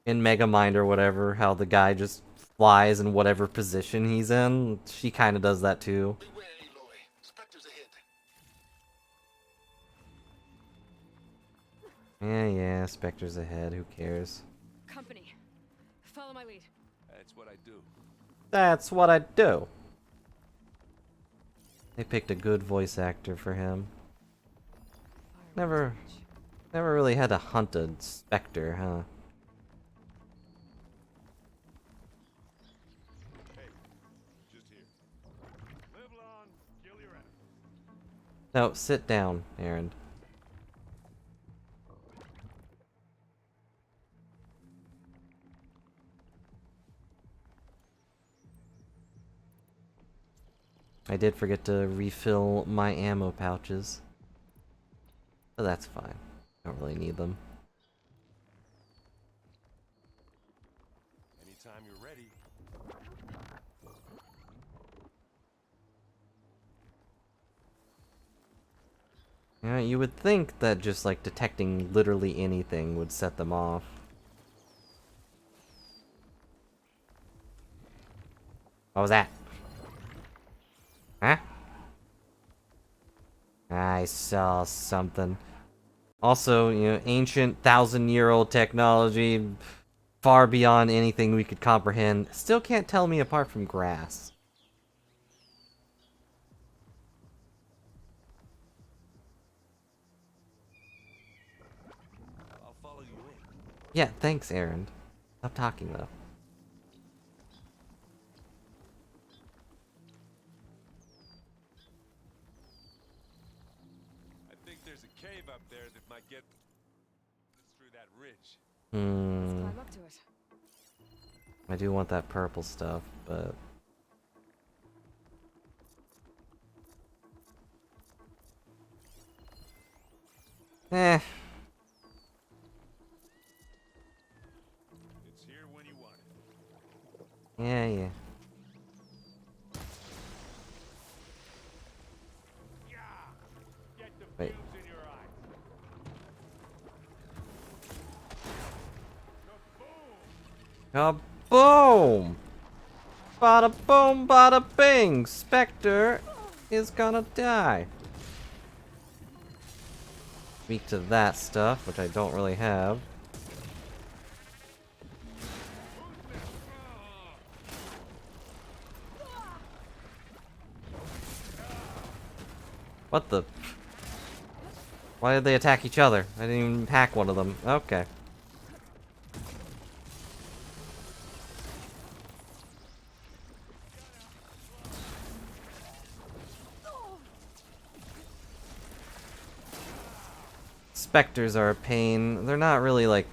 Megamind or whatever, how the guy just flies in whatever position he's in. She kind of does that too. Beware, Aloy. Spectres ahead. Yeah, Spectre's ahead. Who cares? Company, follow my lead. That's what I do. That's what I do. They picked a good voice actor for him. Never really had to hunt a Spectre, huh? Hey, just here. Live long, kill your enemy. No, sit down, Erend. I did forget to refill my ammo pouches. But that's fine. Don't really need them. Anytime you're ready. Yeah, you would think that just like detecting literally anything would set them off. What was that? Huh? I saw something. Also, you know, ancient 1,000-year-old technology, far beyond anything we could comprehend. Still can't tell me apart from grass. I'll follow you in. Yeah, thanks, Erend. Stop talking, though. I think there's a cave up there that might get us through that ridge. Let's climb up to it. I do want that purple stuff, but... It's here when you want it. Yeah. Get the Wait. fumes in your eyes. Kaboom! Bada boom, bada bing! Spectre is gonna die. Speak to that stuff, which I don't really have. What the? Why did they attack each other? I didn't even hack one of them. Okay. Spectres are a pain. They're not really like...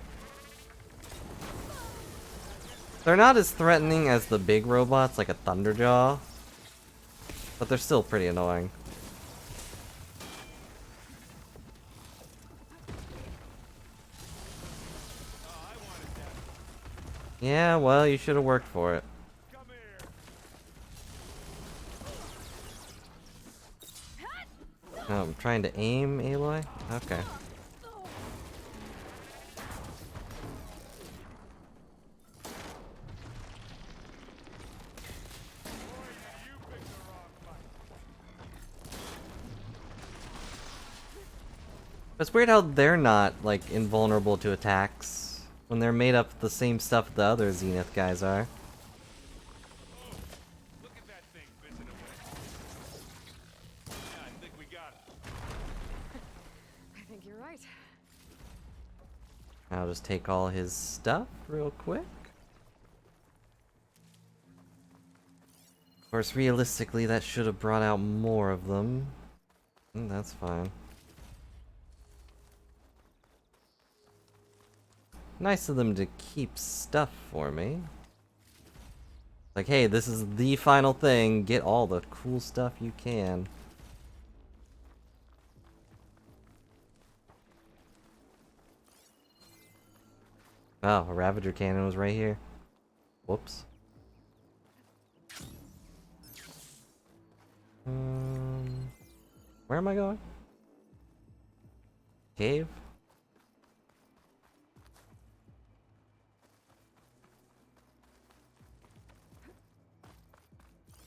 They're not as threatening as the big robots like a Thunderjaw. But they're still pretty annoying. Yeah, well, you should have worked for it. Oh, I'm trying to aim, Aloy? Okay. It's weird how they're not, like, invulnerable to attacks when they're made up the same stuff the other Zenith guys are. I think you're right. I'll just take all his stuff real quick. Of course, realistically, that should have brought out more of them. That's fine. Nice of them to keep stuff for me. Like, hey, this is the final thing. Get all the cool stuff you can. Oh, a Ravager cannon was right here. Whoops. Where am I going? Cave?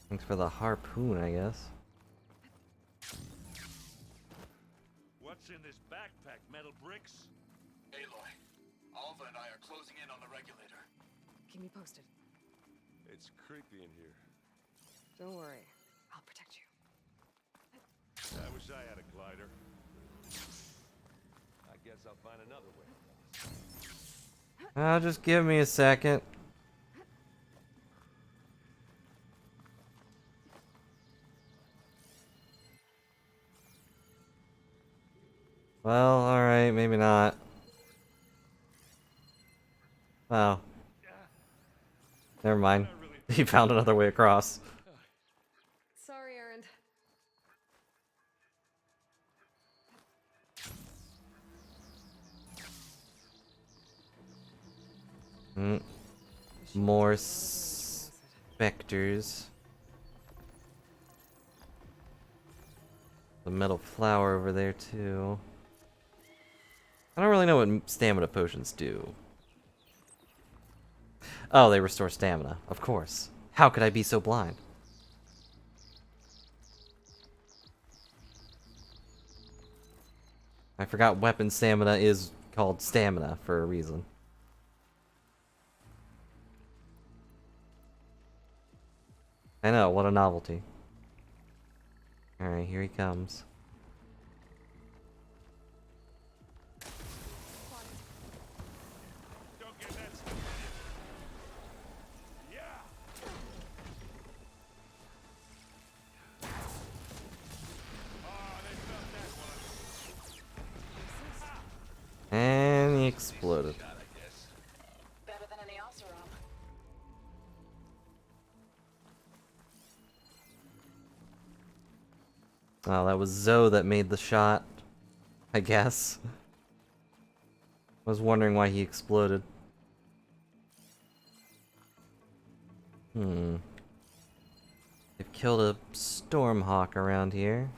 Thanks for the harpoon, I guess. What's in this backpack? Metal bricks? Aloy, Alva and I are closing in on the regulator. Keep me posted. It's creepy in here. Don't worry. I'll protect you. I wish I had a glider. I guess I'll find another way. Just give me a second. Well, alright, maybe not. Oh. Never mind. He found another way across. Sorry, Erend. More specters. The metal flower over there too. I don't really know what stamina potions do. Oh, they restore stamina. Of course. How could I be so blind? I forgot weapon stamina is called stamina for a reason. I know, what a novelty. Alright, here he comes. And he exploded. Better than any Oseram. Oh, that was Zoe that made the shot, I guess. I was wondering why he exploded. They've killed a Stormhawk around here.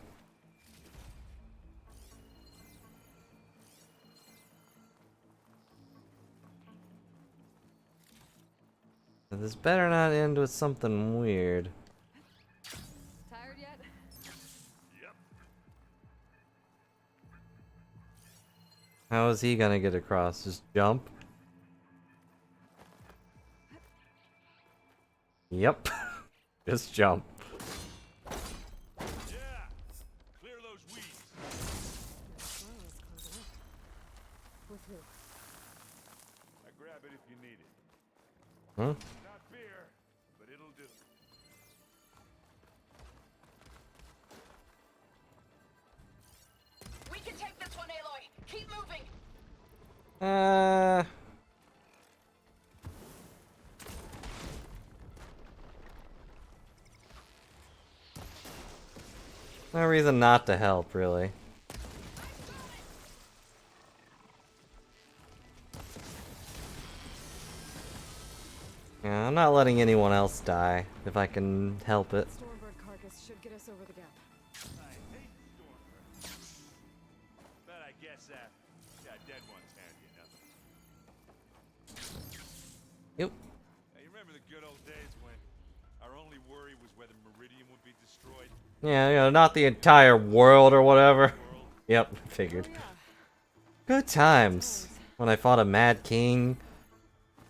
This better not end with something weird. Tired yet? Yep. How is he gonna get across? Just jump? Yep. Just jump. Yeah. Clear those weeds. With who? I grab it if you need it. Huh? Not beer, but it'll do. We can take this one, Aloy. Keep moving. No reason not to help, really. Yeah, I'm not letting anyone else die if I can help it. Stormbird carcass should get us over the gap. I hate Stormbird. But I guess dead one's handy enough. Yep. Hey, you remember the good old days when our only worry was whether Meridian would be destroyed? Yeah, you know, not the entire world or whatever. Yep, figured. Good times. When I fought a Mad King,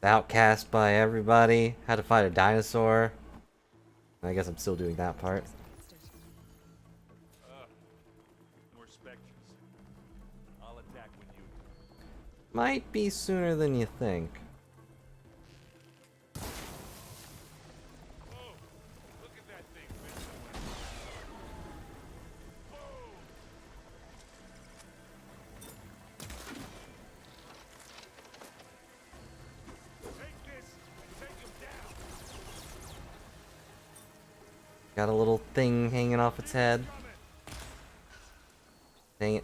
outcast by everybody, had to fight a dinosaur. I guess I'm still doing that part. More specters. I'll attack when you... Might be sooner than you think. Look at that thing, Take this and take him down. Got a little thing hanging off its head. Dang it.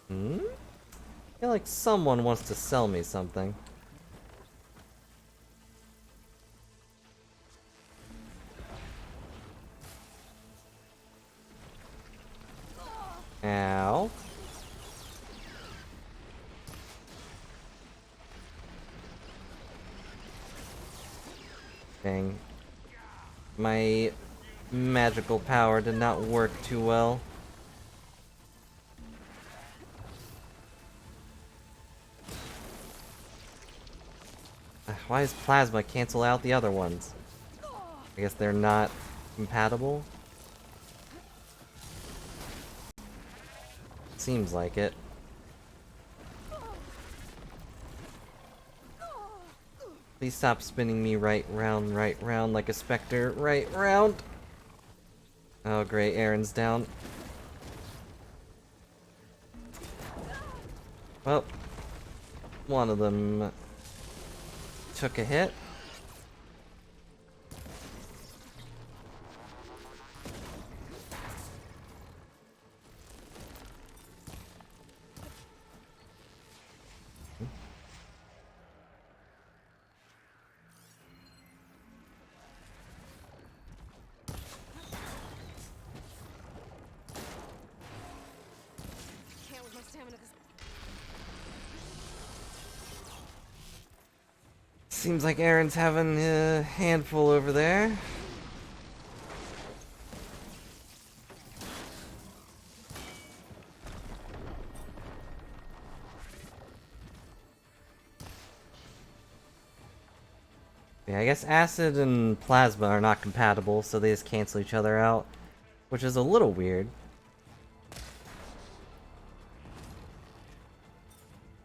Hmm? I feel like someone wants to sell me something. Ow. Dang. My magical power did not work too well. Why does plasma cancel out the other ones? I guess they're not compatible? Seems like it. Please stop spinning me right round like a specter. Right round! Oh great, Aaron's down. Well, one of them took a hit. Can't with my stamina this. Seems like Aaron's having a handful over there. Yeah, I guess acid and plasma are not compatible, so they just cancel each other out, which is a little weird.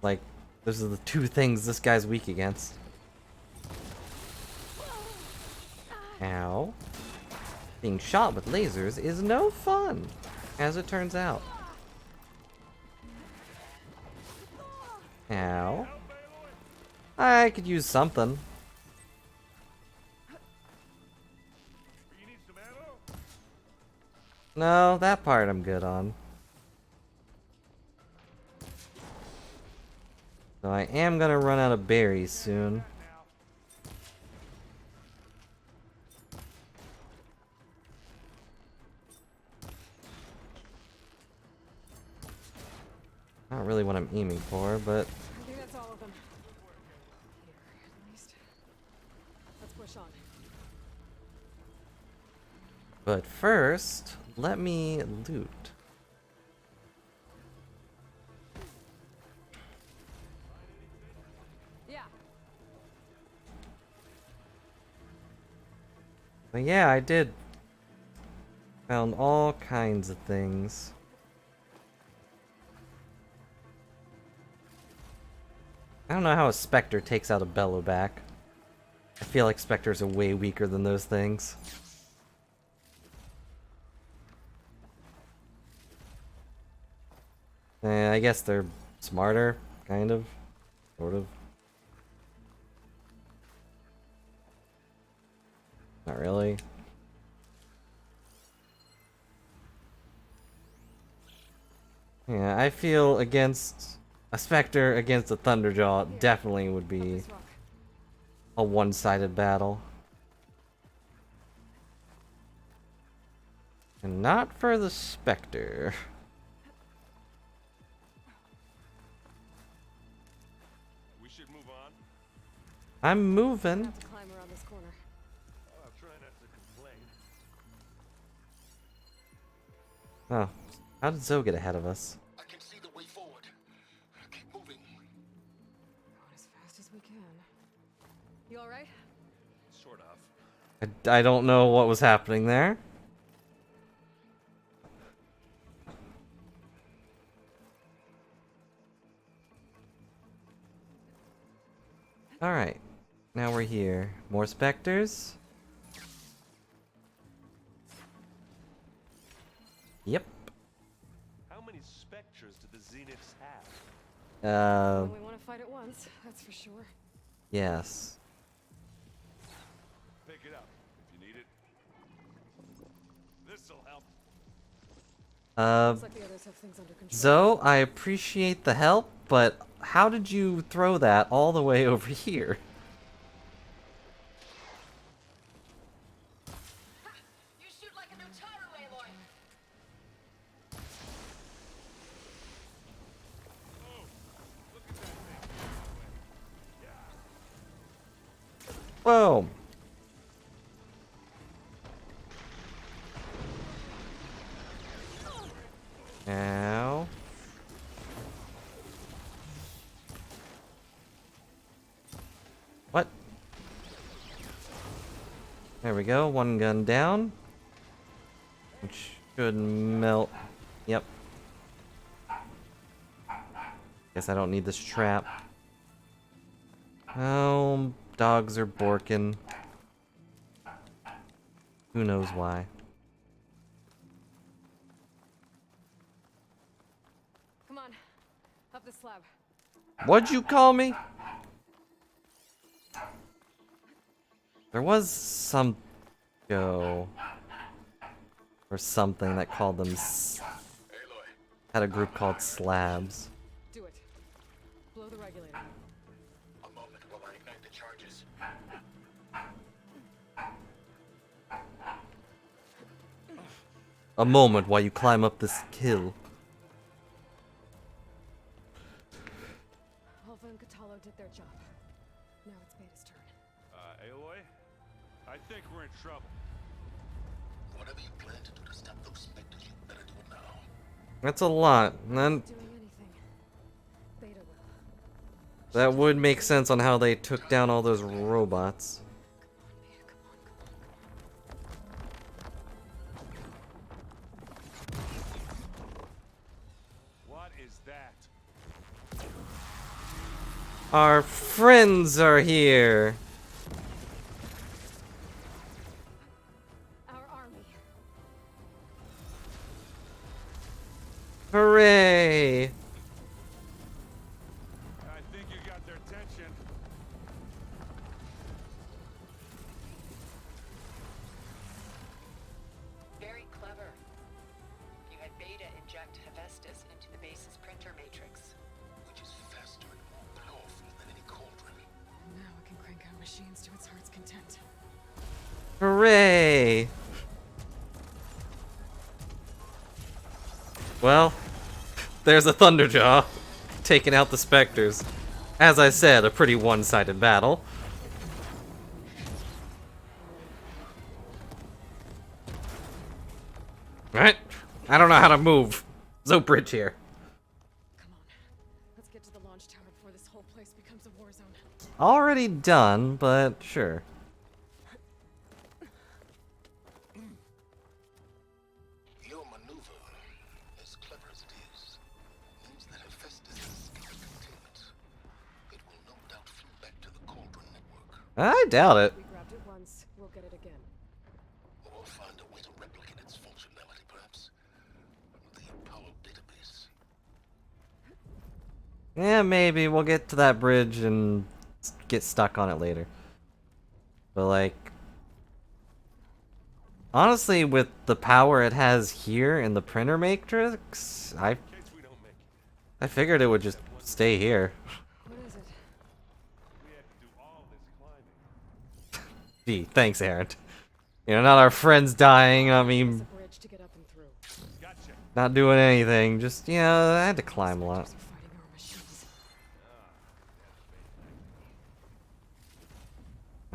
Like, those are the two things this guy's weak against. Ow. Being shot with lasers is no fun, as it turns out. Ow. I could use something. No, that part I'm good on. So I am gonna run out of berries soon. Not really what I'm aiming for, but I think that's all of them. Here, at least. Let's push on. But first, let me loot. Yeah. But yeah, I did. Found all kinds of things. I don't know how a Spectre takes out a Bellowback. I feel like Spectres are way weaker than those things. I guess they're smarter, kind of, sort of. Not really. Yeah, I feel against a Spectre against a Thunderjaw definitely would be a one-sided battle. And not for the Spectre. We should move on. I'm moving. Have to climb around this corner. I'll try not to complain. Oh, how did Zoe get ahead of us? I can see the way forward. Keep moving. Going as fast as we can. You all right? Sort of. I don't know what was happening there. Alright, now we're here. More Spectres? Yep. How many Spectres do the Zeniths have? We want to fight at once, that's for sure. Yes. Pick it up if you need it. This'll help. Looks like the others have things under control. Zoe, I appreciate the help, but how did you throw that all the way over here? You shoot like a Notaru, Aloy! Whoa! Ow. What? There we go, one gun down. Which should melt. Yep. Guess I don't need this trap. Oh, dogs are borking. Who knows why. Come on, up the slab. What'd you call me? There was some go or something that called them had a group called Slabs. Do it. Blow the regulator. A moment while I ignite the charges. A moment while you climb up this hill. Alpha and Katalo did their job. Now it's Beta's turn. Aloy? I think we're in trouble. Whatever you plan to do to stop those Spectres, you better do it now. That's a lot. And then Doing anything. Beta will. that would make sense on how they took down all those robots. What is that? Our friends are here. Our army. Hooray! I think you got their attention. Very clever. You had Beta inject Hephaestus into the base's printer matrix. Which is faster and more powerful than any cauldron. Now it can crank out machines to its heart's content. Hooray! Well, there's a Thunderjaw taking out the Spectres. As I said, a pretty one-sided battle. Alright. I don't know how to move. There's no bridge here. Let's get to the launch tower before this whole place becomes a war zone. Already done, but sure. Your maneuver, as clever as it is, means that Hephaestus escaped containment. It will no doubt flew back to the Cauldron network. I doubt it. We grabbed it once, we'll get it again. Or find a way to replicate its functionality, perhaps. The Apollo database. Yeah, maybe we'll get to that bridge and get stuck on it later. But like, honestly, with the power it has here in the printer matrix, I figured it would just stay here. What is it? Gee, thanks, Aaron. You know, not our friends dying. I mean, Bridge to get up and through. not doing anything. Just, you know, I had to climb a lot.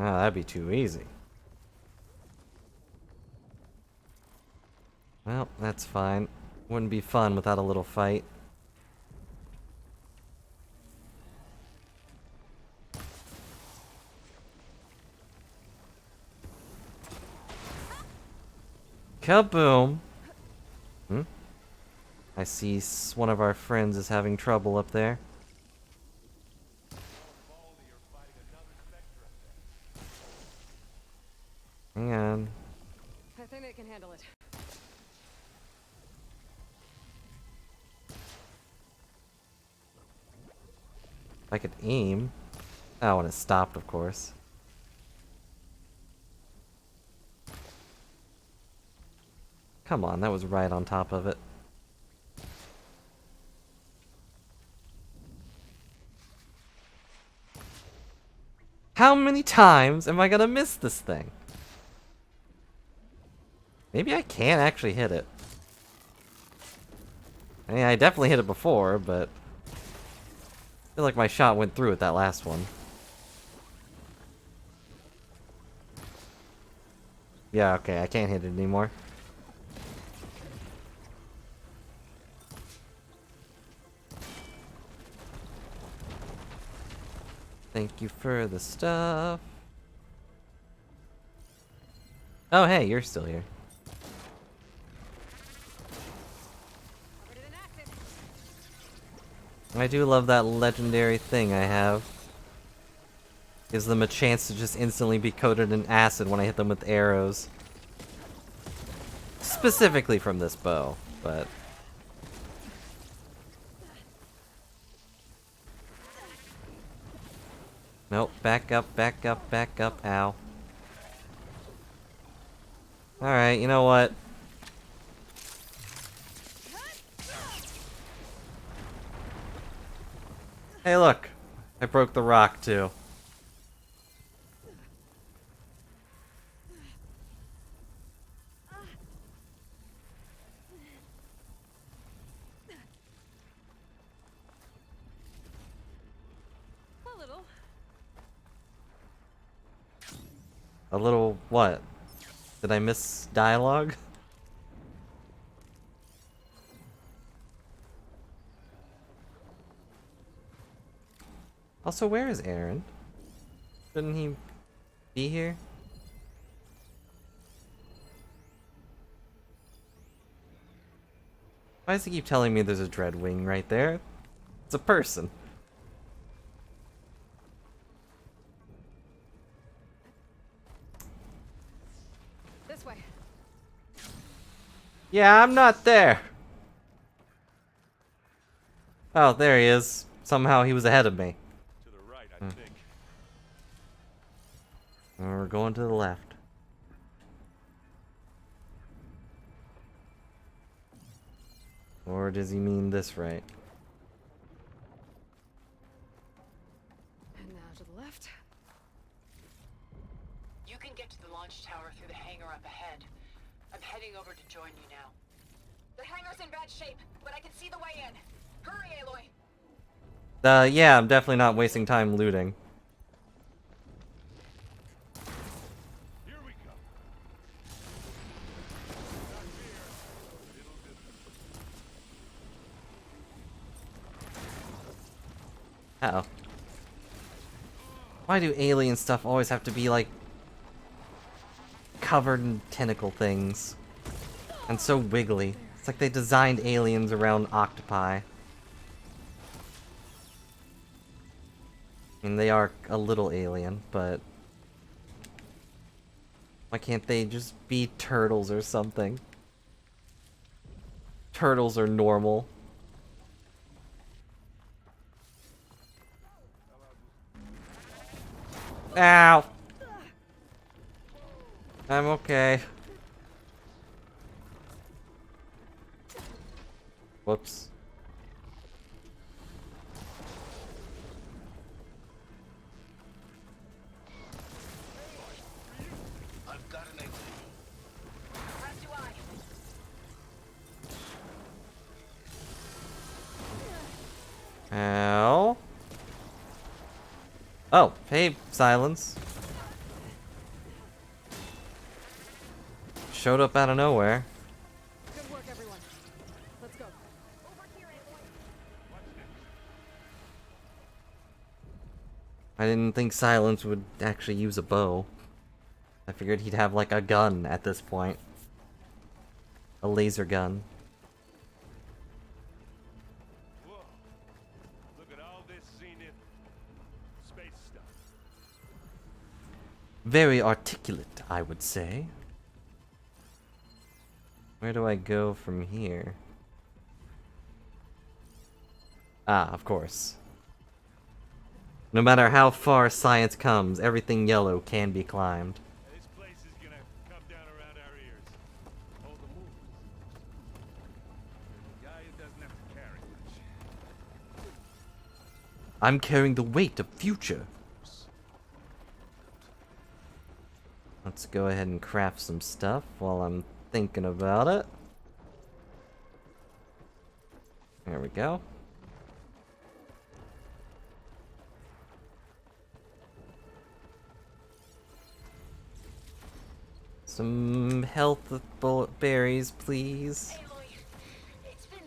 Oh, that'd be too easy. Well, that's fine. Wouldn't be fun without a little fight. Kaboom! Hmm? I see one of our friends is having trouble up there. Hang on. I think they can handle it. If I could aim. Oh, and it stopped, of course. Come on, that was right on top of it. How many times am I gonna miss this thing? Maybe I can actually hit it. I mean, I definitely hit it before, but I feel like my shot went through with that last one. Yeah, okay, I can't hit it anymore. Thank you for the stuff. Oh, hey, you're still here. I do love that legendary thing I have. Gives them a chance to just instantly be coated in acid when I hit them with arrows. Specifically from this bow, but... Nope, back up, back up, back up, ow. Alright, you know what? Hey look, I broke the rock too. A little what? Did I miss dialogue? Also, where is Aaron? Shouldn't he be here? Why does he keep telling me there's a Dreadwing right there? It's a person. This way. Yeah, I'm not there. Oh, there he is. Somehow he was ahead of me. To the right, I think. We're going to the left. Or does he mean this right? And now to the left. You can get to the launch tower through the hangar up ahead. I'm heading over to join you now. The hangar's in bad shape, but I can see the way in. Hurry, Aloy! Yeah, I'm definitely not wasting time looting. Uh-oh. Why do alien stuff always have to be, like, covered in tentacle things? And so wiggly. It's like they designed aliens around octopi. I mean, they are a little alien, but... why can't they just be turtles or something? Turtles are normal. Ow! I'm okay. Whoops. I've got an idea. As do I. Ow. Oh, hey, Silence. Showed up out of nowhere. Good work, everyone. Let's go. I didn't think Silence would actually use a bow. I figured he'd have like a gun at this point. A laser gun. Whoa. Look at all this Zenith space stuff. Very articulate, I would say. Where do I go from here? Ah, of course. No matter how far science comes, everything yellow can be climbed. This place is gonna come down around our ears. All the moves. There's a guy who doesn't have to carry much. I'm carrying the weight of future. Let's go ahead and craft some stuff while I'm thinking about it. There we go. Some health berries, please. Aloy, it's been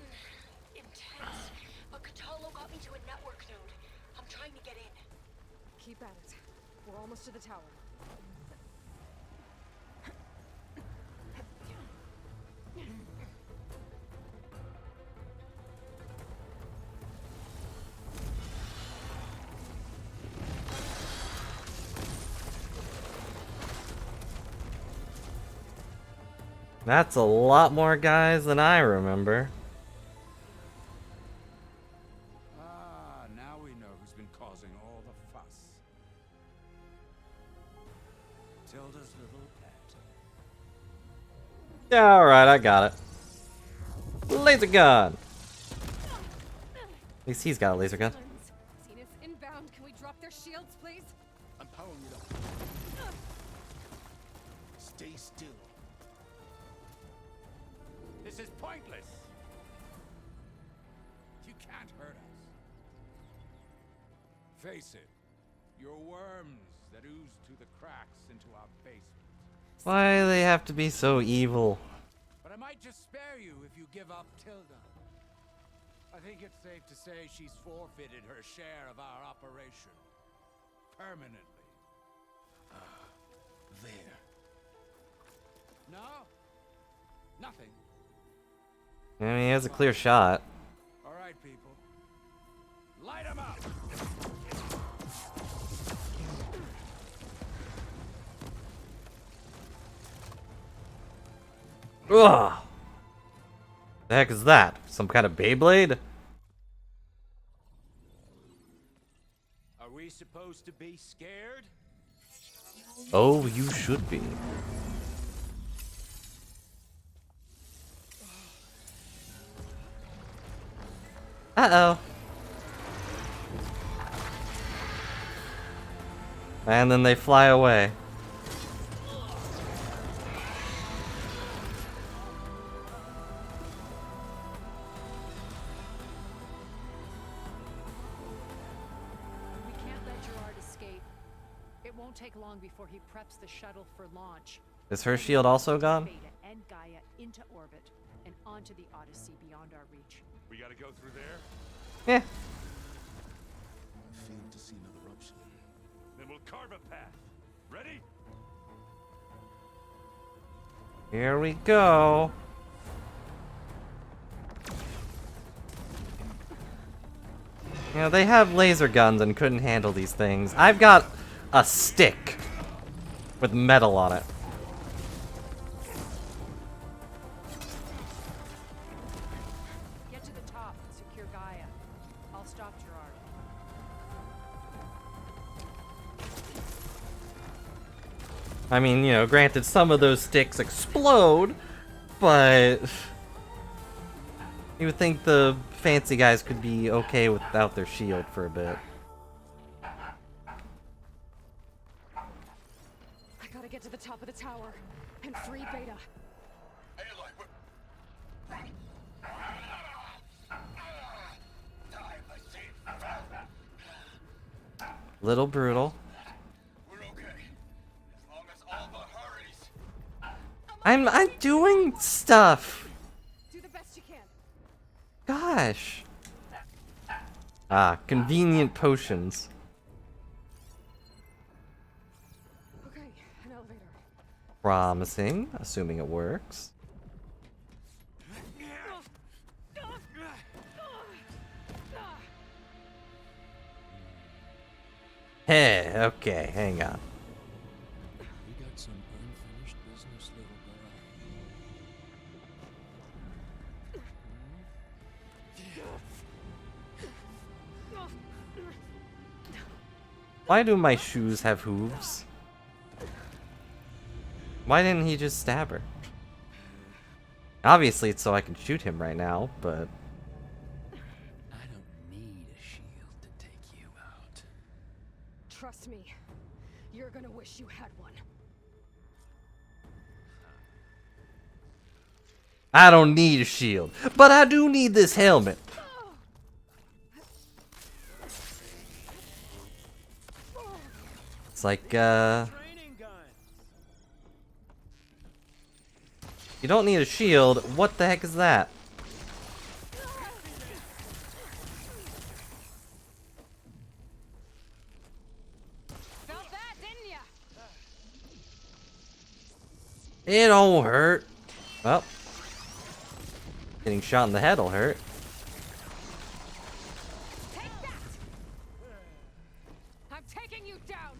intense, but Kotallo got me to a network node. I'm trying to get in. Keep at it. We're almost to the tower. That's a lot more guys than I remember. Ah, now we know who's been causing all the fuss. Tilda's little pet. Alright, I got it. Laser gun! At least he's got a laser gun. Zenith's inbound. Can we drop their shields, please? I'm powering it up. Stay still. This is pointless. You can't hurt us. Face it, you're worms that ooze through the cracks into our basement. Why do they have to be so evil? But I might just spare you if you give up Tilda. I think it's safe to say she's forfeited her share of our operation. Permanently. There. No? Nothing. I mean, he has a clear shot. All right, people. Light 'em up! Ugh! The heck is that? Some kind of Beyblade? Are we supposed to be scared? Oh, you should be. Uh-oh. And then they fly away. We can't let Gerard escape. It won't take long before he preps the shuttle for launch. Is her shield also gone? Beta and Gaia into orbit and onto the Odyssey beyond our reach. We gotta go through there? Yeah. failed to see another option. Then we'll carve a path. Ready? Here we go. You know, they have laser guns and couldn't handle these things. I've got a stick with metal on it. Get to the top and secure Gaia. I'll stop Gerard. I mean, you know, granted, some of those sticks explode, but you would think the fancy guys could be okay without their shield for a bit. I gotta get to the top of the tower and free Beta. Little brutal. I'm doing stuff. Do the best you can. Gosh. Ah, convenient potions. Okay, an elevator. Promising, assuming it works. Hey, okay, hang on. We got some unfinished business, little Why do my shoes have hooves? Why didn't he just stab her? Obviously it's so I can shoot him right now, but... I don't need a shield to take you out. Trust me, you're gonna wish you had one. I don't need a shield, but I do need this helmet. It's like, you don't need a shield. What the heck is that? Felt that, didn't ya? It don't hurt. Well, getting shot in the head will hurt. I'm taking you down.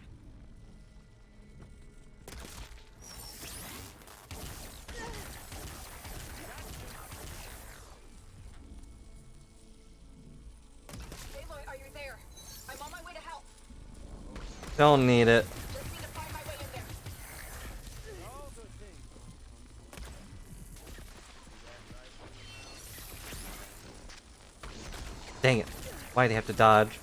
Aloy, are you there? I'm on my way to help. Don't need it. Just need to find my way in there. Dang it. Why'd he have to dodge?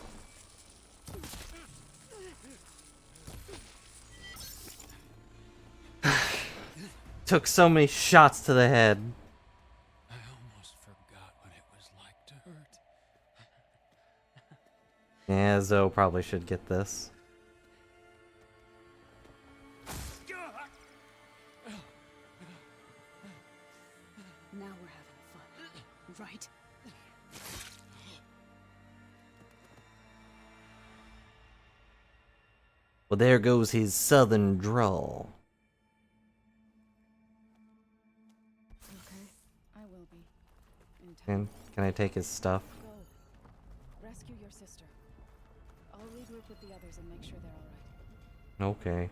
Took so many shots to the head. I almost forgot what it was like to hurt. Yeah, Zoe probably should get this. Now we're having fun, right? Well, there goes his southern drawl. Okay, I will be. In time. Can I take his stuff? Go. Rescue your sister. I'll regroup with the others and make sure they're alright. Okay.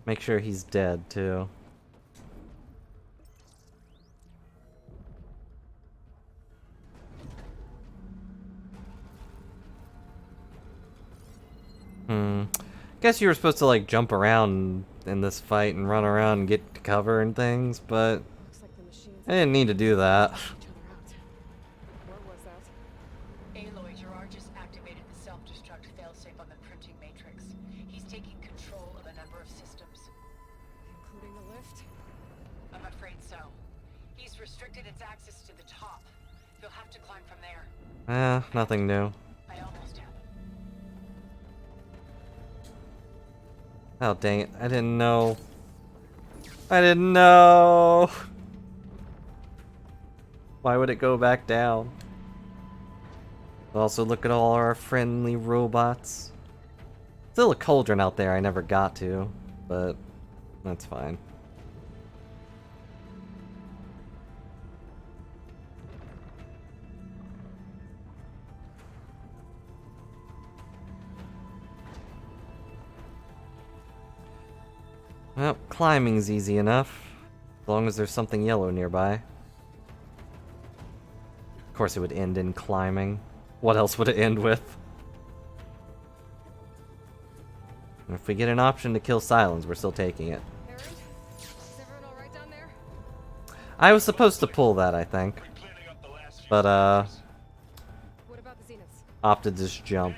Make sure he's dead, too. Guess you were supposed to, like, jump around in this fight and run around and get to cover and things, but I didn't need to do that. What was that? Aloy, Gerard just activated the self-destruct failsafe on the printing matrix. He's taking control of a number of systems. Including the lift? I'm afraid so. He's restricted its access to the top. You'll have to climb from there. Nothing new. I almost have. Oh, dang it. I didn't know. I didn't know. Why would it go back down? Also, look at all our friendly robots. Still a cauldron out there I never got to, but that's fine. Well, climbing's easy enough, as long as there's something yellow nearby. Of course it would end in climbing. What else would it end with? And if we get an option to kill Sylens, we're still taking it. I was supposed to pull that, I think. But, What about the Zeniths? opted to just jump.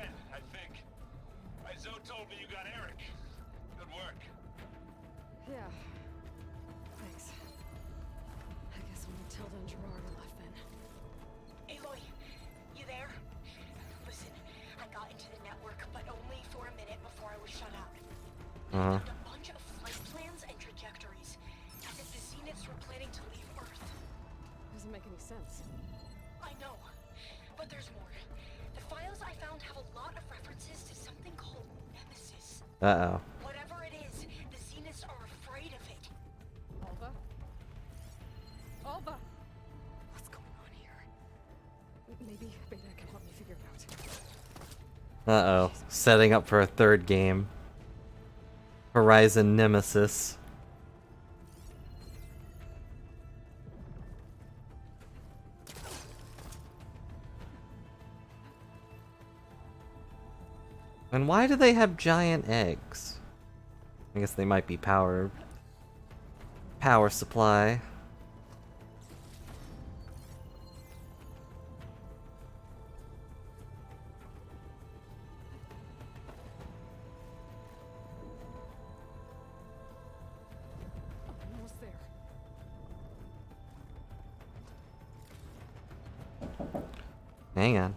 Yeah. Thanks. I guess when Matilda and Gerard are left then. Aloy, you there? Listen, I got into the network, but only for a minute before I was shut out. Uh-huh. A bunch of flight plans and trajectories, as if the Zeniths were planning to leave Earth. Doesn't make any sense. I know, but there's more. The files I found have a lot of references to something called Nemesis. Uh-oh. Whatever it is, the Zeniths are afraid of it. Alva? Alva! What's going on here? Maybe Beta can help me figure it out. Uh-oh. Setting up for a third game. Horizon Nemesis. And why do they have giant eggs? I guess they might be power supply. Almost there. Hang on.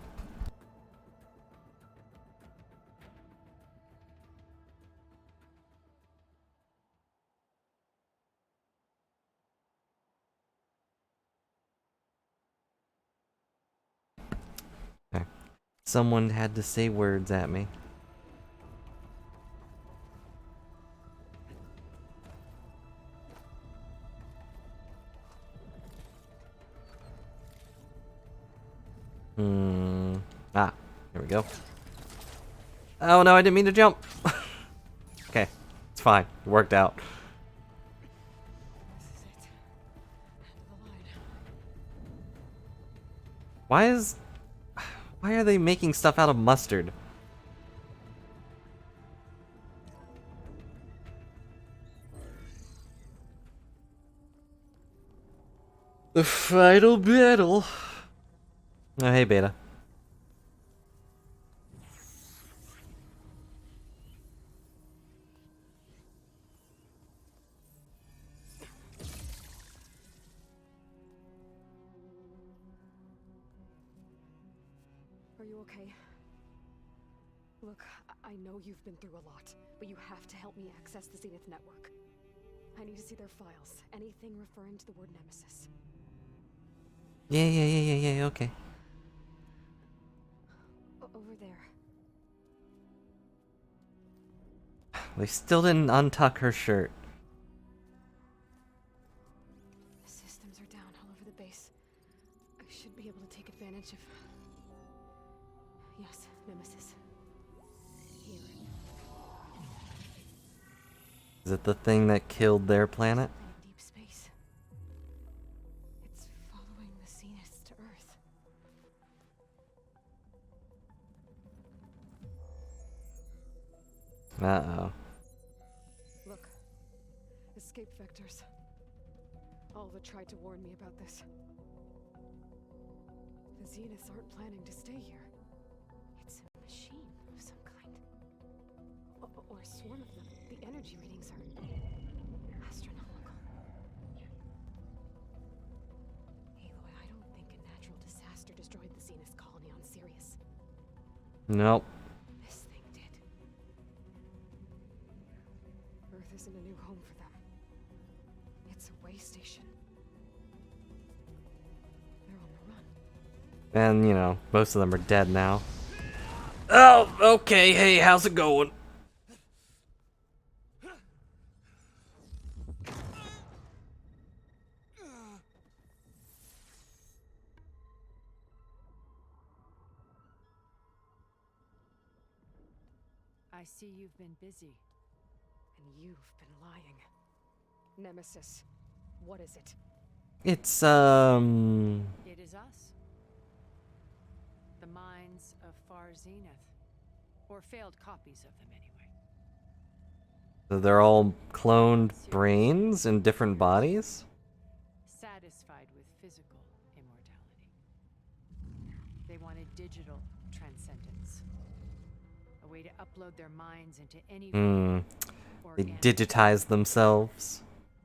Okay. Someone had to say words at me. Ah, here we go. Oh no, I didn't mean to jump. Okay, it's fine. It worked out. Why are they making stuff out of mustard? The final battle. Oh, hey, Beta. Are you okay? Look, I know you've been through a lot, but you have to help me access the Zenith network. I need to see their files. Anything referring to the word Nemesis. Yeah, okay. Over there. They still didn't untuck her shirt. The systems are down all over the base. I should be able to take advantage of... Yes, Nemesis. Here. Is it the thing that killed their planet? Deep space. It's following the Zeniths to Earth. Uh-oh. Look. Escape vectors. Alva tried to warn me about this. The Zeniths aren't planning to stay here. It's a machine of some kind. Or a swarm of them. The energy readings are astronomical. Aloy, I don't think a natural disaster destroyed the Zenith colony on Sirius. Nope. This thing did. Earth isn't a new home for them. It's a way station. They're on the run. And, you know, most of them are dead now. Oh, okay, hey, how's it going? I see you've been busy. And you've been lying. Nemesis, what is it? It's, It is us. The minds of Far Zenith. Or failed copies of them, anyway. So they're all cloned brains in different bodies? Satisfied with physical immortality. They wanted digital transcendence. A way to upload their minds into any They digitize themselves.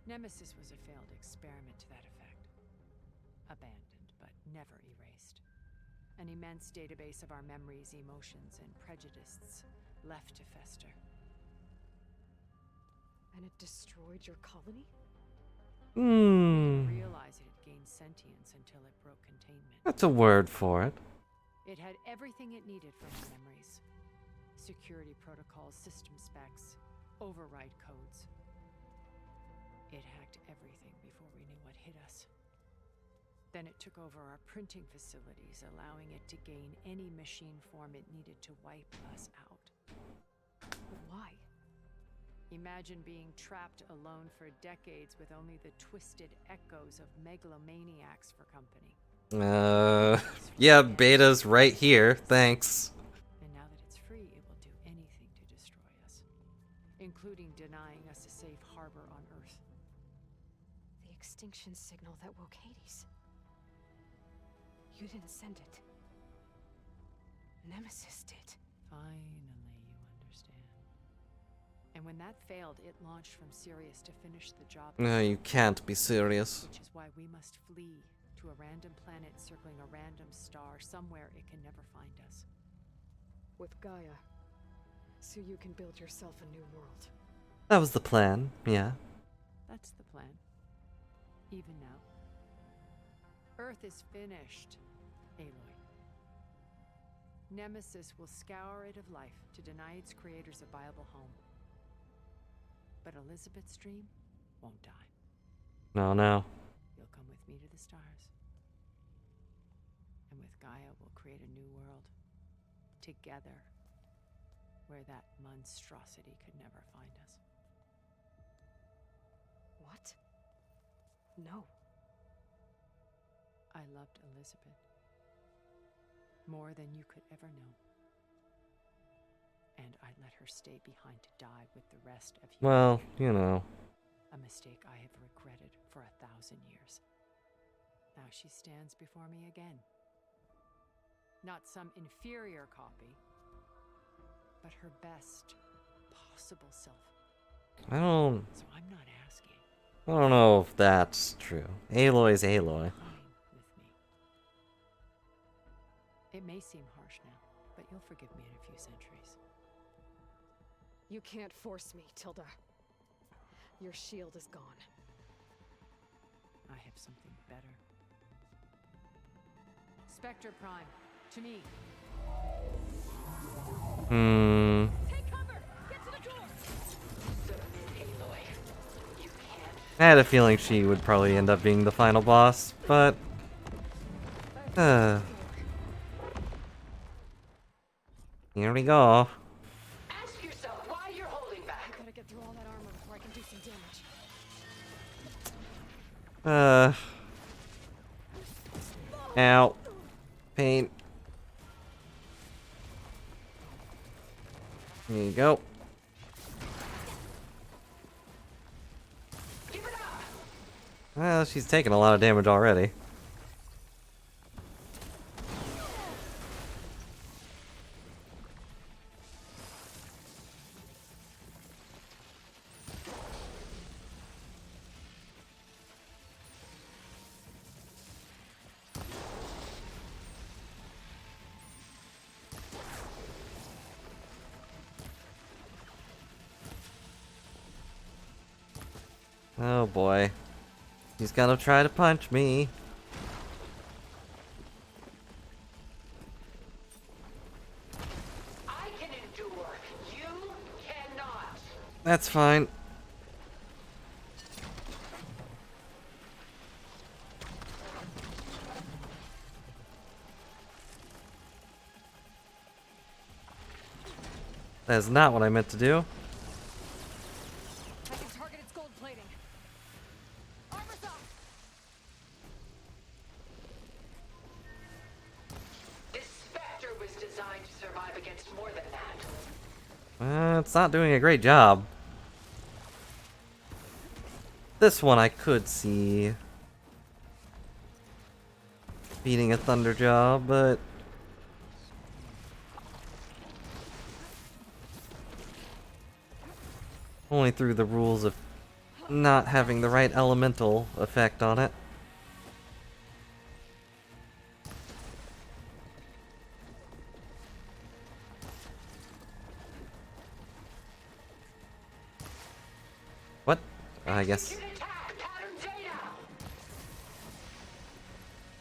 Nemesis was a failed experiment to that effect. Abandoned, but never erased. An immense database of our memories, emotions, and prejudices left to fester. And it destroyed your colony? We didn't realize it had gained sentience until it broke containment. That's a word for it. It had everything it needed for our memories. Security protocols, system specs, override codes. It hacked everything before we knew what hit us. Then it took over our printing facilities, allowing it to gain any machine form it needed to wipe us out. Why? Imagine being trapped alone for decades with only the twisted echoes of megalomaniacs for company. Yeah, Beta's right here, thanks. And now that it's free, it will do anything to destroy us, including denying us a safe harbor on Earth. The extinction signal that woke Hades. You didn't send it. Nemesis did. Finally, you understand. And when that failed, it launched from Sirius to finish the job. No, you can't be serious. Which is why we must flee to a random planet circling a random star, somewhere it can never find us. With Gaia. So you can build yourself a new world. That was the plan, yeah. That's the plan. Even now. Earth is finished, Aloy. Nemesis will scour it of life to deny its creators a viable home. But Elizabeth Stream won't die. No. You'll come with me to the stars. And with Gaia, we'll create a new world. Together. Where that monstrosity could never find us. What? No. I loved Elizabeth. More than you could ever know. And I let her stay behind to die with the rest of you. Well, you know. A mistake I have regretted for 1,000 years. Now she stands before me again. Not some inferior copy, but her best possible self. I don't know if that's true. Aloy's Aloy. It may seem harsh now, but you'll forgive me in a few centuries. You can't force me, Tilda. Your shield is gone. I have something better. Spectre Prime, to me. Take cover! Get to the door! Aloy, you can't. I had a feeling she would probably end up being the final boss, but... Here we go. Ask yourself why you're holding back. I gotta get through all that armor before I can do some damage. Ow. Pain. There you go. Well, she's taken a lot of damage already. Oh boy. He's gonna try to punch me. That's fine. That is not what I meant to do. I can target its gold plating. Armor's up. This Spectre was designed to survive against more than that. It's not doing a great job. This one I could see beating a Thunderjaw, but only through the rules of not having the right elemental effect on it. What? I guess.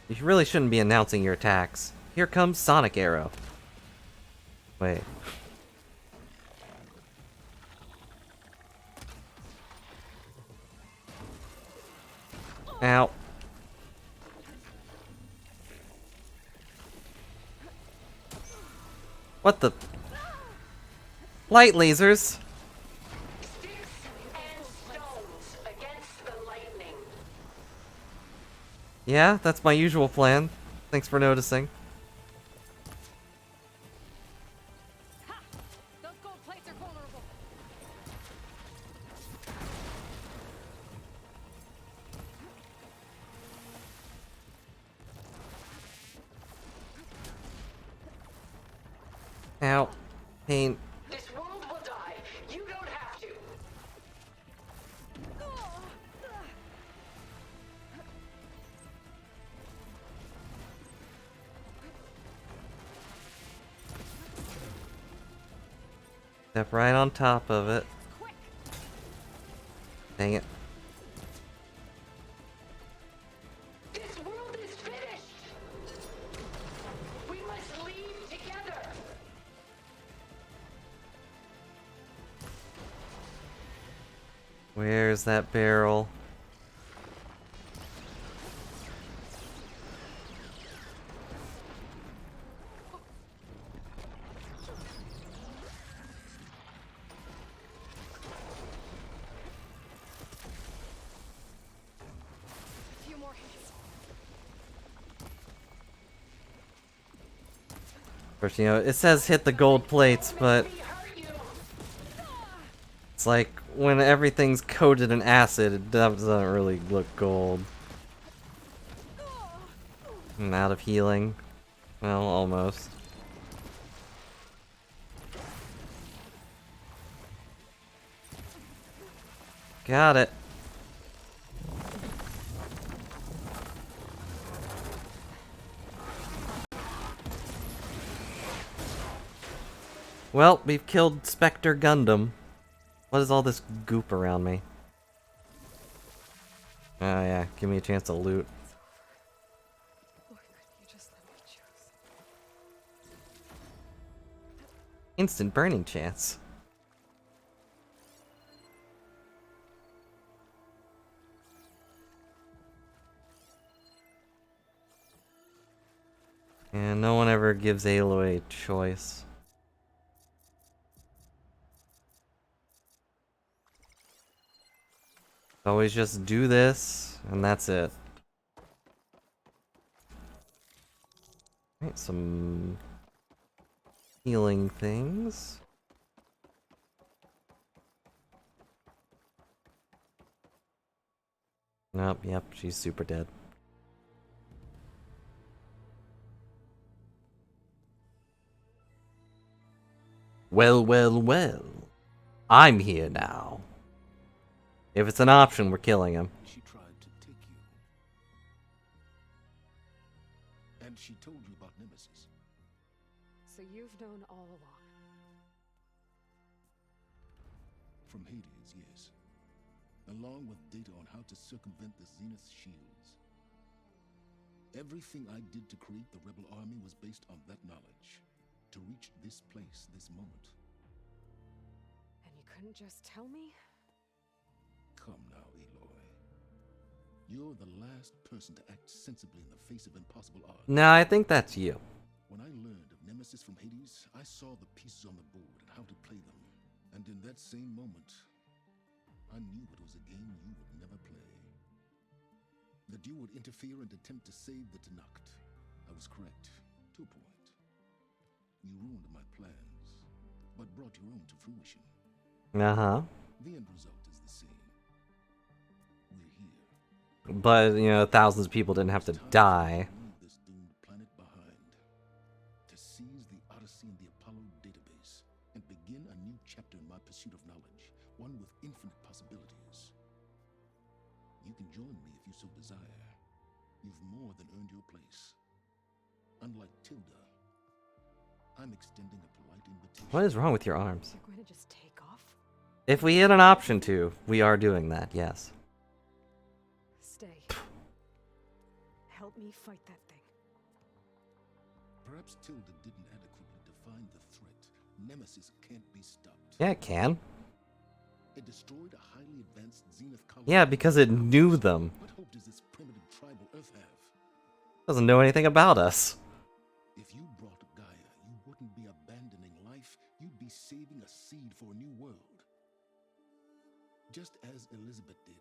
You really shouldn't be announcing your attacks. Here comes Sonic Arrow. Wait. Ow. What the? Light lasers? Yeah, that's my usual plan. Thanks for noticing. Those gold plates are vulnerable. Ow. Pain. This world will die. You don't have to. Step right on top of it. Dang it. This world is finished. We must leave together. Where's that barrel? A few more hits. Of course, you know, it says hit the gold plates, but it's like when everything's coated in acid, it doesn't really look gold. I'm out of healing. Well, almost. Got it. Well, we've killed Spectre Gundam. What is all this goop around me? Oh yeah, give me a chance to loot. Instant burning chance. And no one ever gives Aloy a choice. Always just do this, and that's it. Alright, some healing things. Nope, yep, she's super dead. Well, well, well. I'm here now. If it's an option, we're killing him. She tried to take you. And she told you about Nemesis. So you've known all along. From Hades, yes. Along with data on how to circumvent the Zenith shields. Everything I did to create the rebel army was based on that knowledge. To reach this place, this moment. And you couldn't just tell me? Come now, Aloy. You're the last person to act sensibly in the face of impossible odds. No, I think that's you. When I learned of Nemesis from Hades, I saw the pieces on the board and how to play them. And in that same moment, I knew it was a game you would never play. That you would interfere and attempt to save the Tenakth. I was correct, to a point. You ruined my plans, but brought your own to fruition. Uh-huh. The end result is the same. We're here. But, you know, thousands of people didn't have to die. Leave this doomed planet behind. To seize the Odyssey and the Apollo database, and begin a new chapter in my pursuit of knowledge, one with infinite possibilities. You can join me if you so desire. You've more than earned your place. Unlike Tilda, I'm extending a polite invitation. What is wrong with your arms? You're going to just take off? If we had an option to, we are doing that, yes. Stay. Help me fight that thing. Perhaps Tilda didn't adequately define the threat. Nemesis can't be stopped. Yeah, it can. It destroyed a highly advanced Zenith colony. Yeah, because it knew them. What hope does this primitive tribal Earth have? Doesn't know anything about us. If you brought Gaia, you wouldn't be abandoning life. You'd be saving a seed for a new world. Just as Elizabeth did.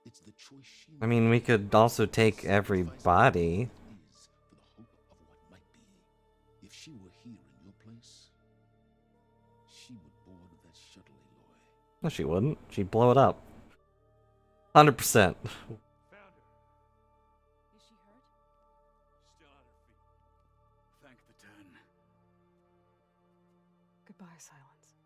It's the choice she I mean, we could also take everybody. is for the hope of what might be. If she were here in your place, she would board that shuttle, Aloy. No, she wouldn't. She'd blow it up. 100%. Found her. Is she hurt? Still on her feet. Thank the Ten. Goodbye, Silence.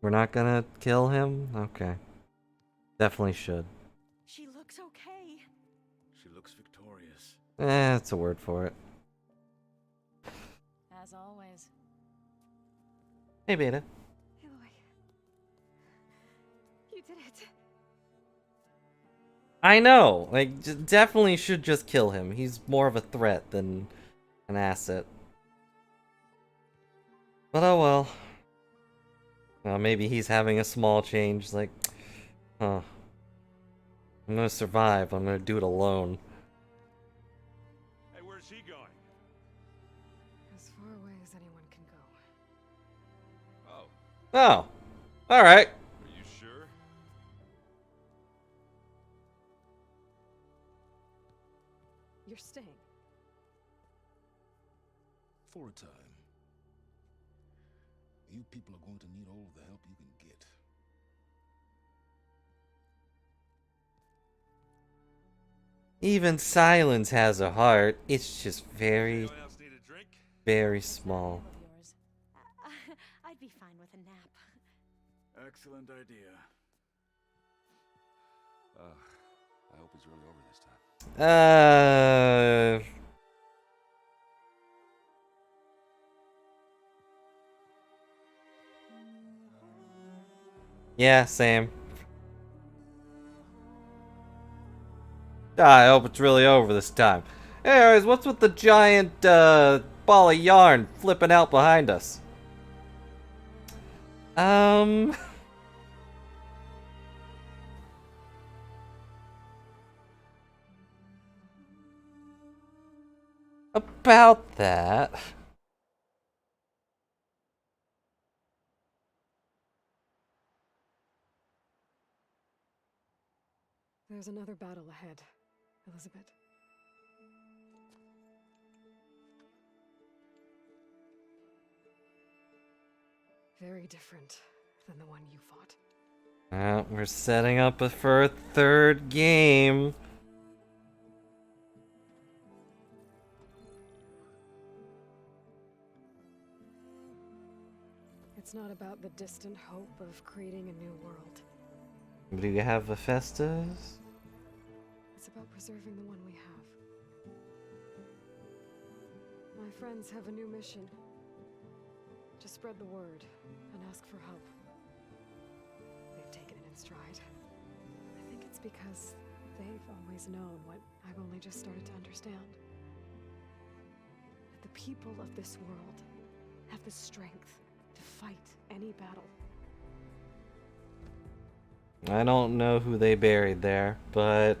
We're not gonna kill him? Okay. Definitely should. She looks okay. She looks victorious. That's a word for it. As always. Hey, Beta. Aloy. You did it. I know! Like, definitely should just kill him. He's more of a threat than an asset. But oh well. Well, maybe he's having a small change, like, huh. I'm gonna survive, I'm gonna do it alone. Hey, where's he going? As far away as anyone can go. Oh, Oh! Alright. are you sure? You're staying. For a time. You people are going to need all of the help you can get. Even Silence has a heart. It's just very, Anyone else need a drink? very small. Of yours. I'd be fine with a nap. Excellent idea. I hope it's really over this time. Yeah, same. I hope it's really over this time. Anyways, what's with the giant ball of yarn flipping out behind us? About that. There's another battle ahead, Elizabeth. Very different than the one you fought. We're setting up for a third game. It's not about the distant hope of creating a new world. Do you have Hephaestus? It's about preserving the one we have. My friends have a new mission. To spread the word and ask for help. They've taken it in stride. I think it's because they've always known what I've only just started to understand. That the people of this world have the strength to fight any battle. I don't know who they buried there, but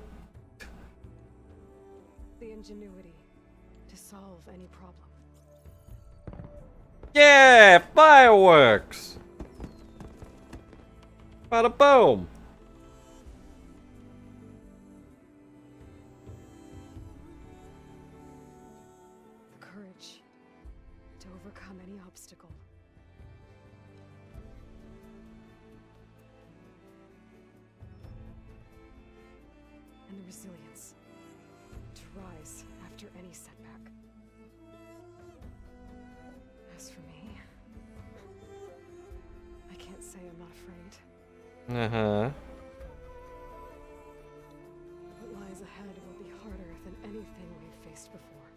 The ingenuity to solve any problem. yeah, fireworks! Bada boom! The courage to overcome any obstacle. And the resilience to rise after any setback. As for me, I can't say I'm not afraid. Uh-huh. What lies ahead will be harder than anything we've faced before.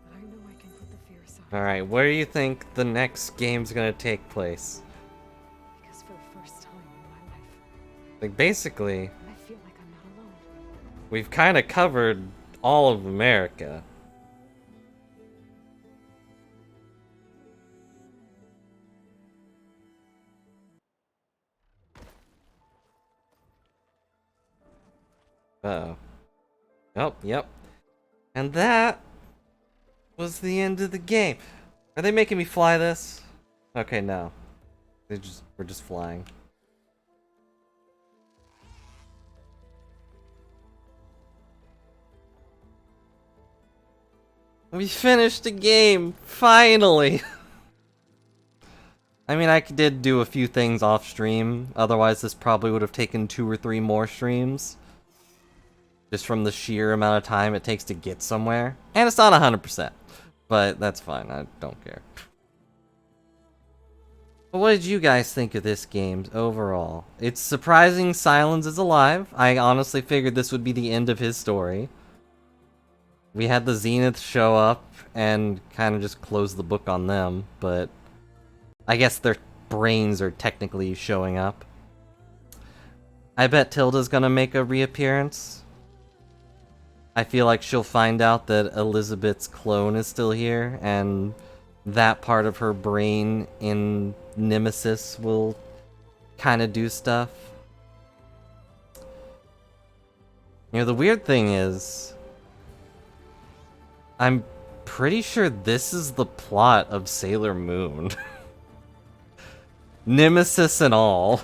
But I know I can put the fear aside. Alright, where do you think the next game's gonna take place? Because for the first time in my life, Like, basically, I feel like I'm not alone. we've kind of covered all of America. Uh-oh. Oh, yep. And that was the end of the game. Are they making me fly this? Okay, no. We're just flying. We finished the game, finally! I mean, I did do a few things off stream, otherwise this probably would have taken 2 or 3 more streams. Just from the sheer amount of time it takes to get somewhere. And it's not 100%, but that's fine, I don't care. But what did you guys think of this game overall? It's surprising Sylens is alive. I honestly figured this would be the end of his story. We had the Zenith show up and kind of just close the book on them, but I guess their brains are technically showing up. I bet Tilda's gonna make a reappearance. I feel like she'll find out that Elizabeth's clone is still here, and that part of her brain in Nemesis will kind of do stuff. You know, the weird thing is, I'm pretty sure this is the plot of Sailor Moon. Nemesis and all.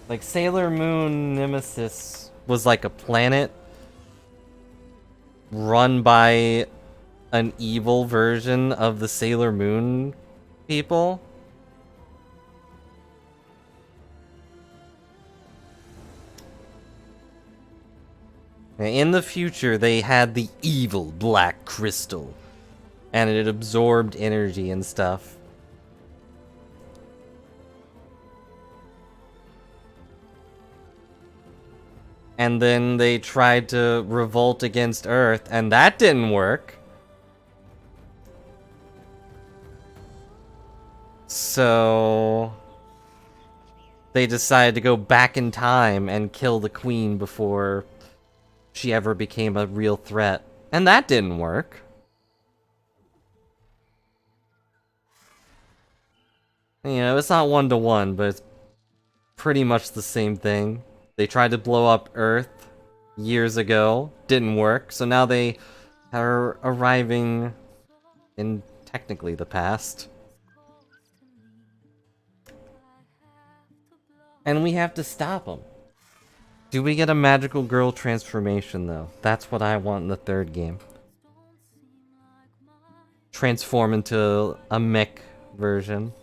Like, Sailor Moon Nemesis was like a planet run by an evil version of the Sailor Moon people. In the future, they had the evil black crystal, and it absorbed energy and stuff. And then they tried to revolt against Earth, and that didn't work. So they decided to go back in time and kill the queen before she ever became a real threat. And that didn't work. You know, it's not one-to-one, but it's pretty much the same thing. They tried to blow up Earth years ago, didn't work, so now they are arriving in technically the past. And we have to stop them. Do we get a magical girl transformation, though? That's what I want in the third game. Transform into a mech version.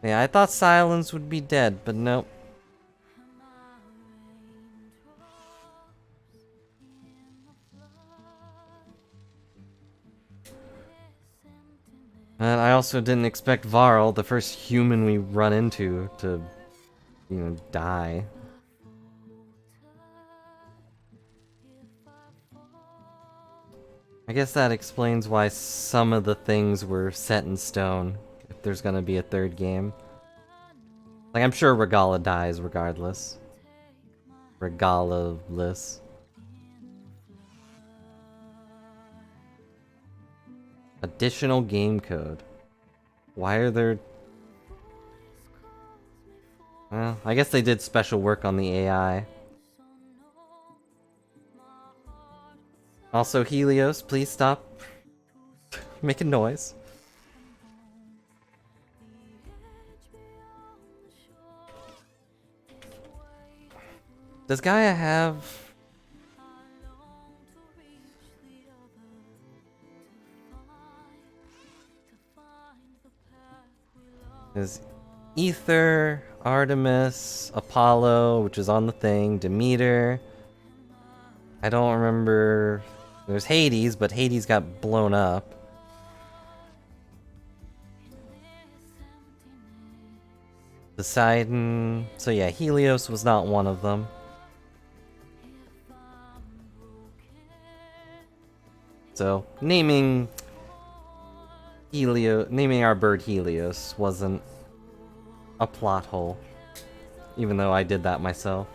Yeah, I thought Sylens would be dead, but nope. And I also didn't expect Varl, the first human we run into, to, you know, die. I guess that explains why some of the things were set in stone, if there's gonna be a third game. Like, I'm sure Regala dies regardless. Regala-less. Additional game code. Why are there... Well, I guess they did special work on the AI. Also, Helios, please stop making noise. Does Gaia have... There's Ether, Artemis, Apollo, which is on the thing, Demeter. I don't remember... There's Hades, but Hades got blown up. Poseidon... So yeah, Helios was not one of them. So, naming our bird Helios wasn't a plot hole. Even though I did that myself.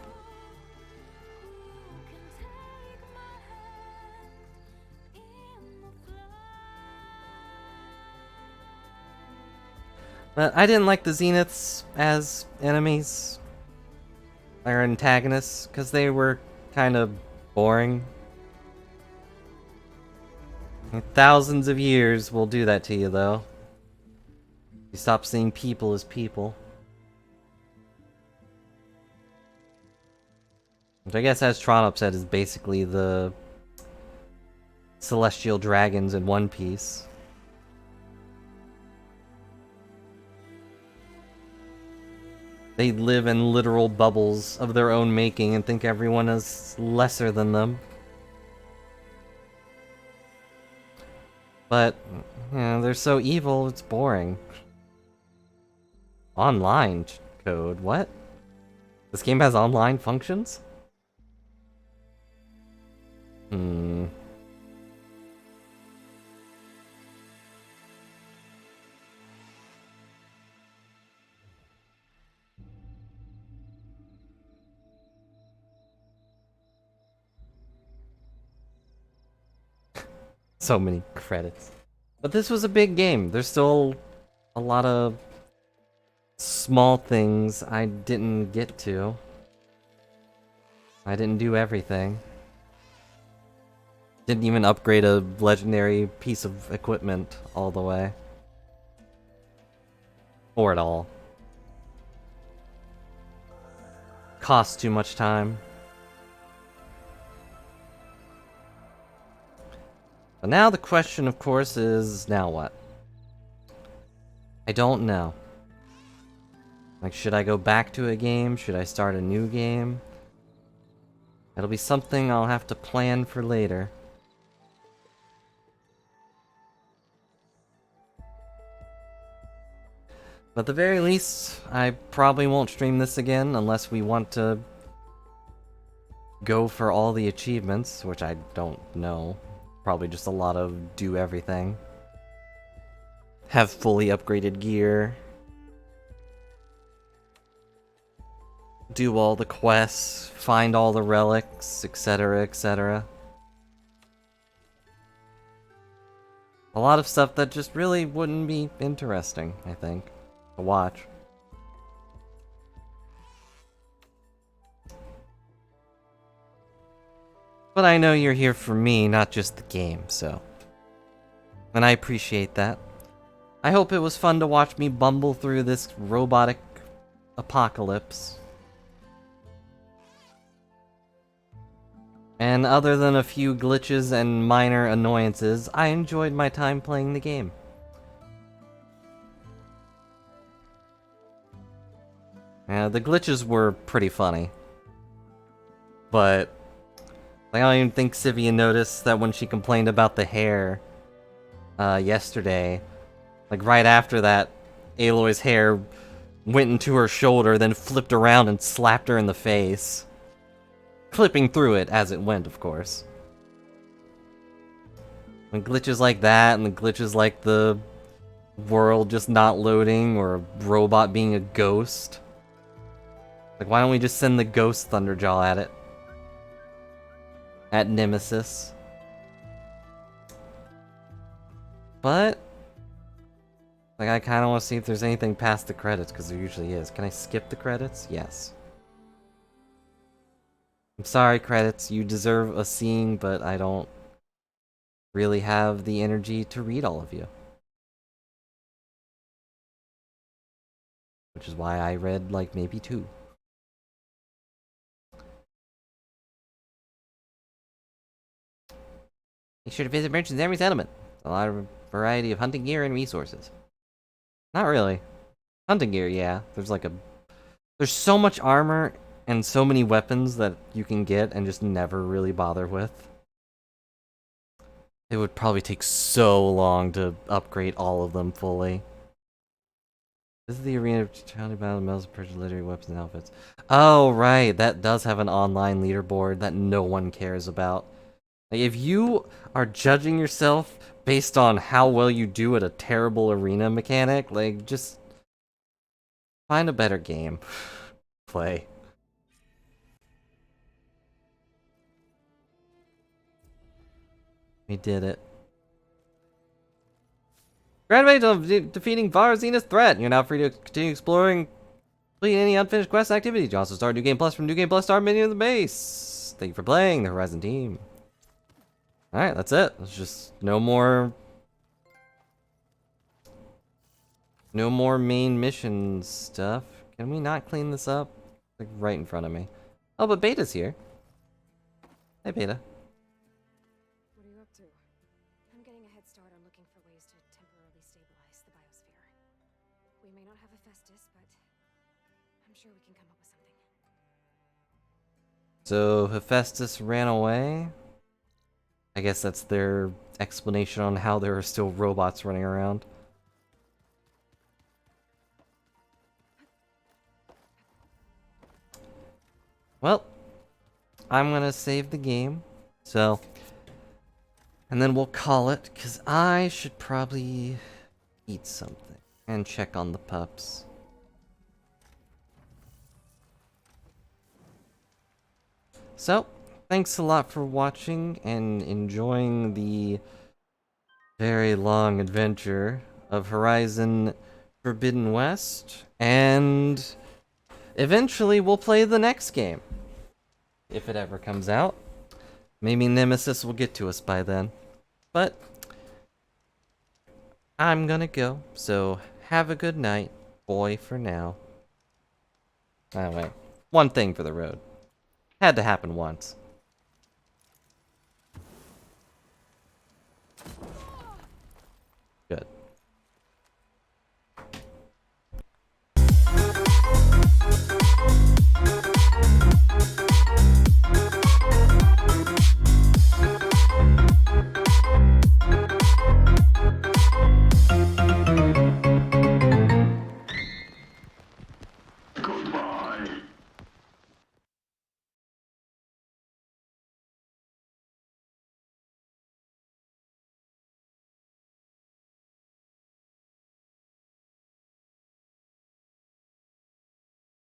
But I didn't like the Zeniths as enemies. Or antagonists, because they were kind of boring. Thousands of years will do that to you, though. You stop seeing people as people. Which I guess, as Tronop said, is basically the celestial dragons in One Piece. They live in literal bubbles of their own making and think everyone is lesser than them. But, you know, they're so evil, it's boring. Online code, what? This game has online functions? So many credits. But this was a big game. There's still a lot of small things I didn't get to. I didn't do everything. Didn't even upgrade a legendary piece of equipment all the way. Or at all. Cost too much time. But now the question, of course, is now what? I don't know. Like, should I go back to a game? Should I start a new game? It'll be something I'll have to plan for later. But at the very least, I probably won't stream this again unless we want to go for all the achievements, which I don't know. Probably just a lot of do everything. Have fully upgraded gear. Do all the quests, find all the relics, etc., etc. A lot of stuff that just really wouldn't be interesting, I think, to watch. But I know you're here for me, not just the game, so... And I appreciate that. I hope it was fun to watch me bumble through this robotic apocalypse. And other than a few glitches and minor annoyances, I enjoyed my time playing the game. Yeah, the glitches were pretty funny. But... I don't even think Sivia noticed that when she complained about the hair yesterday. Like, right after that, Aloy's hair went into her shoulder, then flipped around and slapped her in the face. Clipping through it as it went, of course. And glitches like that, and the glitches like the world just not loading, or a robot being a ghost. Like, why don't we just send the ghost Thunderjaw at it? At Nemesis. But, like, I kind of want to see if there's anything past the credits, because there usually is. Can I skip the credits? Yes. I'm sorry, credits. You deserve a scene, but I don't really have the energy to read all of you. Which is why I read, like, maybe 2. Make sure to visit merchants in every settlement. A lot of variety of hunting gear and resources. Not really. Hunting gear, yeah. There's so much armor and so many weapons that you can get and just never really bother with. It would probably take so long to upgrade all of them fully. This is the arena of Challenge Battle Metals, purchase legendary weapons and outfits. Oh, right. That does have an online leaderboard that no one cares about. Like, if you are judging yourself based on how well you do at a terrible arena mechanic, like, just find a better game. Play. We did it. Graduate of defeating Var Zenith's threat. You're now free to continue exploring, complete any unfinished quest activities. You also start New Game Plus from New Game Plus Start menu of the base. Thank you for playing the Horizon team. Alright, that's it. There's just no more main mission stuff. Can we not clean this up? Like right in front of me. Oh, but Beta's here. Hey, Beta. What are you up to? I'm getting a head start on looking for ways to temporarily stabilize the biosphere. We may not have Hephaestus, but I'm sure we can come up with something. So, Hephaestus ran away? I guess that's their explanation on how there are still robots running around. Well, I'm gonna save the game, so, and then we'll call it, because I should probably eat something and check on the pups. So, thanks a lot for watching and enjoying the very long adventure of Horizon Forbidden West, and eventually we'll play the next game. If it ever comes out. Maybe Nemesis will get to us by then. But I'm gonna go, so have a good night, boy, for now. Oh wait, one thing for the road. Had to happen once.